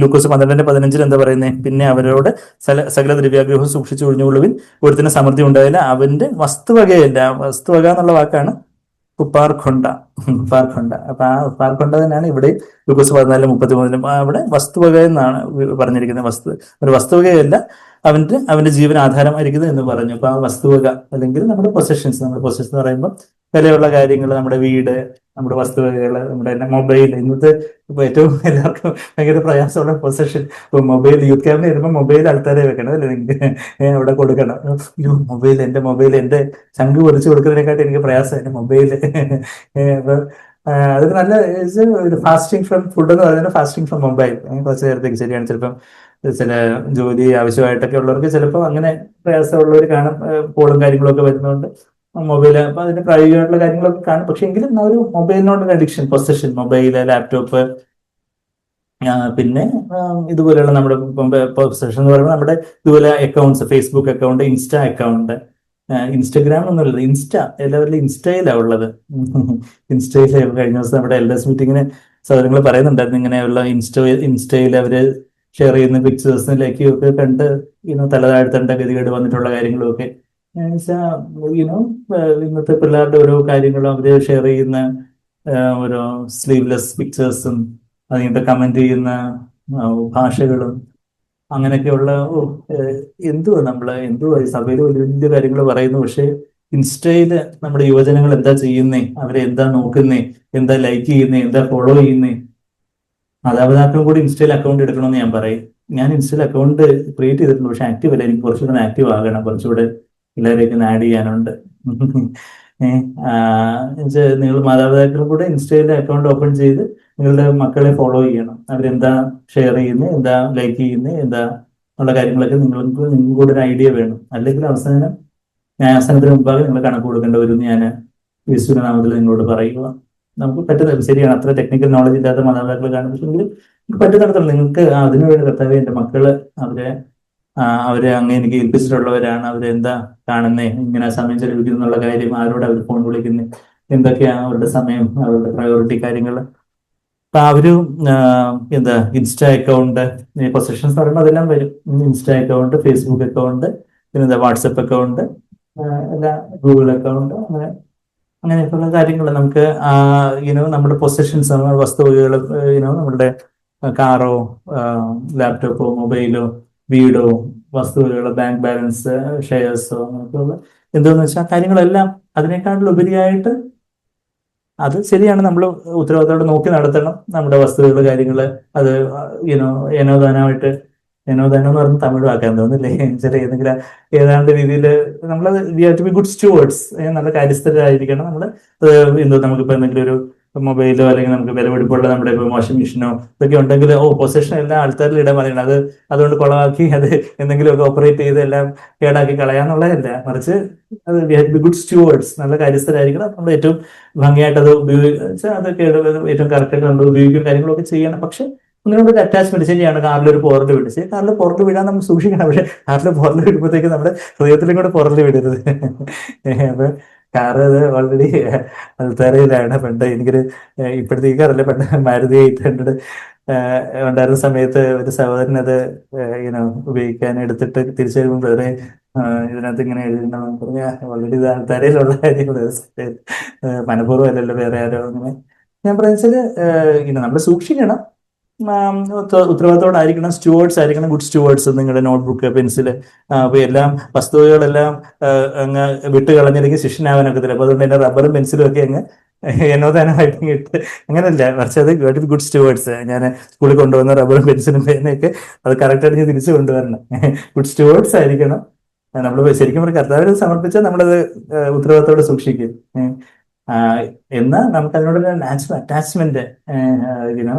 ലൂക്കോസ് 12:15 എന്താ പറയുന്നത്? പിന്നെ അവരോട് സകല ദ്രവ്യാഗ്രഹവും സൂക്ഷിച്ചു ഒഴിഞ്ഞുകൊള്ളുവിൻ, ഒരുത്തിന് സമൃദ്ധി ഉണ്ടായില്ല, അവന്റെ വസ്തുവകയല്ല. വസ്തുവക എന്നുള്ള വാക്കാണ് ഉപ്പാർഖൊണ്ട. ഉപ്പാർഖൊണ്ട. അപ്പൊ ആ ഉപ്പാർഖൊണ്ട തന്നെയാണ് ഇവിടെ ലൂക്കോസ് 14:33 അവിടെ വസ്തുവക എന്നാണ് പറഞ്ഞിരിക്കുന്നത്. ഒരു വസ്തുവകയല്ല, അവന്റെ ജീവൻ ആധാരമായിരിക്കുന്നത് എന്ന് പറഞ്ഞു. അപ്പൊ ആ വസ്തുവക അല്ലെങ്കിൽ നമ്മുടെ പൊസഷൻസ് എന്ന് പറയുമ്പോൾ വിലയുള്ള കാര്യങ്ങൾ, നമ്മുടെ വീട്, നമ്മുടെ വസ്തുവകകൾ, നമ്മുടെ മൊബൈൽ. ഇന്നത്തെ ഇപ്പൊ ഏറ്റവും എല്ലാവർക്കും ഭയങ്കര പ്രയാസമുള്ള പൊസഷൻ. ഇപ്പൊ മൊബൈൽ, യൂത്ത് ക്യാമ്പിന് വരുമ്പോൾ മൊബൈൽ ആൾക്കാരെ വെക്കണം അല്ലെ, നിങ്ങൾക്ക് അവിടെ കൊടുക്കണം. എന്റെ മൊബൈൽ എന്റെ ചങ്ക് പൊറിച്ച് കൊടുക്കുന്നതിനെക്കാട്ടി എനിക്ക് പ്രയാസം എന്റെ മൊബൈൽ. അപ്പൊ അതൊക്കെ നല്ല ഒരു ഫാസ്റ്റിംഗ് ഫ്രം ഫുഡ് എന്ന് പറയുന്നത് ഫാസ്റ്റിംഗ് ഫ്രം മൊബൈൽ. കുറച്ച് നേരത്തേക്ക് ശരിയാണ്. ചിലപ്പം ചില ജോലി ആവശ്യമായിട്ടൊക്കെ ഉള്ളവർക്ക് ചിലപ്പോൾ അങ്ങനെ പ്രയാസമുള്ളവർ കാണും. കോളും കാര്യങ്ങളൊക്കെ വരുന്നതുകൊണ്ട് മൊബൈൽ, അപ്പൊ അതിന്റെ പ്രായോഗികമായിട്ടുള്ള കാര്യങ്ങളൊക്കെ കാണും. പക്ഷെ എങ്കിലും ഒരു മൊബൈലിനോടൊരു അഡിക്ഷൻ, പൊസഷൻ, മൊബൈല്, ലാപ്ടോപ്പ്, പിന്നെ ഇതുപോലെയുള്ള നമ്മുടെ പൊസഷൻ എന്ന് പറയുമ്പോൾ നമ്മുടെ ഇതുപോലെ accounts, Facebook account, insta account, Instagram ഒന്നുമില്ല, എല്ലാവരും ഇൻസ്റ്റയിലാണ് ഉള്ളത്. ഇൻസ്റ്റയിൽ കഴിഞ്ഞ ദിവസം നമ്മുടെ എൽഡേഴ്സ് മീറ്റിങ്ങിന് സഹോദരങ്ങൾ പറയുന്നുണ്ടായിരുന്നു, ഇങ്ങനെയുള്ള ഇൻസ്റ്റയിൽ അവര് ഷെയർ ചെയ്യുന്ന പിക്ചേഴ്സിന് ലൈക്കും ഒക്കെ കണ്ട് തല താഴ്ത്തേണ്ട ഗതികേട് വന്നിട്ടുള്ള കാര്യങ്ങളും ഒക്കെ. ഇന്നത്തെ പിള്ളേരുടെ ഓരോ കാര്യങ്ങളും അവര് ഷെയർ ചെയ്യുന്ന ഓരോ സ്ലീവ്ലെസ് പിക്ചേഴ്സും, അതിന്റെ കമന്റ് ചെയ്യുന്ന ഭാഷകളും, അങ്ങനെയൊക്കെയുള്ള എന്തുവാ ഈ സഭയിൽ വലിയ വലിയ കാര്യങ്ങൾ പറയുന്നു. പക്ഷെ ഇൻസ്റ്റയില് നമ്മുടെ യുവജനങ്ങൾ എന്താ ചെയ്യുന്നേ, അവരെ എന്താ നോക്കുന്നേ, എന്താ ലൈക്ക് ചെയ്യുന്നേ, എന്താ ഫോളോ ചെയ്യുന്നേ? മാതാപിതാക്കളും കൂടി ഇൻസ്റ്റയിൽ അക്കൗണ്ട് എടുക്കണമെന്ന് ഞാൻ പറയും. ഞാൻ ഇൻസ്റ്റയിൽ അക്കൗണ്ട് ക്രിയേറ്റ് ചെയ്തിട്ടുണ്ട്, പക്ഷെ ആക്റ്റീവ് അല്ല. എനിക്ക് കുറച്ചുകൂടെ ആക്റ്റീവ് ആകണം, കുറച്ചുകൂടെ എല്ലാവരെയൊക്കെ ആഡ് ചെയ്യാനുണ്ട്. നിങ്ങൾ മാതാപിതാക്കളും കൂടെ ഇൻസ്റ്റയിൽ അക്കൗണ്ട് ഓപ്പൺ ചെയ്ത് നിങ്ങളുടെ മക്കളെ ഫോളോ ചെയ്യണം. അവരെന്താ ഷെയർ ചെയ്യുന്നത്, എന്താ ലൈക്ക് ചെയ്യുന്നത്, എന്താ ഉള്ള കാര്യങ്ങളൊക്കെ നിങ്ങൾക്ക് കൂടെ ഒരു ഐഡിയ വേണം. അല്ലെങ്കിൽ ന്യായാസനത്തിന് മുമ്പാകെ നിങ്ങൾ കണക്ക് കൊടുക്കേണ്ടി വരും. ഞാൻ യേശുവിന്റെ നാമത്തിൽ നിങ്ങളോട് പറയുക. നമുക്ക് പറ്റുന്നത് ശരിയാണ്, അത്ര ടെക്നിക്കൽ നോളജ് ഇല്ലാത്ത മാതാപിതാക്കൾ കാണുമെങ്കിൽ നമുക്ക് പറ്റുന്നിടത്തോളം നിങ്ങൾക്ക് അതിനുവേണ്ടി കർത്താവേ, എന്റെ മക്കള് അവരെ അങ്ങ് എനിക്ക് ഏൽപ്പിച്ചിട്ടുള്ളവരാണ്, അവരെന്താ കാണുന്നേ, ഇങ്ങനെ സമയം ചെലവഴിക്കുന്നു എന്നുള്ള കാര്യം, ആരോട് അവർ ഫോൺ വിളിക്കുന്നത്, എന്തൊക്കെയാണ് അവരുടെ സമയം, അവരുടെ പ്രയോറിറ്റി കാര്യങ്ങൾ. അപ്പൊ ഇൻസ്റ്റാ അക്കൗണ്ട്, പൊസിഷൻസ് പറയുമ്പോൾ അതെല്ലാം വരും. ഇൻസ്റ്റാ അക്കൗണ്ട്, ഫേസ്ബുക്ക് അക്കൗണ്ട്, പിന്നെ വാട്സപ്പ് അക്കൗണ്ട്, എല്ലാ ഗൂഗിൾ അക്കൗണ്ട്, അങ്ങനെയൊക്കെയുള്ള കാര്യങ്ങൾ നമുക്ക് നമ്മുടെ പൊസിഷൻസ്, വസ്തുവകകൾ, നമ്മളുടെ കാറോ, ലാപ്ടോപ്പോ, മൊബൈലോ, വീടോ, വസ്തുവകകളോ, ബാങ്ക് ബാലൻസ്, ഷെയർസോ, അങ്ങനെയൊക്കെയുള്ള എന്താന്ന് വെച്ചാൽ കാര്യങ്ങളെല്ലാം അതിനേക്കാളും ഉപരിയായിട്ട് അത് ശരിയാണ്, നമ്മൾ ഉത്തരവാദിത്തോടെ നോക്കി നടത്തണം നമ്മുടെ വസ്തുവകൾ, കാര്യങ്ങള്. അത് ഏനോദാനമായിട്ട്, ഏനോദാനം എന്ന് പറഞ്ഞ് തമിഴ് വാക്കാൻ തോന്നുന്നില്ലേ, ചില ഏതാണ്ട് രീതിയിൽ നമ്മൾ we have to be good stewards. നല്ല കാര്യസ്ഥരായിരിക്കണം നമ്മൾ. നമുക്കിപ്പോ എന്തെങ്കിലും ഒരു മൊബൈലോ അല്ലെങ്കിൽ നമുക്ക് വിലപിടിപ്പുള്ള നമ്മുടെ ഇപ്പോൾ വാഷിംഗ് മെഷീനോ ഇതൊക്കെ ഉണ്ടെങ്കിൽ പൊസിഷൻ എല്ലാം ആൾക്കാരിൽ ഇടാൻ പറയണം. അതുകൊണ്ട് കുളമാക്കി അത് എന്തെങ്കിലുമൊക്കെ ഓപ്പറേറ്റ് ചെയ്ത് എല്ലാം കേടാക്കി കളയാന്നുള്ളതല്ല, മറിച്ച് അത് we have to be good stewards. നല്ല കാര്യസ്ഥരായിരിക്കണം. നമ്മൾ ഏറ്റവും ഭംഗിയായിട്ട് അത് ഉപയോഗിച്ചാൽ അതൊക്കെ ഏറ്റവും കറക്റ്റായിട്ട് നമ്മൾ ഉപയോഗിക്കും, കാര്യങ്ങളൊക്കെ ചെയ്യണം. പക്ഷെ നിങ്ങളുടെ ഒരു അറ്റാച്ച്മെന്റ് ശരിയാണ്. കാറിലൊരു പോറൽ വിടിച്ച് കാറിൽ പോറൽ വിടാൻ നമ്മൾ സൂക്ഷിക്കണം. പക്ഷെ കാറിൽ പോറൽ വിടുമ്പോഴത്തേക്ക് നമ്മുടെ ഹൃദയത്തിലും കൂടെ പോറൽ വിടരുത്. അപ്പൊ കാറ് അത് ഓൾറെഡി അൽത്താരയിലാണ്. പണ്ട് എനിക്കൊരു ഇപ്പോഴത്തെ ഈ കാറല്ല, പണ്ട് മാരുതി 800 ഉണ്ടായിരുന്ന സമയത്ത് ഒരു സഹോദരൻ അത് ഇങ്ങനെ ഉപയോഗിക്കാൻ എടുത്തിട്ട് തിരിച്ചു വരുമ്പോൾ വേറെ ഇതിനകത്ത് ഇങ്ങനെ എഴുതണം പറഞ്ഞ ഓൾറെഡി ഇത് അൽത്താരയിലുള്ള കാര്യങ്ങൾ, മനഃപൂർവ്വം അല്ലല്ലോ, വേറെ ആരോ അങ്ങനെ. ഞാൻ പറയുന്നത് ഇങ്ങനെ നമ്മൾ സൂക്ഷിക്കണം, ഉത്തരവാദിത്തോടായിരിക്കണം, സ്റ്റുവേർഡ്സ് ആയിരിക്കണം, ഗുഡ് സ്റ്റുവേർഡ്സ്. നിങ്ങളുടെ നോട്ട്ബുക്ക്, പെൻസില്, അപ്പൊ എല്ലാം വസ്തുവകളെല്ലാം അങ്ങ് വിട്ട് കളഞ്ഞില്ലെങ്കിൽ ശിഷ്യനാവാനൊക്കത്തില്ല. അപ്പൊ അതുകൊണ്ട് തന്നെ റബ്ബറും പെൻസിലും ഒക്കെ അങ്ങ് എന്നോതാനമായിട്ട് ഇട്ട് അങ്ങനല്ല, മറിച്ച് അത് ഗുഡ് സ്റ്റുവേർഡ്സ്. ഞാൻ സ്കൂളിൽ കൊണ്ടുവന്ന റബ്ബറും പെൻസിലും പേനയൊക്കെ അത് കറക്റ്റായിട്ട് ഞാൻ തിരിച്ചു കൊണ്ടുവരണം. ഗുഡ് സ്റ്റുവേർഡ്സ് ആയിരിക്കണം. നമ്മൾ ശരിക്കും പറഞ്ഞ കർത്താവിന് സമർപ്പിച്ചാൽ നമ്മളത് ഉത്തരവാദിത്തോടെ സൂക്ഷിക്കും. എന്നാൽ നമുക്ക് അതിനോടൊരു നാച്ചുറൽ അറ്റാച്ച്മെന്റ്,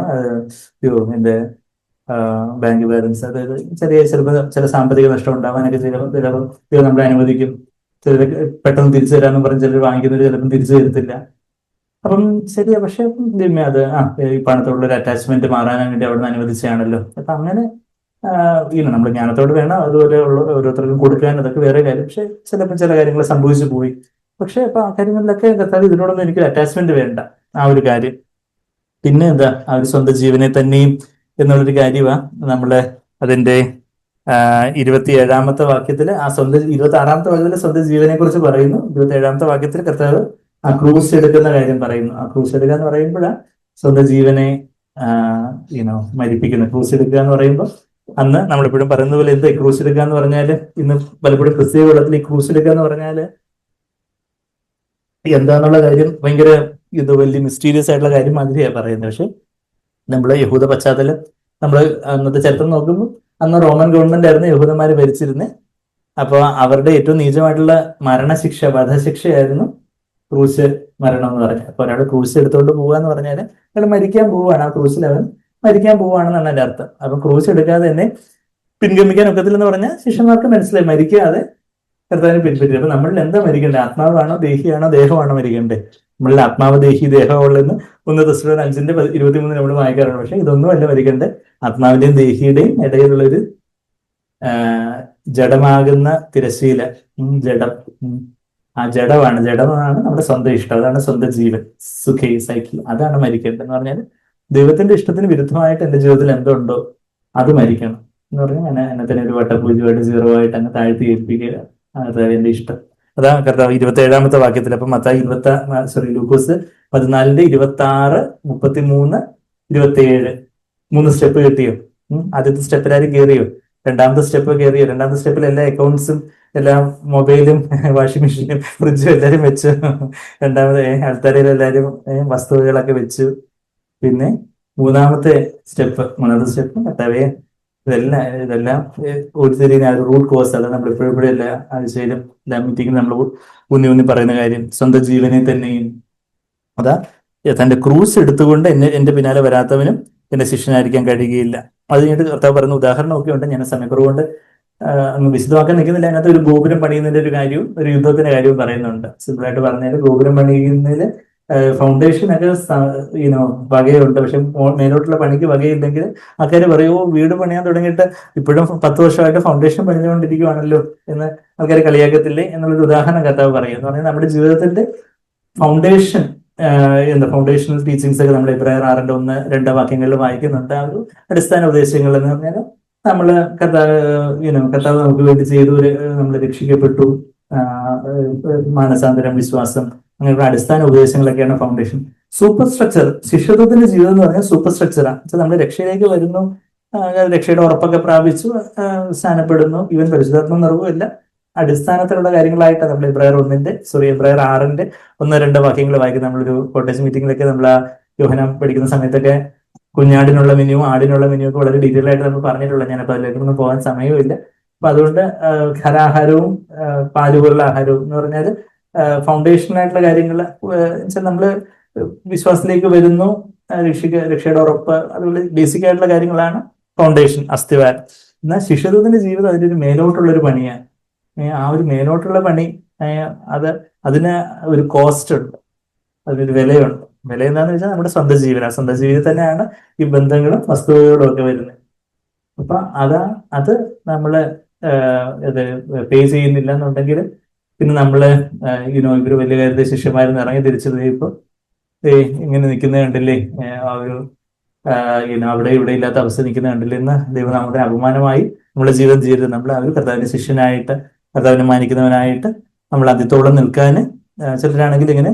എന്റെ ബാങ്ക് ബാലൻസ്, അതായത് ചിലപ്പോൾ ചില സാമ്പത്തിക നഷ്ടം ഉണ്ടാവാനൊക്കെ ചിലപ്പോൾ നമ്മളെ അനുവദിക്കും. ചിലർ പെട്ടെന്ന് തിരിച്ചു തരാമെന്ന് പറഞ്ഞ് ചിലർ വാങ്ങിക്കുന്നവർ ചിലപ്പോൾ തിരിച്ചു തരത്തില്ല. അപ്പം ശരിയാ, പക്ഷെ അത് ഈ പണത്തോടുള്ള ഒരു അറ്റാച്ച്മെന്റ് മാറാൻ വേണ്ടി അവിടെ നിന്ന് അനുവദിച്ചാണല്ലോ. അപ്പൊ അങ്ങനെ നമ്മൾ ജ്ഞാനത്തോട് വേണം അതുപോലെ ഉള്ള ഓരോരുത്തർക്കും കൊടുക്കാൻ, അതൊക്കെ വേറെ കാര്യം. പക്ഷെ ചിലപ്പോൾ ചില കാര്യങ്ങൾ സംഭവിച്ചു പോയി. പക്ഷെ അപ്പൊ ആ കാര്യങ്ങളിലൊക്കെ കർത്താവ് ഇതിനോടൊന്നും എനിക്ക് അറ്റാച്ച്മെന്റ് വേണ്ട, ആ ഒരു കാര്യം. പിന്നെ എന്താ, ആ ഒരു സ്വന്തം ജീവനെ തന്നെയും എന്നുള്ളൊരു കാര്യമാണ് നമ്മള് അതിന്റെ 27ാമത്തെ വാക്യത്തില്, ആ സ്വന്തം 26ാമത്തെ വാക്യത്തില് സ്വന്തം ജീവനെ കുറിച്ച് പറയുന്നു. 27ാമത്തെ വാക്യത്തിൽ കർത്താവ് ആ ക്രൂസ് എടുക്കുന്ന കാര്യം പറയുന്നു. ആ ക്രൂസ് എടുക്കുക എന്ന് പറയുമ്പോഴാണ് സ്വന്തം ജീവനെ മരിപ്പിക്കുന്നത്. ക്രൂസ് എടുക്കുക എന്ന് പറയുമ്പോൾ അന്ന് നമ്മളെപ്പോഴും പറയുന്ന പോലെ എന്താ ക്രൂസ് എടുക്കുക എന്ന് പറഞ്ഞാല്, ഇന്ന് പലപ്പോഴും ക്രിസ്തീയ കുലത്തിൽ ഈ ക്രൂസ് എടുക്കുക എന്ന് പറഞ്ഞാല് എന്താന്നുള്ള കാര്യം ഭയങ്കര വലിയ മിസ്റ്റീരിയസ് ആയിട്ടുള്ള കാര്യം മാതിരിയാണ് പറയുന്നത്. പക്ഷെ നമ്മള് യഹൂദ പശ്ചാത്തലം, നമ്മൾ അന്നത്തെ ചരിത്രം നോക്കുമ്പോൾ അന്ന് റോമൻ ഗവൺമെന്റ് ആയിരുന്നു യഹൂദന്മാര് ഭരിച്ചിരുന്നത്. അപ്പൊ അവരുടെ ഏറ്റവും നീചമായിട്ടുള്ള മരണശിക്ഷ, വധശിക്ഷയായിരുന്നു ക്രൂശ് മരണം എന്ന് പറഞ്ഞാൽ. അപ്പൊ ഒരാൾ ക്രൂശ് എടുത്തുകൊണ്ട് പോവുക എന്ന് പറഞ്ഞാല് അയാൾ മരിക്കാൻ പോവുകയാണ്, ആ ക്രൂശിൽ അവൻ മരിക്കാൻ പോവുകയാണെന്നാണ് എൻ്റെ അർത്ഥം. അപ്പൊ ക്രൂശ് എടുക്കാതെ തന്നെ പിൻഗമിക്കാൻ ഒക്കത്തില്ലെന്ന് പറഞ്ഞാൽ ശിഷ്യന്മാർക്ക് മനസ്സിലായി, മരിക്കാതെ കർത്താവിനെ പിൻപറ്റി. അപ്പൊ നമ്മളിൽ എന്താ മരിക്കേണ്ടത്? ആത്മാവാണോ ദേഹിയാണോ ദേഹമാണോ മരിക്കേണ്ടത്? നമ്മളിൽ ആത്മാവ് ദേഹി ദേഹമുള്ളെന്ന് 1 തെസ്സലോനിക്കർ 5:23 നമ്മൾ വായിക്കാറുണ്ട്. പക്ഷെ ഇതൊന്നും അല്ല മരിക്കേണ്ടത്. ആത്മാവിന്റെയും ദേഹിയുടെയും ഇടയിലുള്ളൊരു ജഡമാകുന്ന തിരശീല, ജഡം, ആ ജഡമാണ് നമ്മുടെ സ്വന്തം ഇഷ്ടം, അതാണ് സ്വന്തം ജീവൻ, സുഖി സൈക്കിൾ, അതാണ് മരിക്കേണ്ടത്. എന്ന് പറഞ്ഞാൽ ദൈവത്തിന്റെ ഇഷ്ടത്തിന് വിരുദ്ധമായിട്ട് എന്റെ ജീവിതത്തിൽ എന്തുണ്ടോ അത് മരിക്കണം എന്ന് പറഞ്ഞാൽ എന്നെ തന്നെ ഒരു വട്ടപൂജ്യമായിട്ട് 0 ആയിട്ട് അങ്ങ് താഴ്ത്തി ഏൽപ്പിക്കുക, അതാണ് എന്റെ ഇഷ്ടം. അതാ കർത്താവ് 27ാമത്തെ വാക്യത്തിൽ. അപ്പൊ മത്തായി ലൂക്കോസ് 14:26, 33, 27 3 സ്റ്റെപ്പ് കിട്ടിയോ? ആദ്യത്തെ സ്റ്റെപ്പിലാരും കയറിയോ? രണ്ടാമത്തെ സ്റ്റെപ്പ് കയറിയോ? രണ്ടാമത്തെ സ്റ്റെപ്പിൽ എല്ലാ അക്കൗണ്ട്സും, എല്ലാ മൊബൈലും, വാഷിംഗ് മെഷീനും, ഫ്രിഡ്ജും എല്ലാരും വെച്ചു. രണ്ടാമത് ആൾക്കാരിൽ എല്ലാരും വസ്തുവകളൊക്കെ വെച്ചു. പിന്നെ മൂന്നാമത്തെ സ്റ്റെപ്പ് കർത്താവേ, ഇതെല്ലാം ഒരു തിരിയുന്ന ഒരു റൂട്ട് കോസ്. അത് നമ്മൾ ഇപ്പോഴും എല്ലാ ആഴ്ചയിലും എല്ലാ മീറ്റിംഗും നമ്മൾ ഊന്നി പറയുന്ന കാര്യം, സ്വന്തം ജീവനെ തന്നെയും. അതാ തന്റെ ക്രൂസ് എടുത്തുകൊണ്ട് എന്റെ പിന്നാലെ വരാത്തവനും എന്റെ ശിഷ്യനായിരിക്കാൻ കഴിയുകയില്ല. അത് കഴിഞ്ഞിട്ട് കർത്താവ് പറയുന്ന ഉദാഹരണമൊക്കെ ഉണ്ട്. ഞാൻ സമയക്കുറവുകൊണ്ട് അങ്ങ് വിശദമാക്കാൻ നിൽക്കുന്നില്ല. അതിനകത്ത് ഒരു ഗോപുരം പണിയുന്നതിന്റെ ഒരു കാര്യവും ഒരു യുദ്ധത്തിന്റെ കാര്യവും പറയുന്നുണ്ട്. സിമ്പിളായിട്ട് പറഞ്ഞാൽ ഗോപുരം പണിയുന്നതിൽ ഫൗണ്ടേഷനൊക്കെ വകയുണ്ട്, പക്ഷെ മേലോട്ടുള്ള പണിക്ക് വകയില്ലെങ്കിൽ ആൾക്കാർ പറയുമോ, വീട് പണിയാൻ തുടങ്ങിയിട്ട് ഇപ്പോഴും 10 വർഷമായിട്ട് ഫൗണ്ടേഷൻ പണിതുകൊണ്ടിരിക്കുവാണല്ലോ എന്ന് ആൾക്കാർ കളിയാക്കത്തില്ലേ എന്നുള്ളൊരു ഉദാഹരണം കർത്താവ് പറയും. എന്ന് പറഞ്ഞാൽ നമ്മുടെ ജീവിതത്തിന്റെ ഫൗണ്ടേഷൻ, ഫൗണ്ടേഷണൽ ടീച്ചിങ്സ് ഒക്കെ നമ്മൾ എബ്രായർ 6:1-2 വാക്യങ്ങളിൽ വായിക്കുന്നുണ്ട്. ആ ഒരു അടിസ്ഥാന ഉപദേശങ്ങൾ എന്ന് പറഞ്ഞാൽ നമ്മള് കർത്താവ് നമുക്ക് വേണ്ടി ചെയ്തു, നമ്മൾ രക്ഷിക്കപ്പെട്ടു, മാനസാന്തരം, വിശ്വാസം, അങ്ങനെയുള്ള അടിസ്ഥാന ഉപദേശങ്ങളൊക്കെയാണ് ഫൗണ്ടേഷൻ. സൂപ്പർ സ്ട്രക്ചർ, ശിഷ്യത്വത്തിന്റെ ജീവിതം എന്ന് പറഞ്ഞാൽ സൂപ്പർ സ്ട്രക്ചറാണ്. നമ്മൾ രക്ഷയിലേക്ക് വരുന്നു, രക്ഷയുടെ ഉറപ്പൊക്കെ പ്രാപിച്ചു, സ്ഥാനപ്പെടുന്നു, ഈവൻ പരിശുദ്ധാത്മ നിറവുമില്ല, അടിസ്ഥാനത്തിലുള്ള കാര്യങ്ങളായിട്ടാണ് നമ്മൾ എബ്രായർ 1:1-2 വാക്യങ്ങൾ വായിക്കുന്നത്. നമ്മളൊരു കോട്ടേജ് മീറ്റിംഗിലൊക്കെ നമ്മൾ ആ യോഹന്നാൻ പഠിക്കുന്ന സമയത്തൊക്കെ കുഞ്ഞാടിനുള്ള മെനുവും ആടിനുള്ള മെനുവും ഒക്കെ വളരെ ഡീറ്റെയിൽ ആയിട്ട് നമ്മൾ പറഞ്ഞിട്ടുള്ളത്. ഞാനപ്പോൾ അതിലേക്കൊന്നും പോകാൻ സമയമില്ല. അപ്പൊ അതുകൊണ്ട് ഖരാഹാരവും പാലുപോലുള്ള ആഹാരവും എന്ന് പറഞ്ഞാൽ ഫൗണ്ടേഷനായിട്ടുള്ള കാര്യങ്ങൾ വെച്ചാൽ നമ്മള് വിശ്വാസത്തിലേക്ക് വരുന്നു, രക്ഷയുടെ ഉറപ്പ്, അതുപോലെ ബേസിക് ആയിട്ടുള്ള കാര്യങ്ങളാണ് ഫൗണ്ടേഷൻ, അസ്ഥിവാരം. എന്നാൽ ശിഷ്യത്വത്തിന്റെ ജീവിതം അതിന്റെ ഒരു മേലോട്ടുള്ള ഒരു പണിയാണ്. ആ ഒരു മേലോട്ടുള്ള പണി അതിന് ഒരു കോസ്റ്റ് ഉണ്ട്, അതിനൊരു വിലയുണ്ട്. വില എന്താണെന്ന് വെച്ചാൽ നമ്മുടെ സ്വന്തം ജീവൻ. ആ സ്വന്തം ജീവിതത്തിൽ തന്നെയാണ് ഈ ബന്ധങ്ങളും വസ്തുതകളും ഒക്കെ വരുന്നത്. അപ്പൊ അത് നമ്മള് പേ ചെയ്യുന്നില്ല എന്നുണ്ടെങ്കിൽ പിന്നെ നമ്മള് ഇവര് വലിയ കാര്യത്തിൽ ശിഷ്യന്മാരിൽ ഇറങ്ങി തിരിച്ചത് ഇപ്പൊ ഇങ്ങനെ നിൽക്കുന്നത് കണ്ടില്ലേ, ആ ഒരു അവിടെ ഇവിടെ ഇല്ലാത്ത അവസ്ഥ നിൽക്കുന്ന കണ്ടില്ലേ എന്ന് ദൈവനാമത്തിന് അപമാനമായി നമ്മുടെ ജീവിതം ചെയ്യരുത്. നമ്മൾ അവർ കർത്താവിന്റെ ശിഷ്യനായിട്ട്, കർത്താവിനെ മാനിക്കുന്നവനായിട്ട് നമ്മൾ അന്ത്യത്തോളം നിൽക്കാൻ, ചിലരാണെങ്കിൽ ഇങ്ങനെ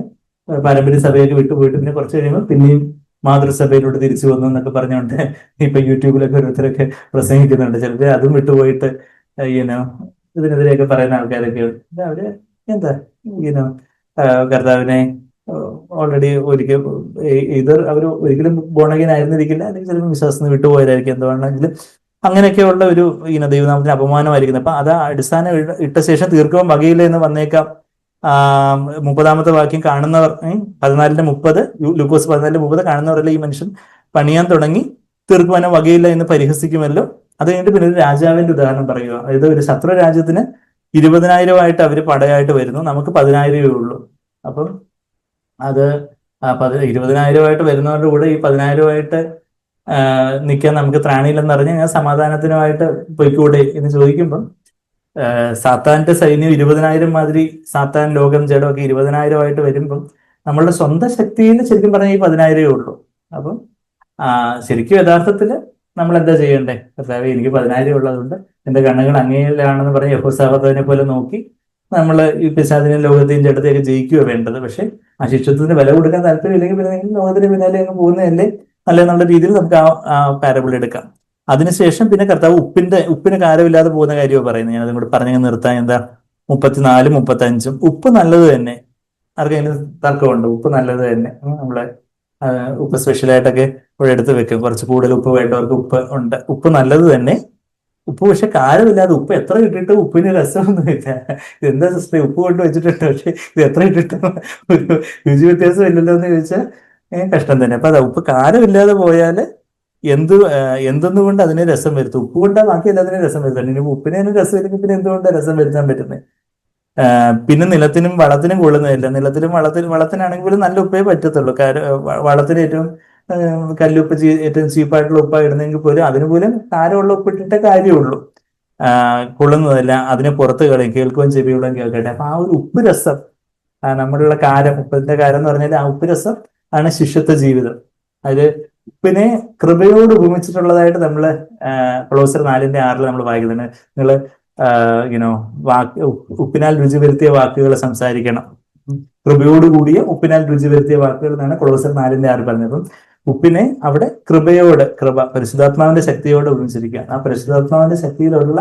പാരമ്പര്യ സഭയൊക്കെ വിട്ടുപോയിട്ട് പിന്നെ കുറച്ച് കഴിയുമ്പോൾ പിന്നെയും മാതൃസഭയിലോട്ട് തിരിച്ചു വന്നു എന്നൊക്കെ പറഞ്ഞുകൊണ്ട് ഇപ്പൊ യൂട്യൂബിലൊക്കെ ഓരോരുത്തരൊക്കെ പ്രസംഗിക്കുന്നുണ്ട്. ചിലര് അതും വിട്ടുപോയിട്ട് ഇതിനെതിരെയൊക്കെ പറയുന്ന ആൾക്കാരൊക്കെ ഉണ്ട്. അവര് എന്താ കർത്താവിനെ ഓൾറെഡി ഒരിക്കൽ അവർ ഒരിക്കലും ബോണഗൻ ആയിരുന്നിരിക്കില്ല, അല്ലെങ്കിൽ ചിലപ്പോൾ വിശ്വാസത്തിന് വിട്ടുപോയതായിരിക്കും. എന്തുകൊണ്ടെങ്കിലും അങ്ങനെയൊക്കെയുള്ള ഒരു ദൈവനാമത്തിന് അപമാനമായിരിക്കുന്നത്. അപ്പൊ അത് അടിസ്ഥാനം ഇട്ട ശേഷം തീർക്കുവാൻ വകയില്ല എന്ന് വന്നേക്കാം. 30-ാമത്തെ വാക്യം കാണുന്നവർ, 14:30, ലൂക്കോസ് 14:30 കാണുന്നവരല്ല ഈ മനുഷ്യൻ പണിയാൻ തുടങ്ങി തീർക്കുവാനോ വകയില്ല എന്ന് പരിഹസിക്കുമല്ലോ. അത് കഴിഞ്ഞിട്ട് പിന്നെ ഒരു രാജാവിന്റെ ഉദാഹരണം പറയുക. അതായത് ഒരു ശത്രു രാജ്യത്തിന് 20,000 അവര് പടയായിട്ട് വരുന്നു, നമുക്ക് 10,000 ഉള്ളൂ. അപ്പം അത് 20,000 വരുന്നവരുടെ കൂടെ ഈ 10,000 നിൽക്കാൻ നമുക്ക് ത്രാണിയില്ലെന്ന് അറിഞ്ഞ് ഞാൻ സമാധാനത്തിനുമായിട്ട് പൊയ്ക്കൂടെ എന്ന് ചോദിക്കുമ്പം, സാത്താന്റെ സൈന്യം 20,000 മാതിരി, സാത്താൻ ലോകം ജഡമൊക്കെ 20,000 വരുമ്പം നമ്മളുടെ സ്വന്തം ശക്തിയിൽ ശരിക്കും പറഞ്ഞാൽ ഈ 10,000 ഉള്ളൂ. അപ്പം ശരിക്കും യഥാർത്ഥത്തിൽ നമ്മൾ എന്താ ചെയ്യണ്ടേ? കർത്താവേ, എനിക്ക് 10,000 ഉള്ളതുകൊണ്ട് എന്റെ കണ്ണുകൾ അങ്ങയിലാണെന്ന് പറഞ്ഞ് യഹോസാബത്തിനെ പോലെ നോക്കി നമ്മൾ ഈ പിശാചിനെയും ലോകത്തെയും ജഡത്തെയൊക്കെ ജയിക്കുക വേണ്ടത്. പക്ഷെ ആ ശിഷ്യത്വത്തിന് വില കൊടുക്കാൻ താല്പര്യമില്ലെങ്കിൽ പിന്നെ ലോകത്തിന് പിന്നാലെ അങ്ങ് പോകുന്നതല്ലേ നല്ലതെന്നുള്ള രീതിയിൽ നമുക്ക് ആ പാരബിൾ എടുക്കാം. അതിനുശേഷം പിന്നെ കർത്താവ് ഉപ്പിന് കാരമില്ലാതെ പോകുന്ന കാര്യമാണ് പറയുന്നത്. ഞാൻ അതും കൂടെ പറഞ്ഞു നിർത്താൻ. എന്താ 34, 35 ഉപ്പ് നല്ലത് തന്നെ. ആർക്കെങ്കിലും തർക്കമുണ്ട്? ഉപ്പ് നല്ലത് തന്നെ. നമ്മളെ ഉപ്പ് സ്പെഷ്യലായിട്ടൊക്കെ ഇവിടെ എടുത്ത് വെക്കും. കുറച്ച് കൂടുതൽ ഉപ്പ് വേണ്ടവർക്ക് ഉപ്പ് ഉണ്ട്. ഉപ്പ് നല്ലത് തന്നെ. ഉപ്പ് പക്ഷെ കാരമില്ലാതെ, ഉപ്പ് എത്ര ഇട്ടിട്ട് ഉപ്പിന് രസമൊന്നുമില്ല. ഇതെന്താ സിസ്റ്റർ ഉപ്പ് കൊണ്ട് വെച്ചിട്ടുണ്ട്, പക്ഷെ ഇത് എത്ര ഇട്ടിട്ടും ഒരു രുചി വ്യത്യാസം ഇല്ലല്ലോ എന്ന് ചോദിച്ചാൽ കഷ്ടം തന്നെ. അപ്പൊ ഉപ്പ് കാരമില്ലാതെ പോയാൽ എന്തൊന്നുകൊണ്ട് അതിനെ രസം വരുത്തും? ഉപ്പ് കൊണ്ടാ ബാക്കി എല്ലാത്തിനും രസം വരുത്തുന്നത്. ഇനി ഉപ്പിനെ രസം വരുമ്പോൾ പിന്നെ എന്തുകൊണ്ടാണ് രസം വരുത്താൻ പറ്റുന്നത്? പിന്നെ നിലത്തിനും വളത്തിനും കൊള്ളുന്നതല്ല. വളത്തിനാണെങ്കിൽ പോലും നല്ല ഉപ്പേ പറ്റത്തുള്ളൂ. വളത്തിന് ഏറ്റവും കല്ലുപ്പ് ഏറ്റവും ചീപ്പായിട്ടുള്ള ഉപ്പാണ് ഇടുന്നെങ്കിൽ പോലും അതിന് പോലും കാരമുള്ള ഉപ്പിട്ടിട്ടേ കാര്യമുള്ളൂ. കൊള്ളുന്നതല്ല, അതിനെ പുറത്ത് കളയും. കേൾക്കുകയും ചെവിയുള്ളതും കേൾക്കട്ടെ. അപ്പൊ ആ ഒരു ഉപ്പ് രസം, നമ്മളുള്ള കാരം, ഉപ്പിന്റെ കാരം എന്ന് പറഞ്ഞാൽ ആ ഉപ്പ് രസം ആണ് ശിഷ്യത്വ ജീവിതം. അതില് ഉപ്പിനെ കൃപയോട് ഉപമിച്ചിട്ടുള്ളതായിട്ട് നമ്മള് കൊളോസ്യർ 4:6 നമ്മൾ വായിക്കുന്നുണ്ട്. നിങ്ങള് ഉപ്പിനാൽ രുചി വരുത്തിയ വാക്കുകൾ സംസാരിക്കണം. കൃപയോടുകൂടിയ ഉപ്പിനാൽ രുചി വരുത്തിയ വാക്കുകൾ എന്നാണ് കൊളോസ്യർ 4:6 പറഞ്ഞത്. അപ്പം ഉപ്പിനെ അവിടെ കൃപ പരിശുദ്ധാത്മാവിന്റെ ശക്തിയോട് ഉപമിച്ചിരിക്കുക. ആ പരിശുദ്ധാത്മാവിന്റെ ശക്തിയിലുള്ള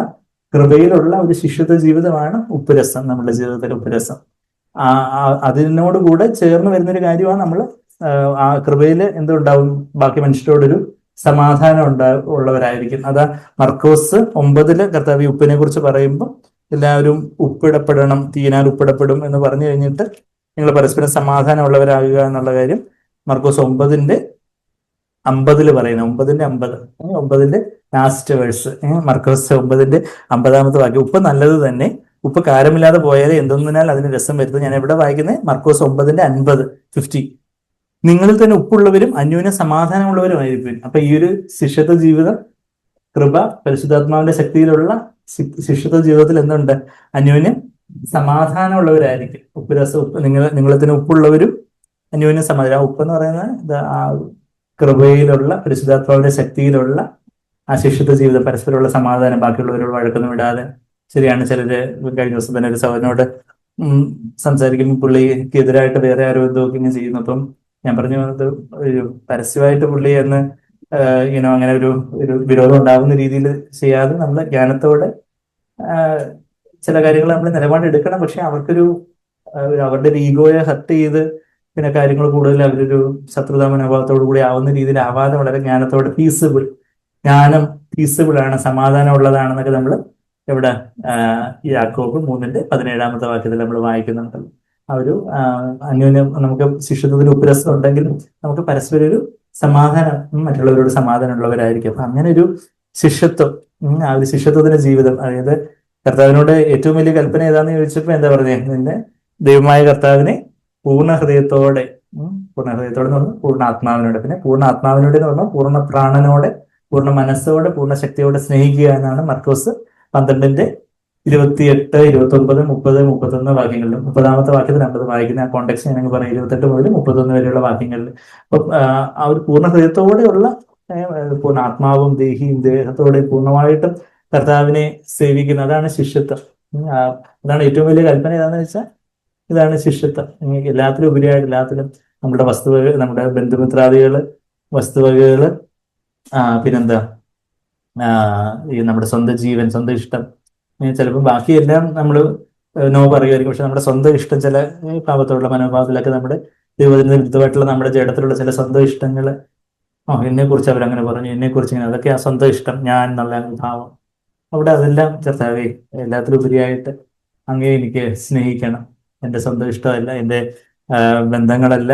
കൃപയിലുള്ള ഒരു ശിഷ്യത്വ ജീവിതമാണ് ഉപ്പുരസം, നമ്മുടെ ജീവിതത്തിലെ ഉപ്പുരസം. അതിനോടുകൂടെ ചേർന്ന് വരുന്നൊരു കാര്യമാണ് നമ്മൾ ആ കൃപയിൽ എന്തുണ്ടാവും? ബാക്കി മനുഷ്യരോടൊരു സമാധാനം ഉള്ളവരായിരിക്കും. അതാ Markos 9 കർത്താവ് ഉപ്പിനെ കുറിച്ച് പറയുമ്പോൾ എല്ലാവരും ഉപ്പിടപ്പെടണം, തീനാൽ ഉപ്പിടപ്പെടും എന്ന് പറഞ്ഞു കഴിഞ്ഞിട്ട് നിങ്ങൾ പരസ്പരം സമാധാനം ഉള്ളവരാകുക എന്നുള്ള കാര്യം Markos 9:50 പറയുന്നത്. 9:50 ലാസ്റ്റ് വേഴ്സ്, Markos 9:50 വാക്യം. ഉപ്പ് നല്ലത് തന്നെ, ഉപ്പ് കാരമില്ലാതെ പോയാൽ എന്തൊന്നിനാൽ അതിന് രസം വരുത്തും. ഞാൻ എവിടെ വായിക്കുന്നത്? Markos 9:50. നിങ്ങളിൽ തന്നെ ഉപ്പുള്ളവരും അന്യോന്യം സമാധാനമുള്ളവരുമായിരിക്കും. അപ്പൊ ഈ ഒരു ശിഷ്യത്വ ജീവിതം, കൃപ പരിശുദ്ധാത്മാവിന്റെ ശക്തിയിലുള്ള ശിഷ്യത്വ ജീവിതത്തിൽ എന്തുണ്ട്? അന്യോന്യം സമാധാനമുള്ളവരായിരിക്കും. നിങ്ങളിൽ തന്നെ ഉപ്പുള്ളവരും അന്യോന്യം സമാധാനം. ഉപ്പ് എന്ന് പറയുന്നത് ആ കൃപയിലുള്ള പരിശുദ്ധാത്മാവിന്റെ ശക്തിയിലുള്ള ആ ശിഷ്യത്വ ജീവിതം, പരസ്പരമുള്ള സമാധാനം, ബാക്കിയുള്ളവരോട് വഴക്കൊന്നും വിടാതെ. ശരിയാണ്, ചിലര് കഴിഞ്ഞ ദിവസം തന്നെ ഒരു സഹോദരനോട് സംസാരിക്കുമ്പോൾ പുള്ളിക്ക് എതിരായിട്ട് വേറെ ആരോ എന്തൊക്കെ ഇങ്ങനെ ചെയ്യുന്നു. അപ്പം ഞാൻ പറഞ്ഞു വന്നത്, ഒരു പരസ്യമായിട്ട് പുള്ളി എന്ന് അങ്ങനെ ഒരു വിരോധം ഉണ്ടാകുന്ന രീതിയിൽ ചെയ്യാതെ നമ്മൾ ജ്ഞാനത്തോടെ ചില കാര്യങ്ങൾ നമ്മൾ നിലപാടെടുക്കണം. പക്ഷെ അവരുടെ ഒരു ഈഗോയെ ഹർട്ട് ചെയ്ത് പിന്നെ കാര്യങ്ങൾ കൂടുതൽ അവരൊരു ശത്രുതാ മനോഭാവത്തോടു കൂടി ആവുന്ന രീതിയിൽ ആവാതെ വളരെ ജ്ഞാനത്തോടെ ജ്ഞാനം പീസബിൾ ആണ്, സമാധാനം ഉള്ളതാണെന്നൊക്കെ നമ്മൾ ഇവിടെ യാക്കോബ് 3:17 വാക്യത്തിൽ നമ്മൾ വായിക്കുന്നുണ്ടല്ലോ. ആ ഒരു അന്യോന്യം നമുക്ക് ശിഷ്യത്വത്തിൽ ഉപ്പുരസം ഉണ്ടെങ്കിലും നമുക്ക് പരസ്പരം ഒരു സമാധാനം, മറ്റുള്ളവരോട് സമാധാനം ഉള്ളവരായിരിക്കും. അപ്പൊ അങ്ങനെ ഒരു ശിഷ്യത്വം, ആ ഒരു ശിഷ്യത്വത്തിന്റെ ജീവിതം. അതായത് കർത്താവിനോട് ഏറ്റവും വലിയ കൽപ്പന ഏതാന്ന് ചോദിച്ചപ്പോ എന്താ പറഞ്ഞേ? നിന്റെ ദൈവമായ കർത്താവിനെ പൂർണ്ണ ഹൃദയത്തോടെ എന്ന് പറഞ്ഞാൽ പൂർണ്ണ ആത്മാവിനോടെ, പിന്നെ പൂർണ്ണ ആത്മാവിനോടെ എന്ന് പറഞ്ഞാൽ പൂർണ്ണ പ്രാണനോടെ, പൂർണ്ണ മനസ്സോടെ, പൂർണ്ണ ശക്തിയോടെ സ്നേഹിക്കുക എന്നാണ് Markos 12:20 28, 29, 30, 31 വാക്യങ്ങളിലും 30-ാമത്തെ വാക്യത്തിൽ 50 വായിക്കുന്ന ആ കോണ്ടെക്സ്റ്റ് ഞാനങ്ങ് പറയാം. 28 മുതൽ 31 വരെയുള്ള വാക്യങ്ങളിൽ അപ്പം ആ ഒരു പൂർണ്ണ ഹൃദയത്തോടെയുള്ള പൂർണ്ണ ആത്മാവും ദേഹിയും ദേഹത്തോടെ പൂർണ്ണമായിട്ടും കർത്താവിനെ സേവിക്കുന്ന അതാണ് ശിഷ്യത്വം. അതാണ് ഏറ്റവും വലിയ കൽപ്പന. ഏതാണെന്ന് വെച്ചാൽ ഇതാണ് ശിഷ്യത്വം. എല്ലാത്തിലും ഉപരിയായിട്ട് എല്ലാത്തിലും നമ്മുടെ വസ്തുവകൾ, നമ്മുടെ ബന്ധുമിത്രാദികള്, വസ്തുവകകള്, പിന്നെന്താ, ഈ നമ്മുടെ സ്വന്തം ജീവൻ, സ്വന്തം ഇഷ്ടം, ചിലപ്പോൾ ബാക്കിയെല്ലാം നമ്മൾ നോ പറയുമായിരിക്കും. പക്ഷെ നമ്മുടെ സ്വന്തം ഇഷ്ടം, ചില പാപത്തോടുള്ള മനോഭാവത്തിലൊക്കെ നമ്മുടെ ദൈവത്തിന് വിരുദ്ധമായിട്ടുള്ള നമ്മുടെ ജഡത്തിലുള്ള ചില സ്വന്തം ഇഷ്ടങ്ങൾ, എന്നെ കുറിച്ച് അവരങ്ങനെ പറഞ്ഞു, എന്നെ കുറിച്ച് ഇങ്ങനെ, അതൊക്കെ ആ സ്വന്തം ഇഷ്ടം, ഞാൻ എന്നുള്ള ഭാവം, അവിടെ അതെല്ലാം കർത്താവേ എല്ലാത്തിലും ഉപരിയായിട്ട് അങ്ങേ എനിക്ക് സ്നേഹിക്കണം. എൻ്റെ സ്വന്തം ഇഷ്ടമല്ല, എൻ്റെ ബന്ധങ്ങളല്ല,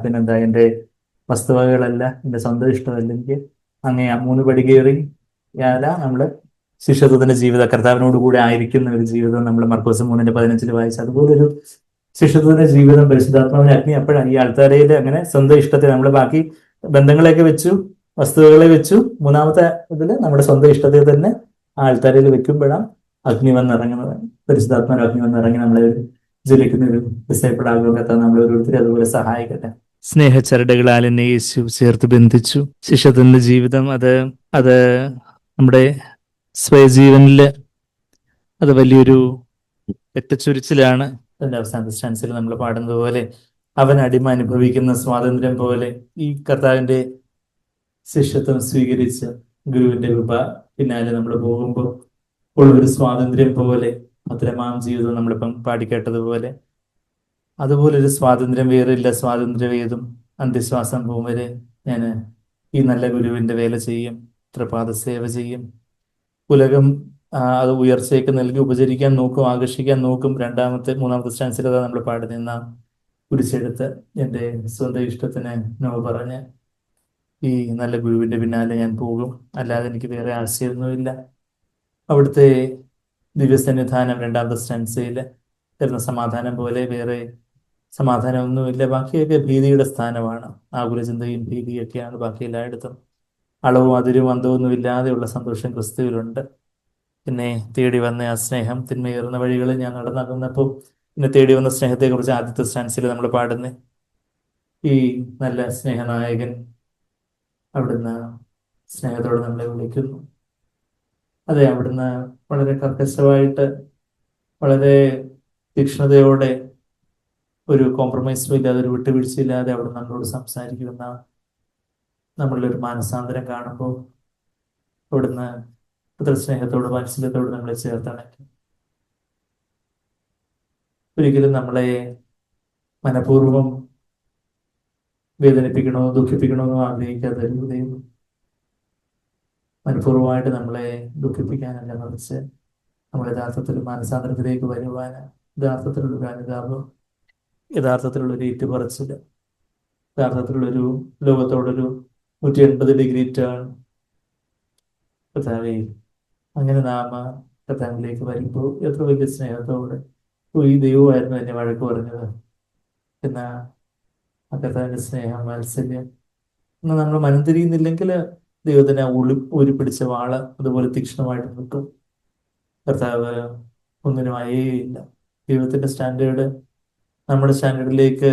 പിന്നെന്താ, എൻ്റെ വസ്തുവകകളല്ല, എൻ്റെ സ്വന്തം ഇഷ്ടമല്ല, എനിക്ക് അങ്ങേ 3 പടി കയറി നമ്മള് ശിഷ്യത്വത്തിന്റെ ജീവിതം, കർത്താവിനോട് കൂടെ ആയിരിക്കുന്ന ഒരു ജീവിതം നമ്മൾ മർക്കോസ് 3:15 വായിച്ച അതുപോലൊരു ശിഷ്യത്വത്തിന്റെ ജീവിതം പരിശുദ്ധാത്മാവിന്റെ അഗ്നി അപ്പോഴാണ് ഈ ആൾക്കാരയിൽ അങ്ങനെ സ്വന്തം ഇഷ്ടത്തെ നമ്മൾ ബാക്കി ബന്ധങ്ങളെയൊക്കെ വെച്ചു, വസ്തുവകളെ വെച്ചു, 3-ാമത്തെ ഇതില് നമ്മുടെ സ്വന്തം ഇഷ്ടത്തെ തന്നെ ആ ആൾക്കാരയിൽ വെക്കുമ്പോഴാണ് അഗ്നി വന്നിറങ്ങുന്നത്. പരിശുദ്ധാത്മാവിന്റെ അഗ്നി വന്നിറങ്ങി നമ്മളെ ജ്വലിക്കുന്ന ഒരു ഡിസൈപ്പിൾ ആകുക. നമ്മൾ ഓരോരുത്തരും അതുപോലെ സഹായിക്കട്ടെ. സ്നേഹച്ചരടുകളാൽ എന്നെ യേശു ചേർത്ത് ബന്ധിച്ചു. ശിഷ്യത്വത്തിന്റെ ജീവിതം അത് നമ്മുടെ സ്വയജീവനില് അത് വലിയൊരു രക്തച്ചൊരിച്ചിലാണ്. അതിന്റെ അവസാനത്തെ സ്റ്റാൻസിൽ നമ്മൾ പാടുന്നത് പോലെ, അവൻ അടിമ അനുഭവിക്കുന്ന സ്വാതന്ത്ര്യം പോലെ ഈ കർത്താവിന്റെ ശിഷ്യത്വം സ്വീകരിച്ച് ഗുരുവിന്റെ കൃപ പിന്നാലെ നമ്മൾ പോകുമ്പോൾ ഉള്ളൊരു സ്വാതന്ത്ര്യം പോലെ, ഭദ്രമാം ജീവിതം നമ്മളിപ്പം പാടിക്കേട്ടതുപോലെ, അതുപോലൊരു സ്വാതന്ത്ര്യം വേറില്ല. സ്വാതന്ത്ര്യം ഏതും അന്ത്യശ്വാസം പോകും വരെ ഞാൻ ഈ നല്ല ഗുരുവിന്റെ വേല ചെയ്യും, തൃപാദ സേവ ചെയ്യും. ഉലകം അത് ഉയർച്ചയൊക്കെ നൽകി ഉപചരിക്കാൻ നോക്കും, ആകർഷിക്കാൻ നോക്കും. 3-ാമത്തെ സ്റ്റാൻസിൽ അതാ നമ്മൾ പാടി നിന്ന കുരിശെടുത്ത് എൻ്റെ സ്വന്തം ഇഷ്ടത്തിന് നോ പറഞ്ഞ് ഈ നല്ല ഗുരുവിന്റെ പിന്നാലെ ഞാൻ പോകും, അല്ലാതെ എനിക്ക് വേറെ ആശയമൊന്നുമില്ല. അവിടുത്തെ ദിവ്യസന്നിധാനം 2-ാമത്തെ സ്റ്റാൻസയിൽ തരുന്ന സമാധാനം പോലെ വേറെ സമാധാനമൊന്നുമില്ല. ബാക്കിയൊക്കെ ഭീതിയുടെ സ്ഥാനമാണ്. ആകുലചിന്തയും ഭീതിയൊക്കെയാണ് ബാക്കി എല്ലായിടത്തും. അളവും അതിരും അന്തമൊന്നും ഇല്ലാതെയുള്ള സന്തോഷം ക്രിസ്തുവിലുണ്ട്. പിന്നെ തേടി വന്ന ആ സ്നേഹം, തിന്മയേറുന്ന വഴികളിൽ ഞാൻ നടന്നപ്പോൾ പിന്നെ തേടി വന്ന സ്നേഹത്തെക്കുറിച്ച് ആദ്യത്തെ സ്റ്റാൻസിൽ നമ്മൾ പാടുന്ന ഈ നല്ല സ്നേഹനായകൻ അവിടുന്ന് സ്നേഹത്തോടെ നമ്മളെ വിളിക്കുന്നു. അതെ, അവിടുന്ന് വളരെ കർക്കശമായിട്ട്, വളരെ തീക്ഷ്ണതയോടെ, ഒരു കോംപ്രമൈസും ഇല്ലാതെ, ഒരു വിട്ടുവീഴ്ചയില്ലാതെ അവിടെ നമ്മളോട് സംസാരിക്കുന്ന നമ്മളിലൊരു മാനസാന്തരം കാണുമ്പോൾ അവിടുന്ന് അത്ര സ്നേഹത്തോട് വാത്സല്യത്തോട് നമ്മളെ ചേർത്തണയ്ക്കും. ഒരിക്കലും നമ്മളെ മനഃപൂർവ്വം വേദനിപ്പിക്കണോ ദുഃഖിപ്പിക്കണമെന്നോ ആഗ്രഹിക്കാത്ത ഒരു ദൈവം. മനഃപൂർവ്വമായിട്ട് നമ്മളെ ദുഃഖിപ്പിക്കാനല്ല, മറിച്ച് നമ്മൾ യഥാർത്ഥത്തിൽ മാനസാന്തരത്തിലേക്ക് വരുവാൻ, യഥാർത്ഥത്തിലുള്ളൊരു അനുതാപം, യഥാർത്ഥത്തിലുള്ളൊരു ഏറ്റുപറച്ചിൽ, യഥാർത്ഥത്തിലുള്ളൊരു ലോകത്തോടൊരു 180 ഡിഗ്രി ടേൺ. കർത്താവേ, അങ്ങനെ നാമ കർത്താവിലേക്ക് വരുമ്പോൾ എത്ര വലിയ സ്നേഹത്തോടെ, ഈ ദൈവമായിരുന്നു എന്നെ വഴക്ക് പറഞ്ഞത് എന്നാ ആ കർത്താവിന്റെ സ്നേഹം, വാത്സല്യം എന്നാൽ നമ്മൾ മനം തിരിയുന്നില്ലെങ്കിൽ ദൈവത്തിന് ഊരി പിടിച്ച വാള് അതുപോലെ തീക്ഷ്ണമായിട്ട് നിൽക്കും. കർത്താവ് ഒന്നിനും അയേയില്ല. ദൈവത്തിന്റെ സ്റ്റാൻഡേർഡ് നമ്മുടെ സ്റ്റാൻഡേർഡിലേക്ക്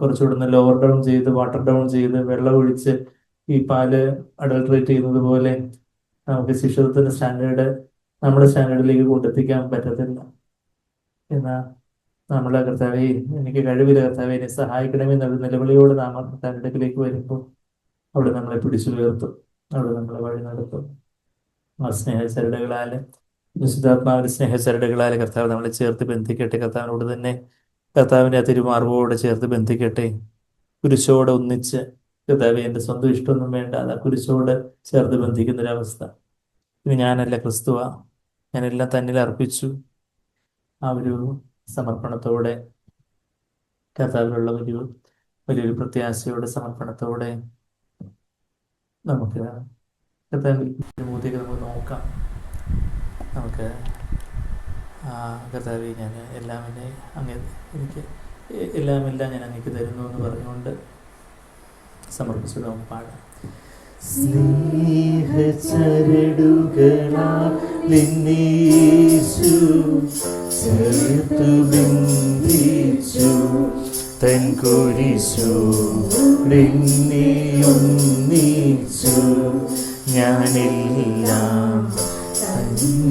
കുറച്ചുകൂടെ ലോവർ ഡൗൺ ചെയ്ത്, വാട്ടർ ഡൗൺ ചെയ്ത്, വെള്ളം ഒഴിച്ച് ഈ പാല് അഡൾട്രേറ്റ് ചെയ്യുന്നത് പോലെ നമുക്ക് ശിഷ്യത്വത്തിന്റെ സ്റ്റാൻഡേർഡ് നമ്മുടെ സ്റ്റാൻഡേർഡിലേക്ക് കൊണ്ടെത്തിക്കാൻ പറ്റത്തില്ല. എന്നാൽ നമ്മളെ കർത്താവേ, എനിക്ക് കഴിവില്ല കർത്താവേ, എന്നെ സഹായിക്കണമെന്നൊരു നിലവിളിയോട് നാം കർത്താവിന്റെ അടുക്കിലേക്ക് വരുമ്പോൾ അവിടെ നമ്മളെ പിടിച്ചു ഉയർത്തും, അവിടെ നമ്മളെ വഴി നടത്തും. ആ സ്നേഹചരടുകളാല്, വിശുദ്ധാത്മാവിന്റെ സ്നേഹചരടുകളാല് കർത്താവ് നമ്മളെ ചേർത്ത് ബന്ധിക്കട്ടെ. കർത്താവിനോട് തന്നെ, കർത്താവിന്റെ ആ തിരുമാർവോടെ ചേർത്ത് ബന്ധിക്കട്ടെ. കുരിശോടെ ഒന്നിച്ച്, കർത്താവേ എൻ്റെ സ്വന്തം ഇഷ്ടമൊന്നും വേണ്ട, ആ കുരിശോട് ചേർത്ത് ബന്ധിക്കുന്നൊരവസ്ഥ. ഇത് ഞാനല്ല, ക്രിസ്തുവാ, ഞാനെല്ലാം തന്നിൽ അർപ്പിച്ചു. ആ ഒരു സമർപ്പണത്തോടെ, കർത്താവിലുള്ള വലിയൊരു പ്രത്യാശയോടെ, സമർപ്പണത്തോടെ നമുക്ക് കർത്താവിന്റെ മുഖത്തേക്ക് നമുക്ക് നോക്കാം. നമുക്ക് കർത്താവേ, ഞാൻ എല്ലാം എനിക്ക് എല്ലാം ഞാൻ അങ്ങേക്ക് തരുന്നു എന്ന് പറഞ്ഞുകൊണ്ട് സമർപ്പിച്ചു നമുക്ക് പാടാം. സ്നേഹചരടുകളാൽ യേശു ചേർത്തു ബന്ധിച്ചു തൻ കുരിശോടെന്നെയൊന്നിച്ചു ഞാനെല്ലാം തന്നിലർപ്പിച്ചു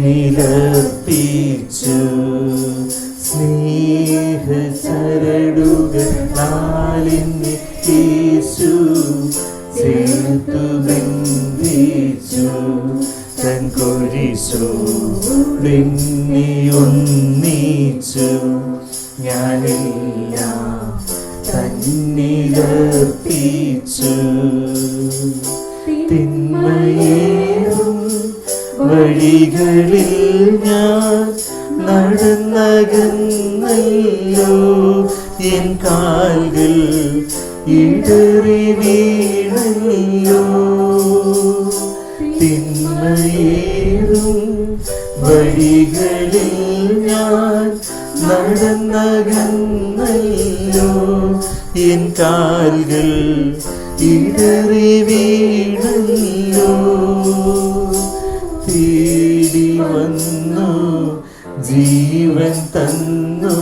സ്നേഹചരടുകളാലെന്നെ യേശു ചേർത്തു ബന്ധിച്ചു തൻ കുരിശോടെന്നെയൊന്നിച്ചു ഞാനെല്ലാം തന്നിലർപ്പിച്ചു തിന്മയേറും വഴികളിൽ ഞാൻ നടന്നകന്നല്ലോ എൻ കാൽകൾ ഇടറി വീണല്ലോ തിന്മയേറും വഴികളിൽ ഞാൻ നടന്നകന്നല്ലോ എൻ കാൽകൾ ഇടറി വീണല്ലോ തേടി വന്നു ജീവൻ തന്നു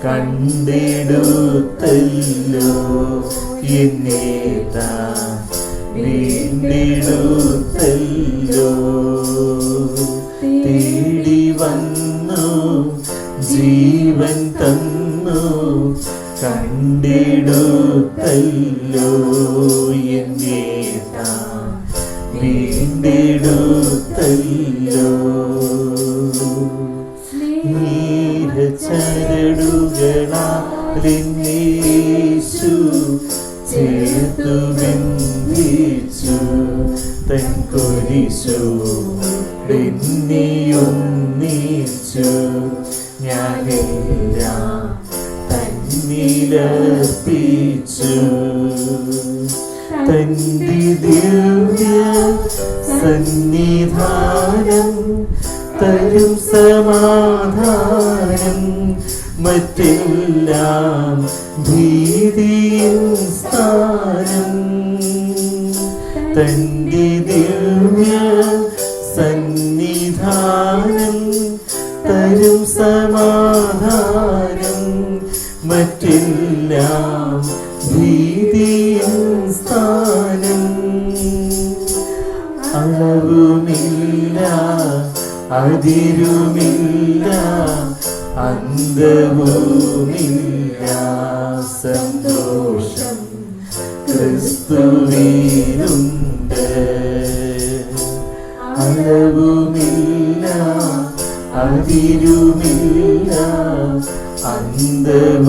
കണ്ടെടുത്തല്ലോ എന്നെ താൻ വീണ്ടെടുത്തല്ലോ തേടി വന്നു ജീവൻ തന്നു കണ്ടെടുത്തല്ലോ എന്നെ താൻ വീണ്ടെടുത്തല്ലോ സ്നേഹചരടുകളാലെന്നേശു ചേർത്തു ബന്ധിച്ചു തൻ കുരിശോടെന്നെയൊന്നിച്ചു ഞാനെല്ലാം തന്നിലർപ്പിച്ചു തന്റെ ദിവ്യ സന്നിധാനം തരും സമാധാനം മറ്റെല്ലാം ഭീതിയും സ്ഥാനം തന്റെ ദിവ്യ സന്നിധാനം തരും സമാധാനം മറ്റെല്ലാം ഭീതിയും സ്ഥാനം അളവുമില്ല അതിരുമില്ല അന്തവുമില്ല സന്തോഷം ക്രിസ്തുവിലുണ്ട് അളവുമില്ല അതിരുമില്ല അന്തവുമില്ല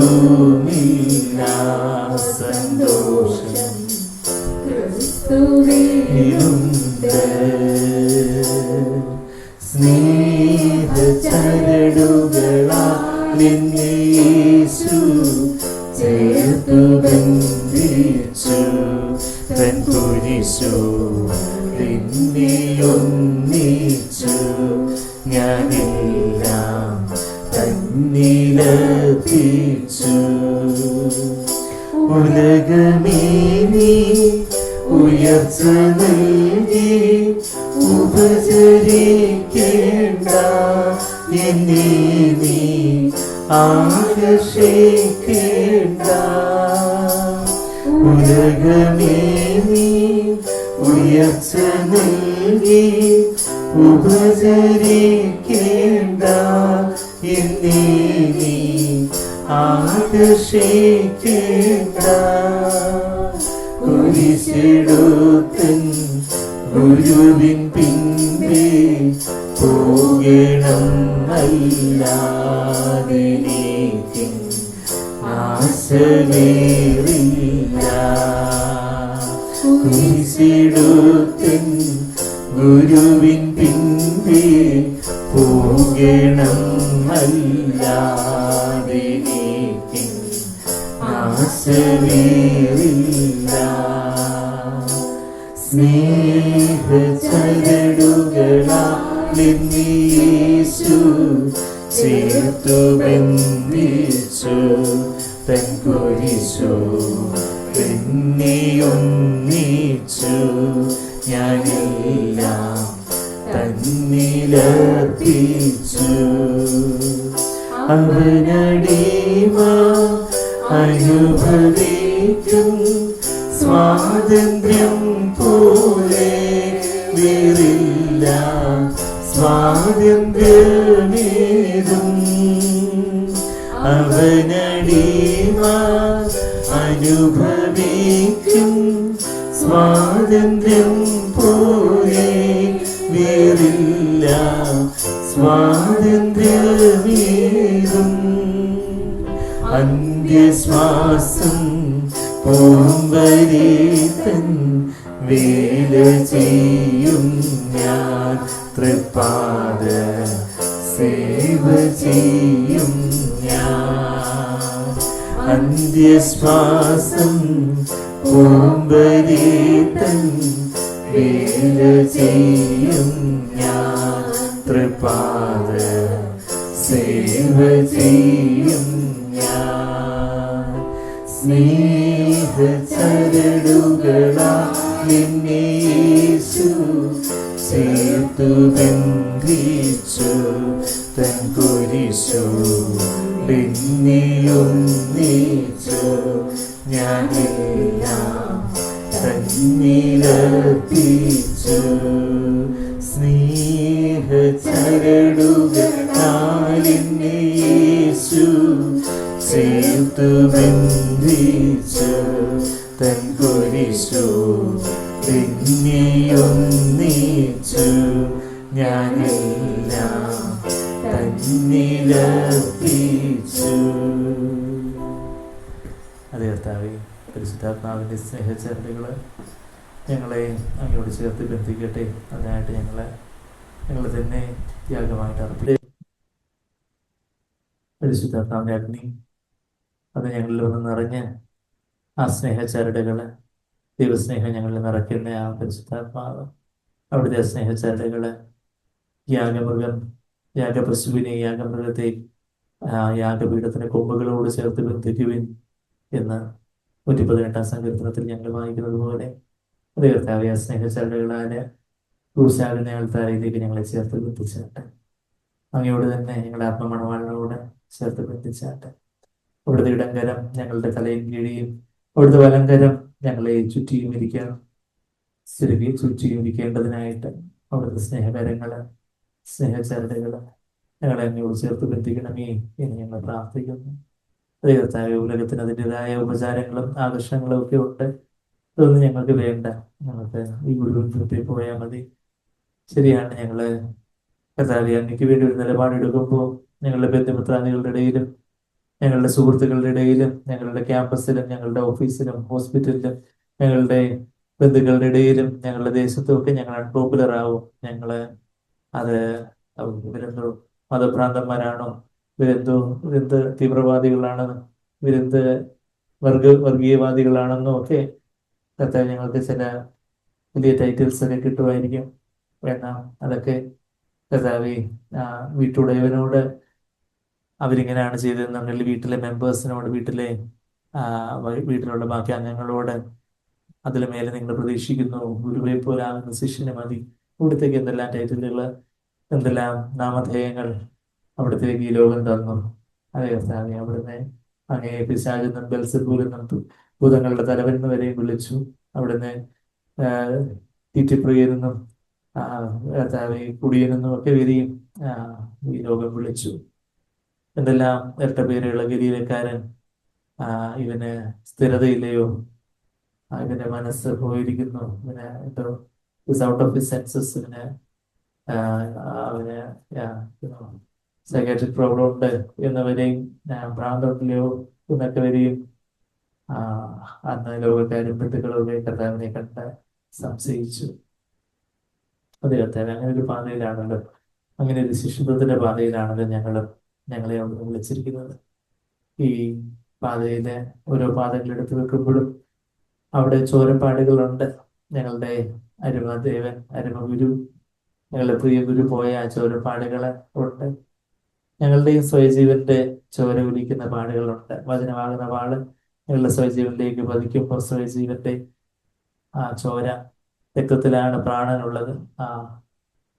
സന്തോഷം ക്രിസ്തുവിലുണ്ട് സ്നേഹചരടുകളാലെന്നേശു ചേർത്തു ബന്ധിച്ചു തൻ കുരിശോടെന്നെയൊന്നിച്ചു ഞാനെല്ലാം തന്നിലർപ്പിച്ചു ഉലകമേ നീ ഉയർച്ച നൽകി ഉപചരിക്കേണ്ട എന്നെ നീ ആകർഷിക്കേണ്ട ഉലകമേ നീ ഉയർച്ച നൽകി ഉപചരിക്കേണ്ട എന്നെ നീ ആകർഷിക്കേണ്ട കുരിശെടുത്തൻ ഗുരുവിൻ പിൻപേ പോകണം അല്ലാതെനിക്ക് ആശവേറില്ല കുരിശെടുത്തൻ ഗുരുവിൻ പിൻപേ പോകണം അല്ലാതെനിക്ക് ആശവേറില്ല സ്നേഹചരടുകളാലെന്നേശു ചേർത്തു ബന്ധിച്ചു തൻ കുരിശോടെന്നെയൊന്നിച്ചു ഞാനെല്ലാം തന്നിൽ അവനടിമ അനുഭവിക്കും സ്വാതന്ത്ര്യം പോലെ വേറില്ല സ്വാതന്ത്ര്യമേതും. അവനടിമ അനുഭവിക്കും സ്വാതന്ത്ര്യം പോലെ വേറില്ല സ്വാതന്ത്ര്യമേതും. അന്ത്യശ്വാസം പോംവരീതൻ വേല ചെയ്യും ഞാൻ തൃപ്പാദ സേവ ചെയ്യും ഞാൻ. അന്ത്യശ്വാസം പോംവരീതൻ വേല ചെയ്യും ഞാൻ തൃപ്പാദ സേവ ചെയ്യും ഞാൻ. സ്നേഹചരടുകളാൽ യേശു ചേർത്തു ബന്ധിച്ചു തൻ കുരിശു പിന്നെയൊന്നിച്ചു ഞാനെല്ലാം തന്നിലർപ്പിച്ചു. സ്നേഹചരടുകളാൽ യേശു ചേർത്തു ബന്ധിച്ചു തൻ കുരിശു പിന്നെയൊന്നിച്ചു ഞാനെല്ലാം തന്നിലർപ്പിച്ചു. അതേ കർത്താവേ, പരിശുദ്ധാത്മാവിൻ്റെ സ്നേഹചരടുകൾ ഞങ്ങളെ അങ്ങോട്ട് ചേർത്ത് ബന്ധിക്കട്ടെ. അതിനായിട്ട് ഞങ്ങൾ തന്നെ ത്യാഗമായിട്ട് അർപ്പിക്കും. പരിശുദ്ധാത്മാവിൻ്റെ അഗ്നി അത് ഞങ്ങളിൽ ഒന്ന് നിറഞ്ഞ് ആ സ്നേഹചരടുകൾ, ദൈവസ്നേഹം ഞങ്ങളിൽ നിറയ്ക്കുന്ന ആ പരിശുദ്ധാത്മാവ് അവിടുത്തെ സ്നേഹചരടുകൾ യാഗമൃഗം, യാഗപശുവിനെ, യാഗമൃഗത്തെ യാഗപീഠത്തിന് കൊമ്പുകളോട് ചേർത്ത് ബന്ധിക്കുവിൻ എന്ന് 118 സങ്കീർത്തനത്തിൽ ഞങ്ങൾ വായിക്കുന്നത് പോലെ അതേ കർത്താവേ, ആ സ്നേഹചരടുകളാൽ ക്രൂശാകുന്ന ആൾത്താരയിലേക്ക് ഞങ്ങളെ ചേർത്ത് ബന്ധിച്ചാട്ടെ. അങ്ങയോട് തന്നെ ഞങ്ങളുടെ ആത്മമണവാളിനോട് ചേർത്ത് ബന്ധിച്ചാട്ടെ. അവിടുത്തെ ഇടങ്കരം ഞങ്ങളുടെ തലയിൽ കീഴിയും അവിടുത്തെ വലങ്കരം ഞങ്ങളെ ചുറ്റിയും ഇരിക്കണം. ചുറ്റിയും ഇരിക്കേണ്ടതിനായിട്ട് അവിടുത്തെ സ്നേഹകരങ്ങൾ, സ്നേഹചരടുകൾ ഞങ്ങളെ അങ്ങയോട് ചേർത്ത് ബന്ധിക്കണമേ എന്ന് ഞങ്ങൾ പ്രാർത്ഥിക്കുന്നു. അതേ കർത്താവേ, ഉലകത്തിന് അതിൻ്റെതായ ഉപചാരങ്ങളും ആകർഷണങ്ങളും ഒക്കെ ഉണ്ട്. അതൊന്നും ഞങ്ങൾക്ക് വേണ്ട. ഞങ്ങൾക്ക് ഈ ഗുരുവിൽ പോയാൽ മതി. ശരിയാണ്, ഞങ്ങള് കർത്താവേ അങ്ങയ്ക്ക് വേണ്ടി ഒരു നിലപാടെടുക്കുമ്പോൾ ഞങ്ങളുടെ ബന്ധുമിത്രാദികളുടെ ഇടയിലും ഞങ്ങളുടെ സുഹൃത്തുക്കളുടെ ഇടയിലും ഞങ്ങളുടെ ക്യാമ്പസിലും ഞങ്ങളുടെ ഓഫീസിലും ഹോസ്പിറ്റലിലും ഞങ്ങളുടെ ബന്ധുക്കളുടെ ഇടയിലും ഞങ്ങളുടെ ദേശത്തും ഒക്കെ ഞങ്ങൾ അൺപോപ്പുലർ ആവും. ഞങ്ങള് അത് ഇവരെന്തോ മതഭ്രാന്തന്മാരാണോ, ഇവരെന്ത് തീവ്രവാദികളാണ്, ഇവരെന്ത് വർഗീയവാദികളാണെന്നും ഒക്കെ കർത്താവ് ഞങ്ങൾക്ക് ചില വലിയ ടൈറ്റിൽസ് ഒക്കെ കിട്ടുമായിരിക്കും. എന്നാൽ അതൊക്കെ കർത്താവേ, വീട്ടുടയവനോട് അവരിങ്ങനെയാണ് ചെയ്തതെന്നുണ്ടെങ്കിൽ വീട്ടിലെ മെമ്പേഴ്സിനോട്, വീട്ടിലുള്ള ബാക്കി അംഗങ്ങളോട് അതിൽ മേലെ നിങ്ങൾ പ്രതീക്ഷിക്കുന്നു ഗുരുവെ പോലാകുന്ന ശിഷ്യന് മതി. അവിടത്തേക്ക് എന്തെല്ലാം ടൈറ്റിലുകൾ, എന്തെല്ലാം നാമധേയങ്ങൾ അവിടത്തേക്ക് ഈ ലോകം തന്നു. അതേ കർത്താവേ, അവിടുന്ന് അങ്ങേ പിശാചെന്നും ബെൽസെബൂലെന്നും ഭൂതങ്ങളുടെ തലവൻ വരെയും വിളിച്ചു. അവിടുന്ന് തീറ്റിപ്രിയനെന്നും കർത്താവേ കുടിയനെന്നും ഒക്കെ വരെയും ഈ ലോകം വിളിച്ചു. എന്തെല്ലാം ഇരട്ട പേരുള്ള ഗലീലക്കാരൻ, ഇവന് സ്ഥിരതയില്ലയോ, ഇവന്റെ മനസ്സ് പോയിരിക്കുന്നു, ഇവന് എന്തോ ഔട്ട് ഓഫ് ഹിസ് സെൻസസ്, അവന് സൈക്കാട്രിക് പ്രോബ്ലം ഉണ്ട് എന്നവരെയും ഭ്രാന്തുണ്ടല്ലോ എന്നൊക്കെ വരെയും അന്ന് ലോകക്കാരും ബന്ധുക്കളൊക്കെ കർത്താവിനെ കണ്ട് സംശയിച്ചു. അതെ കർത്താവ്, അങ്ങനെ ഒരു പാതയിലാണല്ലോ, അങ്ങനെ ഒരു ശിശുത്വത്തിന്റെ പാതയിലാണല്ലോ ഞങ്ങളെ അവിടെ വിളിച്ചിരിക്കുന്നത്. ഈ പാതയിലെ ഓരോ പാതകൾ എടുത്തു വെക്കുമ്പോഴും അവിടെ ചോരപ്പാടുകളുണ്ട്. ഞങ്ങളുടെ അരുമദേവൻ, അരുമഗുരു, ഞങ്ങളുടെ പ്രിയ ഗുരു പോയ ആ ചോരപ്പാടുകൾ ഉണ്ട്. ഞങ്ങളുടെയും സ്വയജീവന്റെ ചോര ഒലിക്കുന്ന പാടുകളുണ്ട്. വചനമാകുന്ന വാള് ഞങ്ങളുടെ സ്വയജീവനിലേക്ക് പതിക്കുമ്പോൾ സ്വയജീവന്റെ ആ ചോര രക്തത്തിലാണ് പ്രാണനുള്ളത്.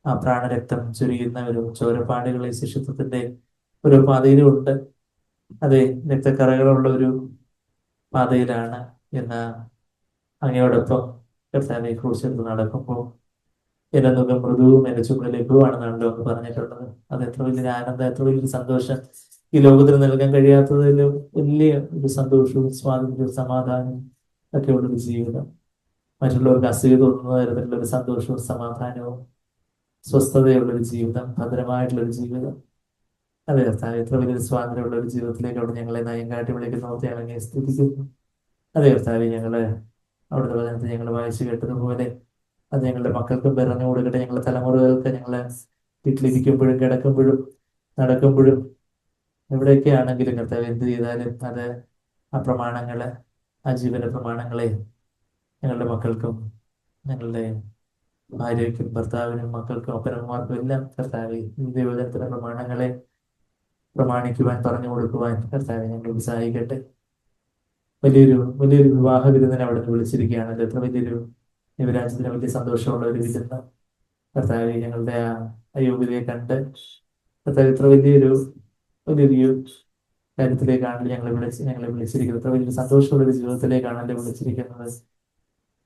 ആ പ്രാണരക്തം ചൊരിയുന്ന ഒരു ചോരപ്പാടുകൾ ഈ ശിഷ്യത്വത്തിന്റെ ഒരു പാതയിലും ഉണ്ട്. അതെ, രക്തക്കറകളുള്ള ഒരു പാതയിലാണ് എന്ന് അങ്ങയോടൊപ്പം കർത്താവെ ക്രൂശെടുത്ത് നടക്കുമ്പോൾ എന്റെ മുഖം മൃദുവും എന്റെ ചുമട് ലഘുവാണെന്നാണല്ലോ എന്ന് പറഞ്ഞിട്ടുള്ളത്. അത് എത്ര വലിയൊരു ആനന്ദം, എത്ര വലിയൊരു സന്തോഷം! ഈ ലോകത്തിന് നൽകാൻ കഴിയാത്തതിലും വലിയ ഒരു സന്തോഷവും സ്വാതന്ത്ര്യവും സമാധാനവും ഒക്കെ ഉള്ളൊരു ജീവിതം. മറ്റുള്ളവർക്ക് അസൂയ തോന്നുന്ന തരത്തിലുള്ള ഒരു സന്തോഷവും സമാധാനവും സ്വസ്ഥതയുള്ളൊരു ജീവിതം, ഭദ്രമായിട്ടുള്ളൊരു ജീവിതം. അതെ കർത്താവ്, എത്ര വലിയൊരു സ്വാതന്ത്ര്യമുള്ള ഒരു ജീവിതത്തിലേക്ക് അവിടെ ഞങ്ങളെ നയം കാട്ടി വിളിക്കുന്ന ഓർത്ത് ഞങ്ങളെ സ്തുതിക്കുന്നു. അതെ കർത്താവ്, അവിടുത്തെ വചനത്തിൽ ഞങ്ങൾ വായിച്ചു കേട്ടതുപോലെ അത് ഞങ്ങളുടെ മക്കൾക്കും പറഞ്ഞു കൊടുക്കട്ടെ. ഞങ്ങളുടെ തലമുറകൾക്ക്, ഞങ്ങളെ വീട്ടിലിരിക്കുമ്പോഴും കിടക്കുമ്പോഴും നടക്കുമ്പോഴും എവിടെയൊക്കെ ആണെങ്കിലും കർത്താവ് എന്ത് ചെയ്താലും അത് ആ പ്രമാണങ്ങള്, ആ ജീവന പ്രമാണങ്ങളെ ഞങ്ങളുടെ മക്കൾക്കും ഞങ്ങളുടെ ഭാര്യയ്ക്കും ഭർത്താവിനും മക്കൾക്കും അപ്പനന്മാർക്കും എല്ലാം കർത്താവ് ഈ ദൈവജനത്തിന്റെ പ്രമാണങ്ങളെ പ്രമാണിക്കുവാൻ പറഞ്ഞു കൊടുക്കുവാൻ കർത്താവ് ഞങ്ങൾ സഹായിക്കട്ടെ. വലിയൊരു വിവാഹ വിരുന്നിനെ അവിടെ നിന്ന് വിളിച്ചിരിക്കുകയാണല്ലോ. എത്ര വലിയൊരു യുവരാജ്യത്തിന് വലിയ സന്തോഷമുള്ള ഒരു വിരുന്ന് കർത്താവ്. ഞങ്ങളുടെ ആ അയോഗ്യതയെ കണ്ട് കർത്താവ് ഇത്ര വലിയൊരു കാര്യത്തിലേക്കാണല്ലോ ഞങ്ങളെ വിളിച്ചിരിക്കുന്നത്. ഇത്ര വലിയൊരു സന്തോഷമുള്ള ഒരു ജീവിതത്തിലേക്കാണല്ലോ വിളിച്ചിരിക്കുന്നത്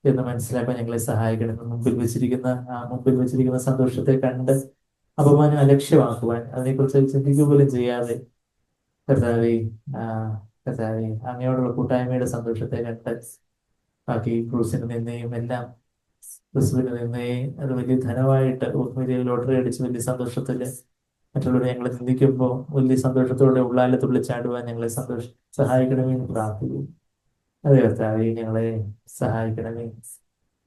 എന്ന് മനസ്സിലാക്കാൻ ഞങ്ങളെ സഹായിക്കണം. മുമ്പിൽ വെച്ചിരിക്കുന്ന സന്തോഷത്തെ കണ്ട് അപമാനം അലക്ഷ്യമാക്കുവാൻ, അതിനെക്കുറിച്ച് ചിന്തിക്കുക പോലും ചെയ്യാതെ കർത്താവെ ആ കർത്താവെ അങ്ങയോടുള്ള കൂട്ടായ്മയുടെ സന്തോഷത്തെ കണ്ട് ബാക്കി ക്രൂസിന് നിന്നെയും എല്ലാം ക്രിസ്തുവിന് നിന്നെയും അത് വലിയ ധനമായിട്ട് വലിയ ലോട്ടറി അടിച്ച് വലിയ സന്തോഷത്തില് മറ്റുള്ളവരെ ഞങ്ങളെ നിന്ദിക്കുമ്പോൾ വലിയ സന്തോഷത്തോടെ ഉള്ളാലെ തുള്ളിച്ചാടുവാൻ ഞങ്ങളെ സഹായിക്കണമേ എന്ന് പ്രാർത്ഥിക്കും. അതെ കർത്താവെ, ഞങ്ങളെ സഹായിക്കണമേ.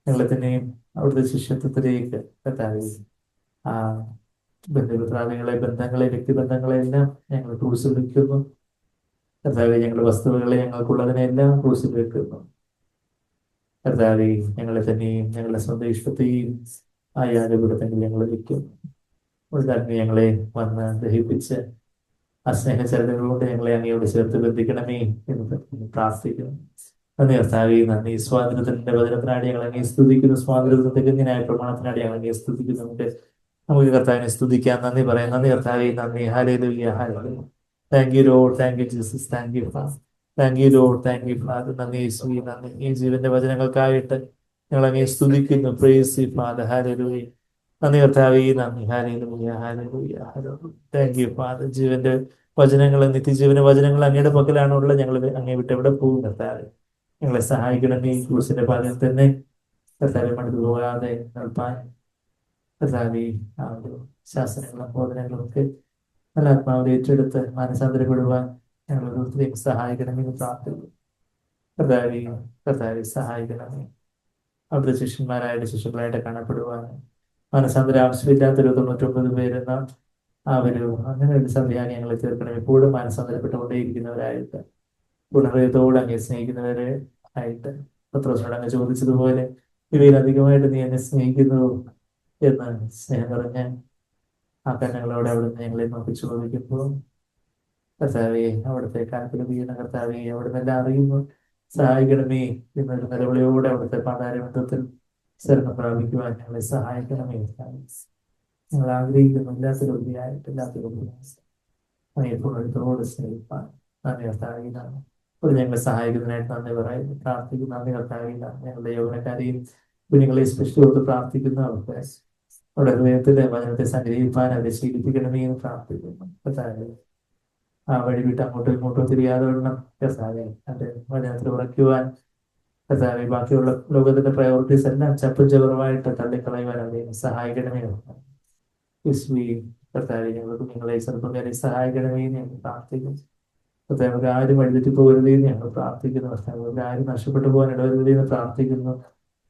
ഞങ്ങളെ തന്നെയും അവിടുത്തെ ശിഷ്യത്വത്തിലേക്ക് കർത്താവെ ആ ബന്ധങ്ങളെ വ്യക്തിബന്ധങ്ങളെ എല്ലാം ഞങ്ങൾ ക്രൂസിൽ വെക്കുന്നു. കർത്താവെ, ഞങ്ങളുടെ വസ്തുവകളെ ഞങ്ങൾക്കുള്ളതിനെല്ലാം ക്രൂസിൽ വെക്കുന്നു. കർത്താവെ, ഞങ്ങളെ തന്നെയും ഞങ്ങളുടെ സ്വന്തം ഇഷ്ടത്തെയും ആ യാഗപീഠത്തിൽ ഞങ്ങൾ വെക്കും. ഉൾക്കാട്ടിന് ഞങ്ങളെ വന്ന് ദഹിപ്പിച്ച് ആ സ്നേഹചരണങ്ങൾ കൊണ്ട് ഞങ്ങളെ അങ്ങയോട് ചേർത്ത് ബന്ധിക്കണമേ എന്ന് പ്രാർത്ഥിക്കുന്നു. നന്ദി കർത്താവെ, നന്ദി. സ്വാതന്ത്ര്യത്തിന്റെ വചനത്തിനാടി ഞങ്ങൾ അങ്ങേ സ്തുതിക്കുന്നു. സ്വാതന്ത്ര്യത്തിന്റെ കുഞ്ഞിനായ പ്രമാണത്തിനാടി ഞങ്ങൾ അങ്ങേ സ്തുതിക്കുന്നു. നമുക്ക് കർത്താവിനെ സ്തുതിക്കാൻ നന്ദി പറയാം. നന്ദി കർത്താവെ, നന്ദി. ഹല്ലേലൂയ, ഹല്ലേലൂയ. Thank you lord, thank you Jesus, thank you father, thank you lord, thank you father. നന്ദി യേശുവേ, നന്ദി. ഈ ജീവന്റെ വചനങ്ങൾക്കായിട്ട് ഞങ്ങൾ അങ്ങേ സ്തുതിക്കുന്നു. പ്രൈസ് യു ഫാദർ, ഹല്ലേലൂയ. നന്ദി കർത്താവേ, നന്ദി. ഹല്ലേലൂയ, ഹല്ലേലൂയ, ഹല്ലേലൂയ. Thank you father. ജീവന്റെ വചനങ്ങൾ, നിത്യജീവന വചനങ്ങൾ അങ്ങയുടെ പക്കലാണുള്ളത്. ഞങ്ങൾ അങ്ങേ വിട്ട് എവിടെ പോകും കർത്താവേ? ഞങ്ങളെ സഹായിക്കണമേ. ഈ ക്രൂസിന്റെ പാതയിൽ തന്നെ കർത്താവെ മടുത്തു പോകാതെ നടപ്പാൻ കർത്താവെ ആ ഒരു ശാസനങ്ങളും ബോധനങ്ങളും ഒക്കെ നല്ല ആത്മാവിനെ ഏറ്റെടുത്ത് മാനസാന്തരപ്പെടുവാൻ ഞങ്ങൾ ഓരോരുത്തരെയും സഹായിക്കണമെന്ന് പ്രാർത്ഥിക്കുന്നു. കർത്താവെ സഹായിക്കണമേ. അവിടുത്തെ ശിഷ്യന്മാരായിട്ട് കാണപ്പെടുവാൻ മനസാന്തരം ആവശ്യമില്ലാത്ത 99 പേരെന്ന അങ്ങനെ ഒരു സംവിധാനം ഞങ്ങളെ തീർക്കണം. എപ്പോഴും മനസാന്തരപ്പെട്ടുകൊണ്ടേയിരിക്കുന്നവരായിട്ട്, ഗുണഹൃദയത്തോട് അങ്ങ് സ്നേഹിക്കുന്നവരെ ആയിട്ട് പത്രോസിനോട് അങ്ങ് ചോദിച്ചതുപോലെ ഇവയിൽ അധികമായിട്ട് നീ എന്നെ സ്നേഹിക്കുന്നു എന്ന് സ്നേഹം പറഞ്ഞ് ആ കണ്ണുകളോടെ അവിടുന്ന് ഞങ്ങളെ നോക്കി ചോദിക്കുമ്പോൾ കർത്താവെ, അവിടുത്തെ കാലത്തിൽ വീണ കർത്താവെ, അവിടുന്ന് എല്ലാം അറിയുന്നു, സഹായിക്കണമേ എന്നൊരു നിലവിളിയോടെ അവിടുത്തെ പാതാരബന്ധത്തിൽ ശരണം പ്രാപിക്കുവാൻ ഞങ്ങളെ സഹായിക്കണമേ. ഞങ്ങൾ ആഗ്രഹിക്കുന്നു എല്ലാത്തിലും എപ്പോഴും സ്നേഹിപ്പാൻ. നന്ദി കർത്താവിനാണ് ഒരു ഞങ്ങളെ സഹായിക്കുന്നതിനായിട്ട് നന്ദി പറയുന്നു, പ്രാർത്ഥിക്കുന്നു. നന്ദി കർത്താവിനാണ്. ഞങ്ങളുടെ യൗവനക്കാരെയും കുഞ്ഞുങ്ങളെ സ്പെഷ്യലോട്ട് പ്രാർത്ഥിക്കുന്നു. അവരുടെ ഹൃദയത്തിലെ വചനത്തെ സംഗ്രഹിപ്പാൻ അവരെ ശീലിപ്പിക്കണമേ എന്ന് പ്രാർത്ഥിക്കുന്നു. കർത്താവെ, ആ വഴി വിട്ട് അങ്ങോട്ടും ഇങ്ങോട്ടും തിരിയാതെ വണ്ണം കർത്താവെ അതിന്റെ വചനത്തിൽ ഉറയ്ക്കുവാൻ കർത്താവെ, ബാക്കിയുള്ള ലോകത്തിന്റെ പ്രയോറിറ്റീസ് എല്ലാം ചപ്പും ചവറുമായിട്ട് തള്ളിക്കളയുവാൻ അവരെ സഹായിക്കണമേ. കർത്താവെ, ഞങ്ങൾ കുഞ്ഞുങ്ങളെ ചെറുപ്പക്കാരെ സഹായിക്കണമേ ഞങ്ങൾ പ്രാർത്ഥിക്കുന്നു. കർത്താവ്, ആരും വഴിതെറ്റി പോകരുതെന്ന് ഞങ്ങൾ പ്രാർത്ഥിക്കുന്നു. കർത്താവ്, ആരും നഷ്ടപ്പെട്ടു പോകാൻ ഇടവരുതെന്ന് പ്രാർത്ഥിക്കുന്നു.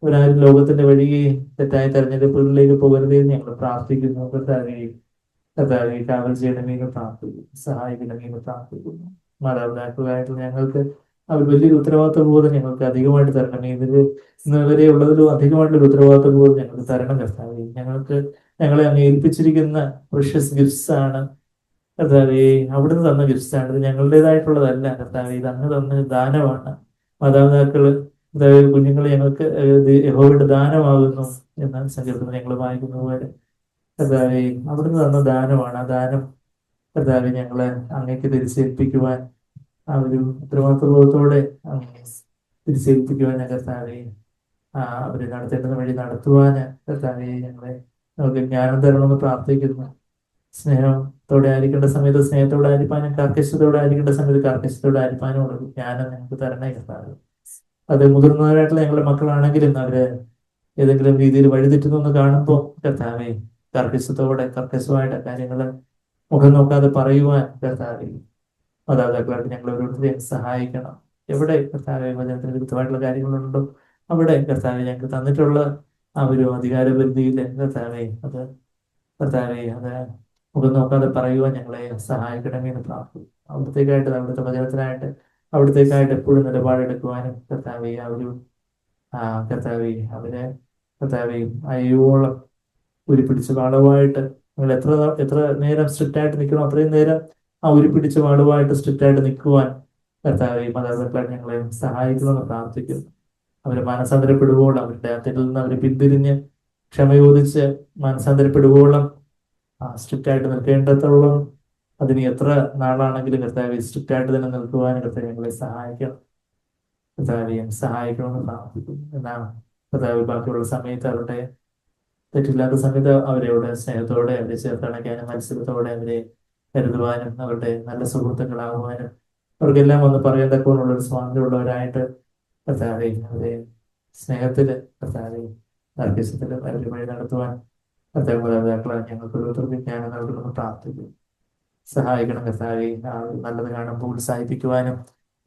അവരാരും ലോകത്തിന്റെ വഴിയെ തെറ്റായ തെരഞ്ഞെടുപ്പുകളിലേക്ക് പോകരുതെന്ന് ഞങ്ങൾ പ്രാർത്ഥിക്കുന്നു. കർത്താവെ, കാവൽ ചെയ്യണമെന്ന് പ്രാർത്ഥിക്കുന്നു, സഹായിക്കണമെന്ന് പ്രാർത്ഥിക്കുന്നു. മാതാപിതാക്കളായിട്ടുള്ള ഞങ്ങൾക്ക് അവർ വലിയൊരു ഉത്തരവാദിത്വ ബോധം ഞങ്ങൾക്ക് അധികമായിട്ട് തരണമേ. ഇന്ന് വരെ ഉള്ളതിലും അധികമായിട്ടുള്ള ഉത്തരവാദിത്വ ബോധം ഞങ്ങൾക്ക് തരണം കർത്താവെ. ഞങ്ങളെ അങ്ങ് ഏൽപ്പിച്ചിരിക്കുന്ന പ്രഷ്യസ് ഗിഫ്റ്റ്സ് ആണ് കർത്താവെ, അവിടുന്ന് തന്ന ഗിഫ്റ്റ്സ് ആണ്. ഇത് ഞങ്ങളുടേതായിട്ടുള്ളതല്ല കർത്താവെ, ഇത് അങ്ങ് തന്ന ദാനമാണ്. മാതാപിതാക്കള് കുഞ്ഞുങ്ങൾ ഞങ്ങൾക്ക് യഹോവയുടെ ദാനമാകുന്നു എന്ന് സങ്കീർത്തനം ഞങ്ങൾ വായിക്കുന്ന പോലെ കർത്താവെ അവിടുന്ന് തന്ന ദാനമാണ്. ആ ദാനം കർത്താവെ ഞങ്ങളെ അങ്ങേക്ക് തിരിച്ചേൽപ്പിക്കുവാൻ ആ ഒരു ഉത്തരവാദിത്വത്തോടെ അങ്ങ് തിരിച്ചേൽപ്പിക്കുവാൻ കർത്താവെ അവരെ നടത്തേണ്ടുന്ന വഴി നടത്തുവാന് കർത്താവെ ഞങ്ങളെ നമുക്ക് ജ്ഞാനം തരണമെന്ന് പ്രാർത്ഥിക്കുന്നു. സ്നേഹത്തോടെ ആയിരിക്കേണ്ട സമയത്ത് സ്നേഹത്തോടെ ആയിരിക്കാനും കാർക്കശ്യത്തോടെ ആയിരിക്കേണ്ട സമയത്ത് കാർക്കശ്യത്തോടെ ആയിരിക്കാനും ഉള്ള ജ്ഞാനം ഞങ്ങൾക്ക് തരണേ കർത്താവെ. അത് മുതിർന്നവരായിട്ടുള്ള ഞങ്ങളുടെ മക്കളാണെങ്കിലും അവര് ഏതെങ്കിലും രീതിയിൽ വഴിതെറ്റുന്നു എന്ന് കാണുമ്പോൾ കർത്താവെ കർക്കശത്തോടെ കർക്കശമായിട്ട് കാര്യങ്ങൾ മുഖം നോക്കാതെ പറയുവാൻ കർത്താവെ മാതാപിതാക്കളായിട്ട് ഞങ്ങൾ ഓരോരുത്തരെയും സഹായിക്കണം. എവിടെ കർത്താവെ വചനത്തിന് വിരുദ്ധമായിട്ടുള്ള കാര്യങ്ങളുണ്ടോ അവിടെ കർത്താവെ ഞങ്ങൾക്ക് തന്നിട്ടുള്ള ആ ഒരു അധികാര പരിധിയിൽ കർത്താവെ അത് മുഖം നോക്കാതെ പറയുവാൻ ഞങ്ങളെ സഹായിക്കണമേ എന്ന് പ്രാർത്ഥിക്കും. അവിടത്തേക്കായിട്ട് അവിടുത്തെ വചനത്തിനായിട്ട് അവിടത്തേക്കായിട്ട് എപ്പോഴും നിലപാടെടുക്കുവാനും കർത്താവെ ആ ഒരു കർത്താവെ അവരെ കർത്താവെ അയ്യോളം ഉരുപ്പിടിച്ച വാളുമായിട്ട് നിങ്ങൾ എത്ര നേരം സ്ട്രിക്റ്റ് ആയിട്ട് നിൽക്കണോ അത്രയും നേരം ആ ഉരുപ്പിടിച്ച വാളുമായിട്ട് സ്ട്രിക്റ്റ് ആയിട്ട് നിൽക്കുവാൻ കർത്താവെ മാതാപിതാക്കളായിട്ട് ഞങ്ങളെ സഹായിക്കണമെന്ന് പ്രാർത്ഥിക്കുന്നു. അവര് മാനസാന്തരപ്പെടുവോളം അവരുടെ തെറ്റിൽ നിന്ന് അവർ പിന്തിരിഞ്ഞ് ക്ഷമ ചോദിച്ച് മാനസാന്തരപ്പെടുവോളം സ്ട്രിക്റ്റ് ആയിട്ട് നിൽക്കേണ്ടത്തോളം അതിന് എത്ര നാളാണെങ്കിലും കർത്താവെ സ്ട്രിക്റ്റ് ആയിട്ട് തന്നെ നിൽക്കുവാൻ കർത്താവ് ഞങ്ങളെ സഹായിക്കണം. കർത്താവെ സഹായിക്കണമെന്ന് പ്രാർത്ഥിക്കുന്നു. എന്നാണ് കർത്താവ് ബാക്കിയുള്ള സമയത്ത് അവരുടെ തെറ്റില്ലാത്ത സമയത്ത് അവരോട് സ്നേഹത്തോടെ അവരെ ചേർത്തണയ്ക്കാനും മത്സരത്തോടെ അവരെ കരുതുവാനും അവരുടെ നല്ല സുഹൃത്തുക്കളാകുവാനും അവർക്കെല്ലാം ഒന്ന് പറയാൻ തക്കമുള്ള ഒരു സ്വാതന്ത്ര്യമുള്ളവരായിട്ട് കർത്താവെ അവരെ സ്നേഹത്തില് കർത്താവെ താല്പര്യത്തില് അവരെ വഴി നടത്തുവാൻ കർത്താവ് മാതാപിതാക്കളെ ഞങ്ങൾക്ക് ഓരോരുത്തർക്കും ജ്ഞാനം നൽകണമെന്ന് പ്രാർത്ഥിക്കുന്നു. സഹായിക്കണം കർത്താവെ. നല്ലത് കാണുമ്പോൾ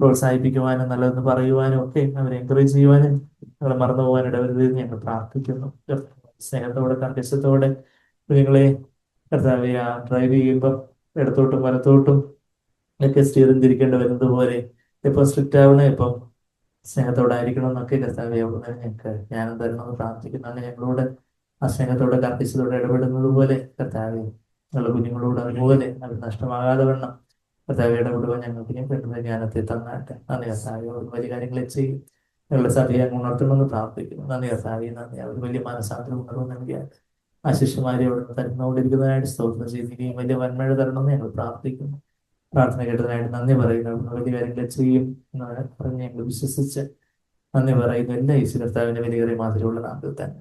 പ്രോത്സാഹിപ്പിക്കുവാനും നല്ലതെന്ന് പറയുവാനും ഒക്കെ അവരെ എൻകറേജ് ചെയ്യുവാനും ഞങ്ങളെ മറന്നു പോകാൻ ഇടവരുതെന്ന് ഞങ്ങൾ പ്രാർത്ഥിക്കുന്നു. സ്നേഹത്തോടെ കർക്കശത്തോടെ നിങ്ങളെ കർത്താവെ ഡ്രൈവ് ചെയ്യുമ്പം ഇടത്തോട്ടും വലത്തോട്ടും ഒക്കെ സ്റ്റിയറിംഗ് തിരിക്കേണ്ടി വരുന്നത് പോലെ ഇപ്പം സ്ട്രിക്റ്റ് ആവണേ ഇപ്പം സ്നേഹത്തോടെ ആയിരിക്കണം എന്നൊക്കെ കർത്താവെ അവിടുന്ന് ഞങ്ങൾക്ക് ജ്ഞാനം തരണമെന്ന് പ്രാർത്ഥിക്കുന്നു. അങ്ങനെ ഞങ്ങളോട് ആ സ്നേഹത്തോടെ കർക്കശത്തോടെ ഇടപെടുന്നത് പോലെ കർത്താവെ ഞങ്ങളുടെ കുഞ്ഞുങ്ങളോട് അതുപോലെ അവർ നഷ്ടമാകാതെ വണ്ണം കർത്താവെ ഇടപെടുവാൻ ഞങ്ങൾക്ക് വേണ്ടുന്ന ജ്ഞാനത്തെ തന്നാട്ടെ. നന്ദി കർത്താവെ. അവർ വലിയ കാര്യങ്ങളെ ചെയ്യും ഞങ്ങളുടെ സഭയെ അങ്ങ് ഉണർത്തണമെന്ന് പ്രാർത്ഥിക്കുന്നു. നന്ദി കർത്താവെ. നന്ദി. അവർ വലിയ മനസ്സാന്തരം ഉണർവ് നൽകിയാൽ ആ ശിഷ്യന്മാരെ അവിടെ തരുന്നോണ്ടിരിക്കുന്നതായിട്ട് സ്തോത്രം ചെയ്ത് ഇനിയും വലിയ വന്മഴ തരണമെന്ന് ഞങ്ങൾ പ്രാർത്ഥിക്കുന്നു. പ്രാർത്ഥന കേട്ടതിനായിട്ട് നന്ദി പറയുന്നു. വലിയ കാര്യങ്ങളെ ചെയ്യും എന്ന് പറഞ്ഞ് ഞങ്ങൾ വിശ്വസിച്ച് നന്ദി പറയുന്നു. എല്ലാ യേശു കർത്താവിന്റെ വലിയ മാതിരിയുള്ള നാട്ടിൽ തന്നെ.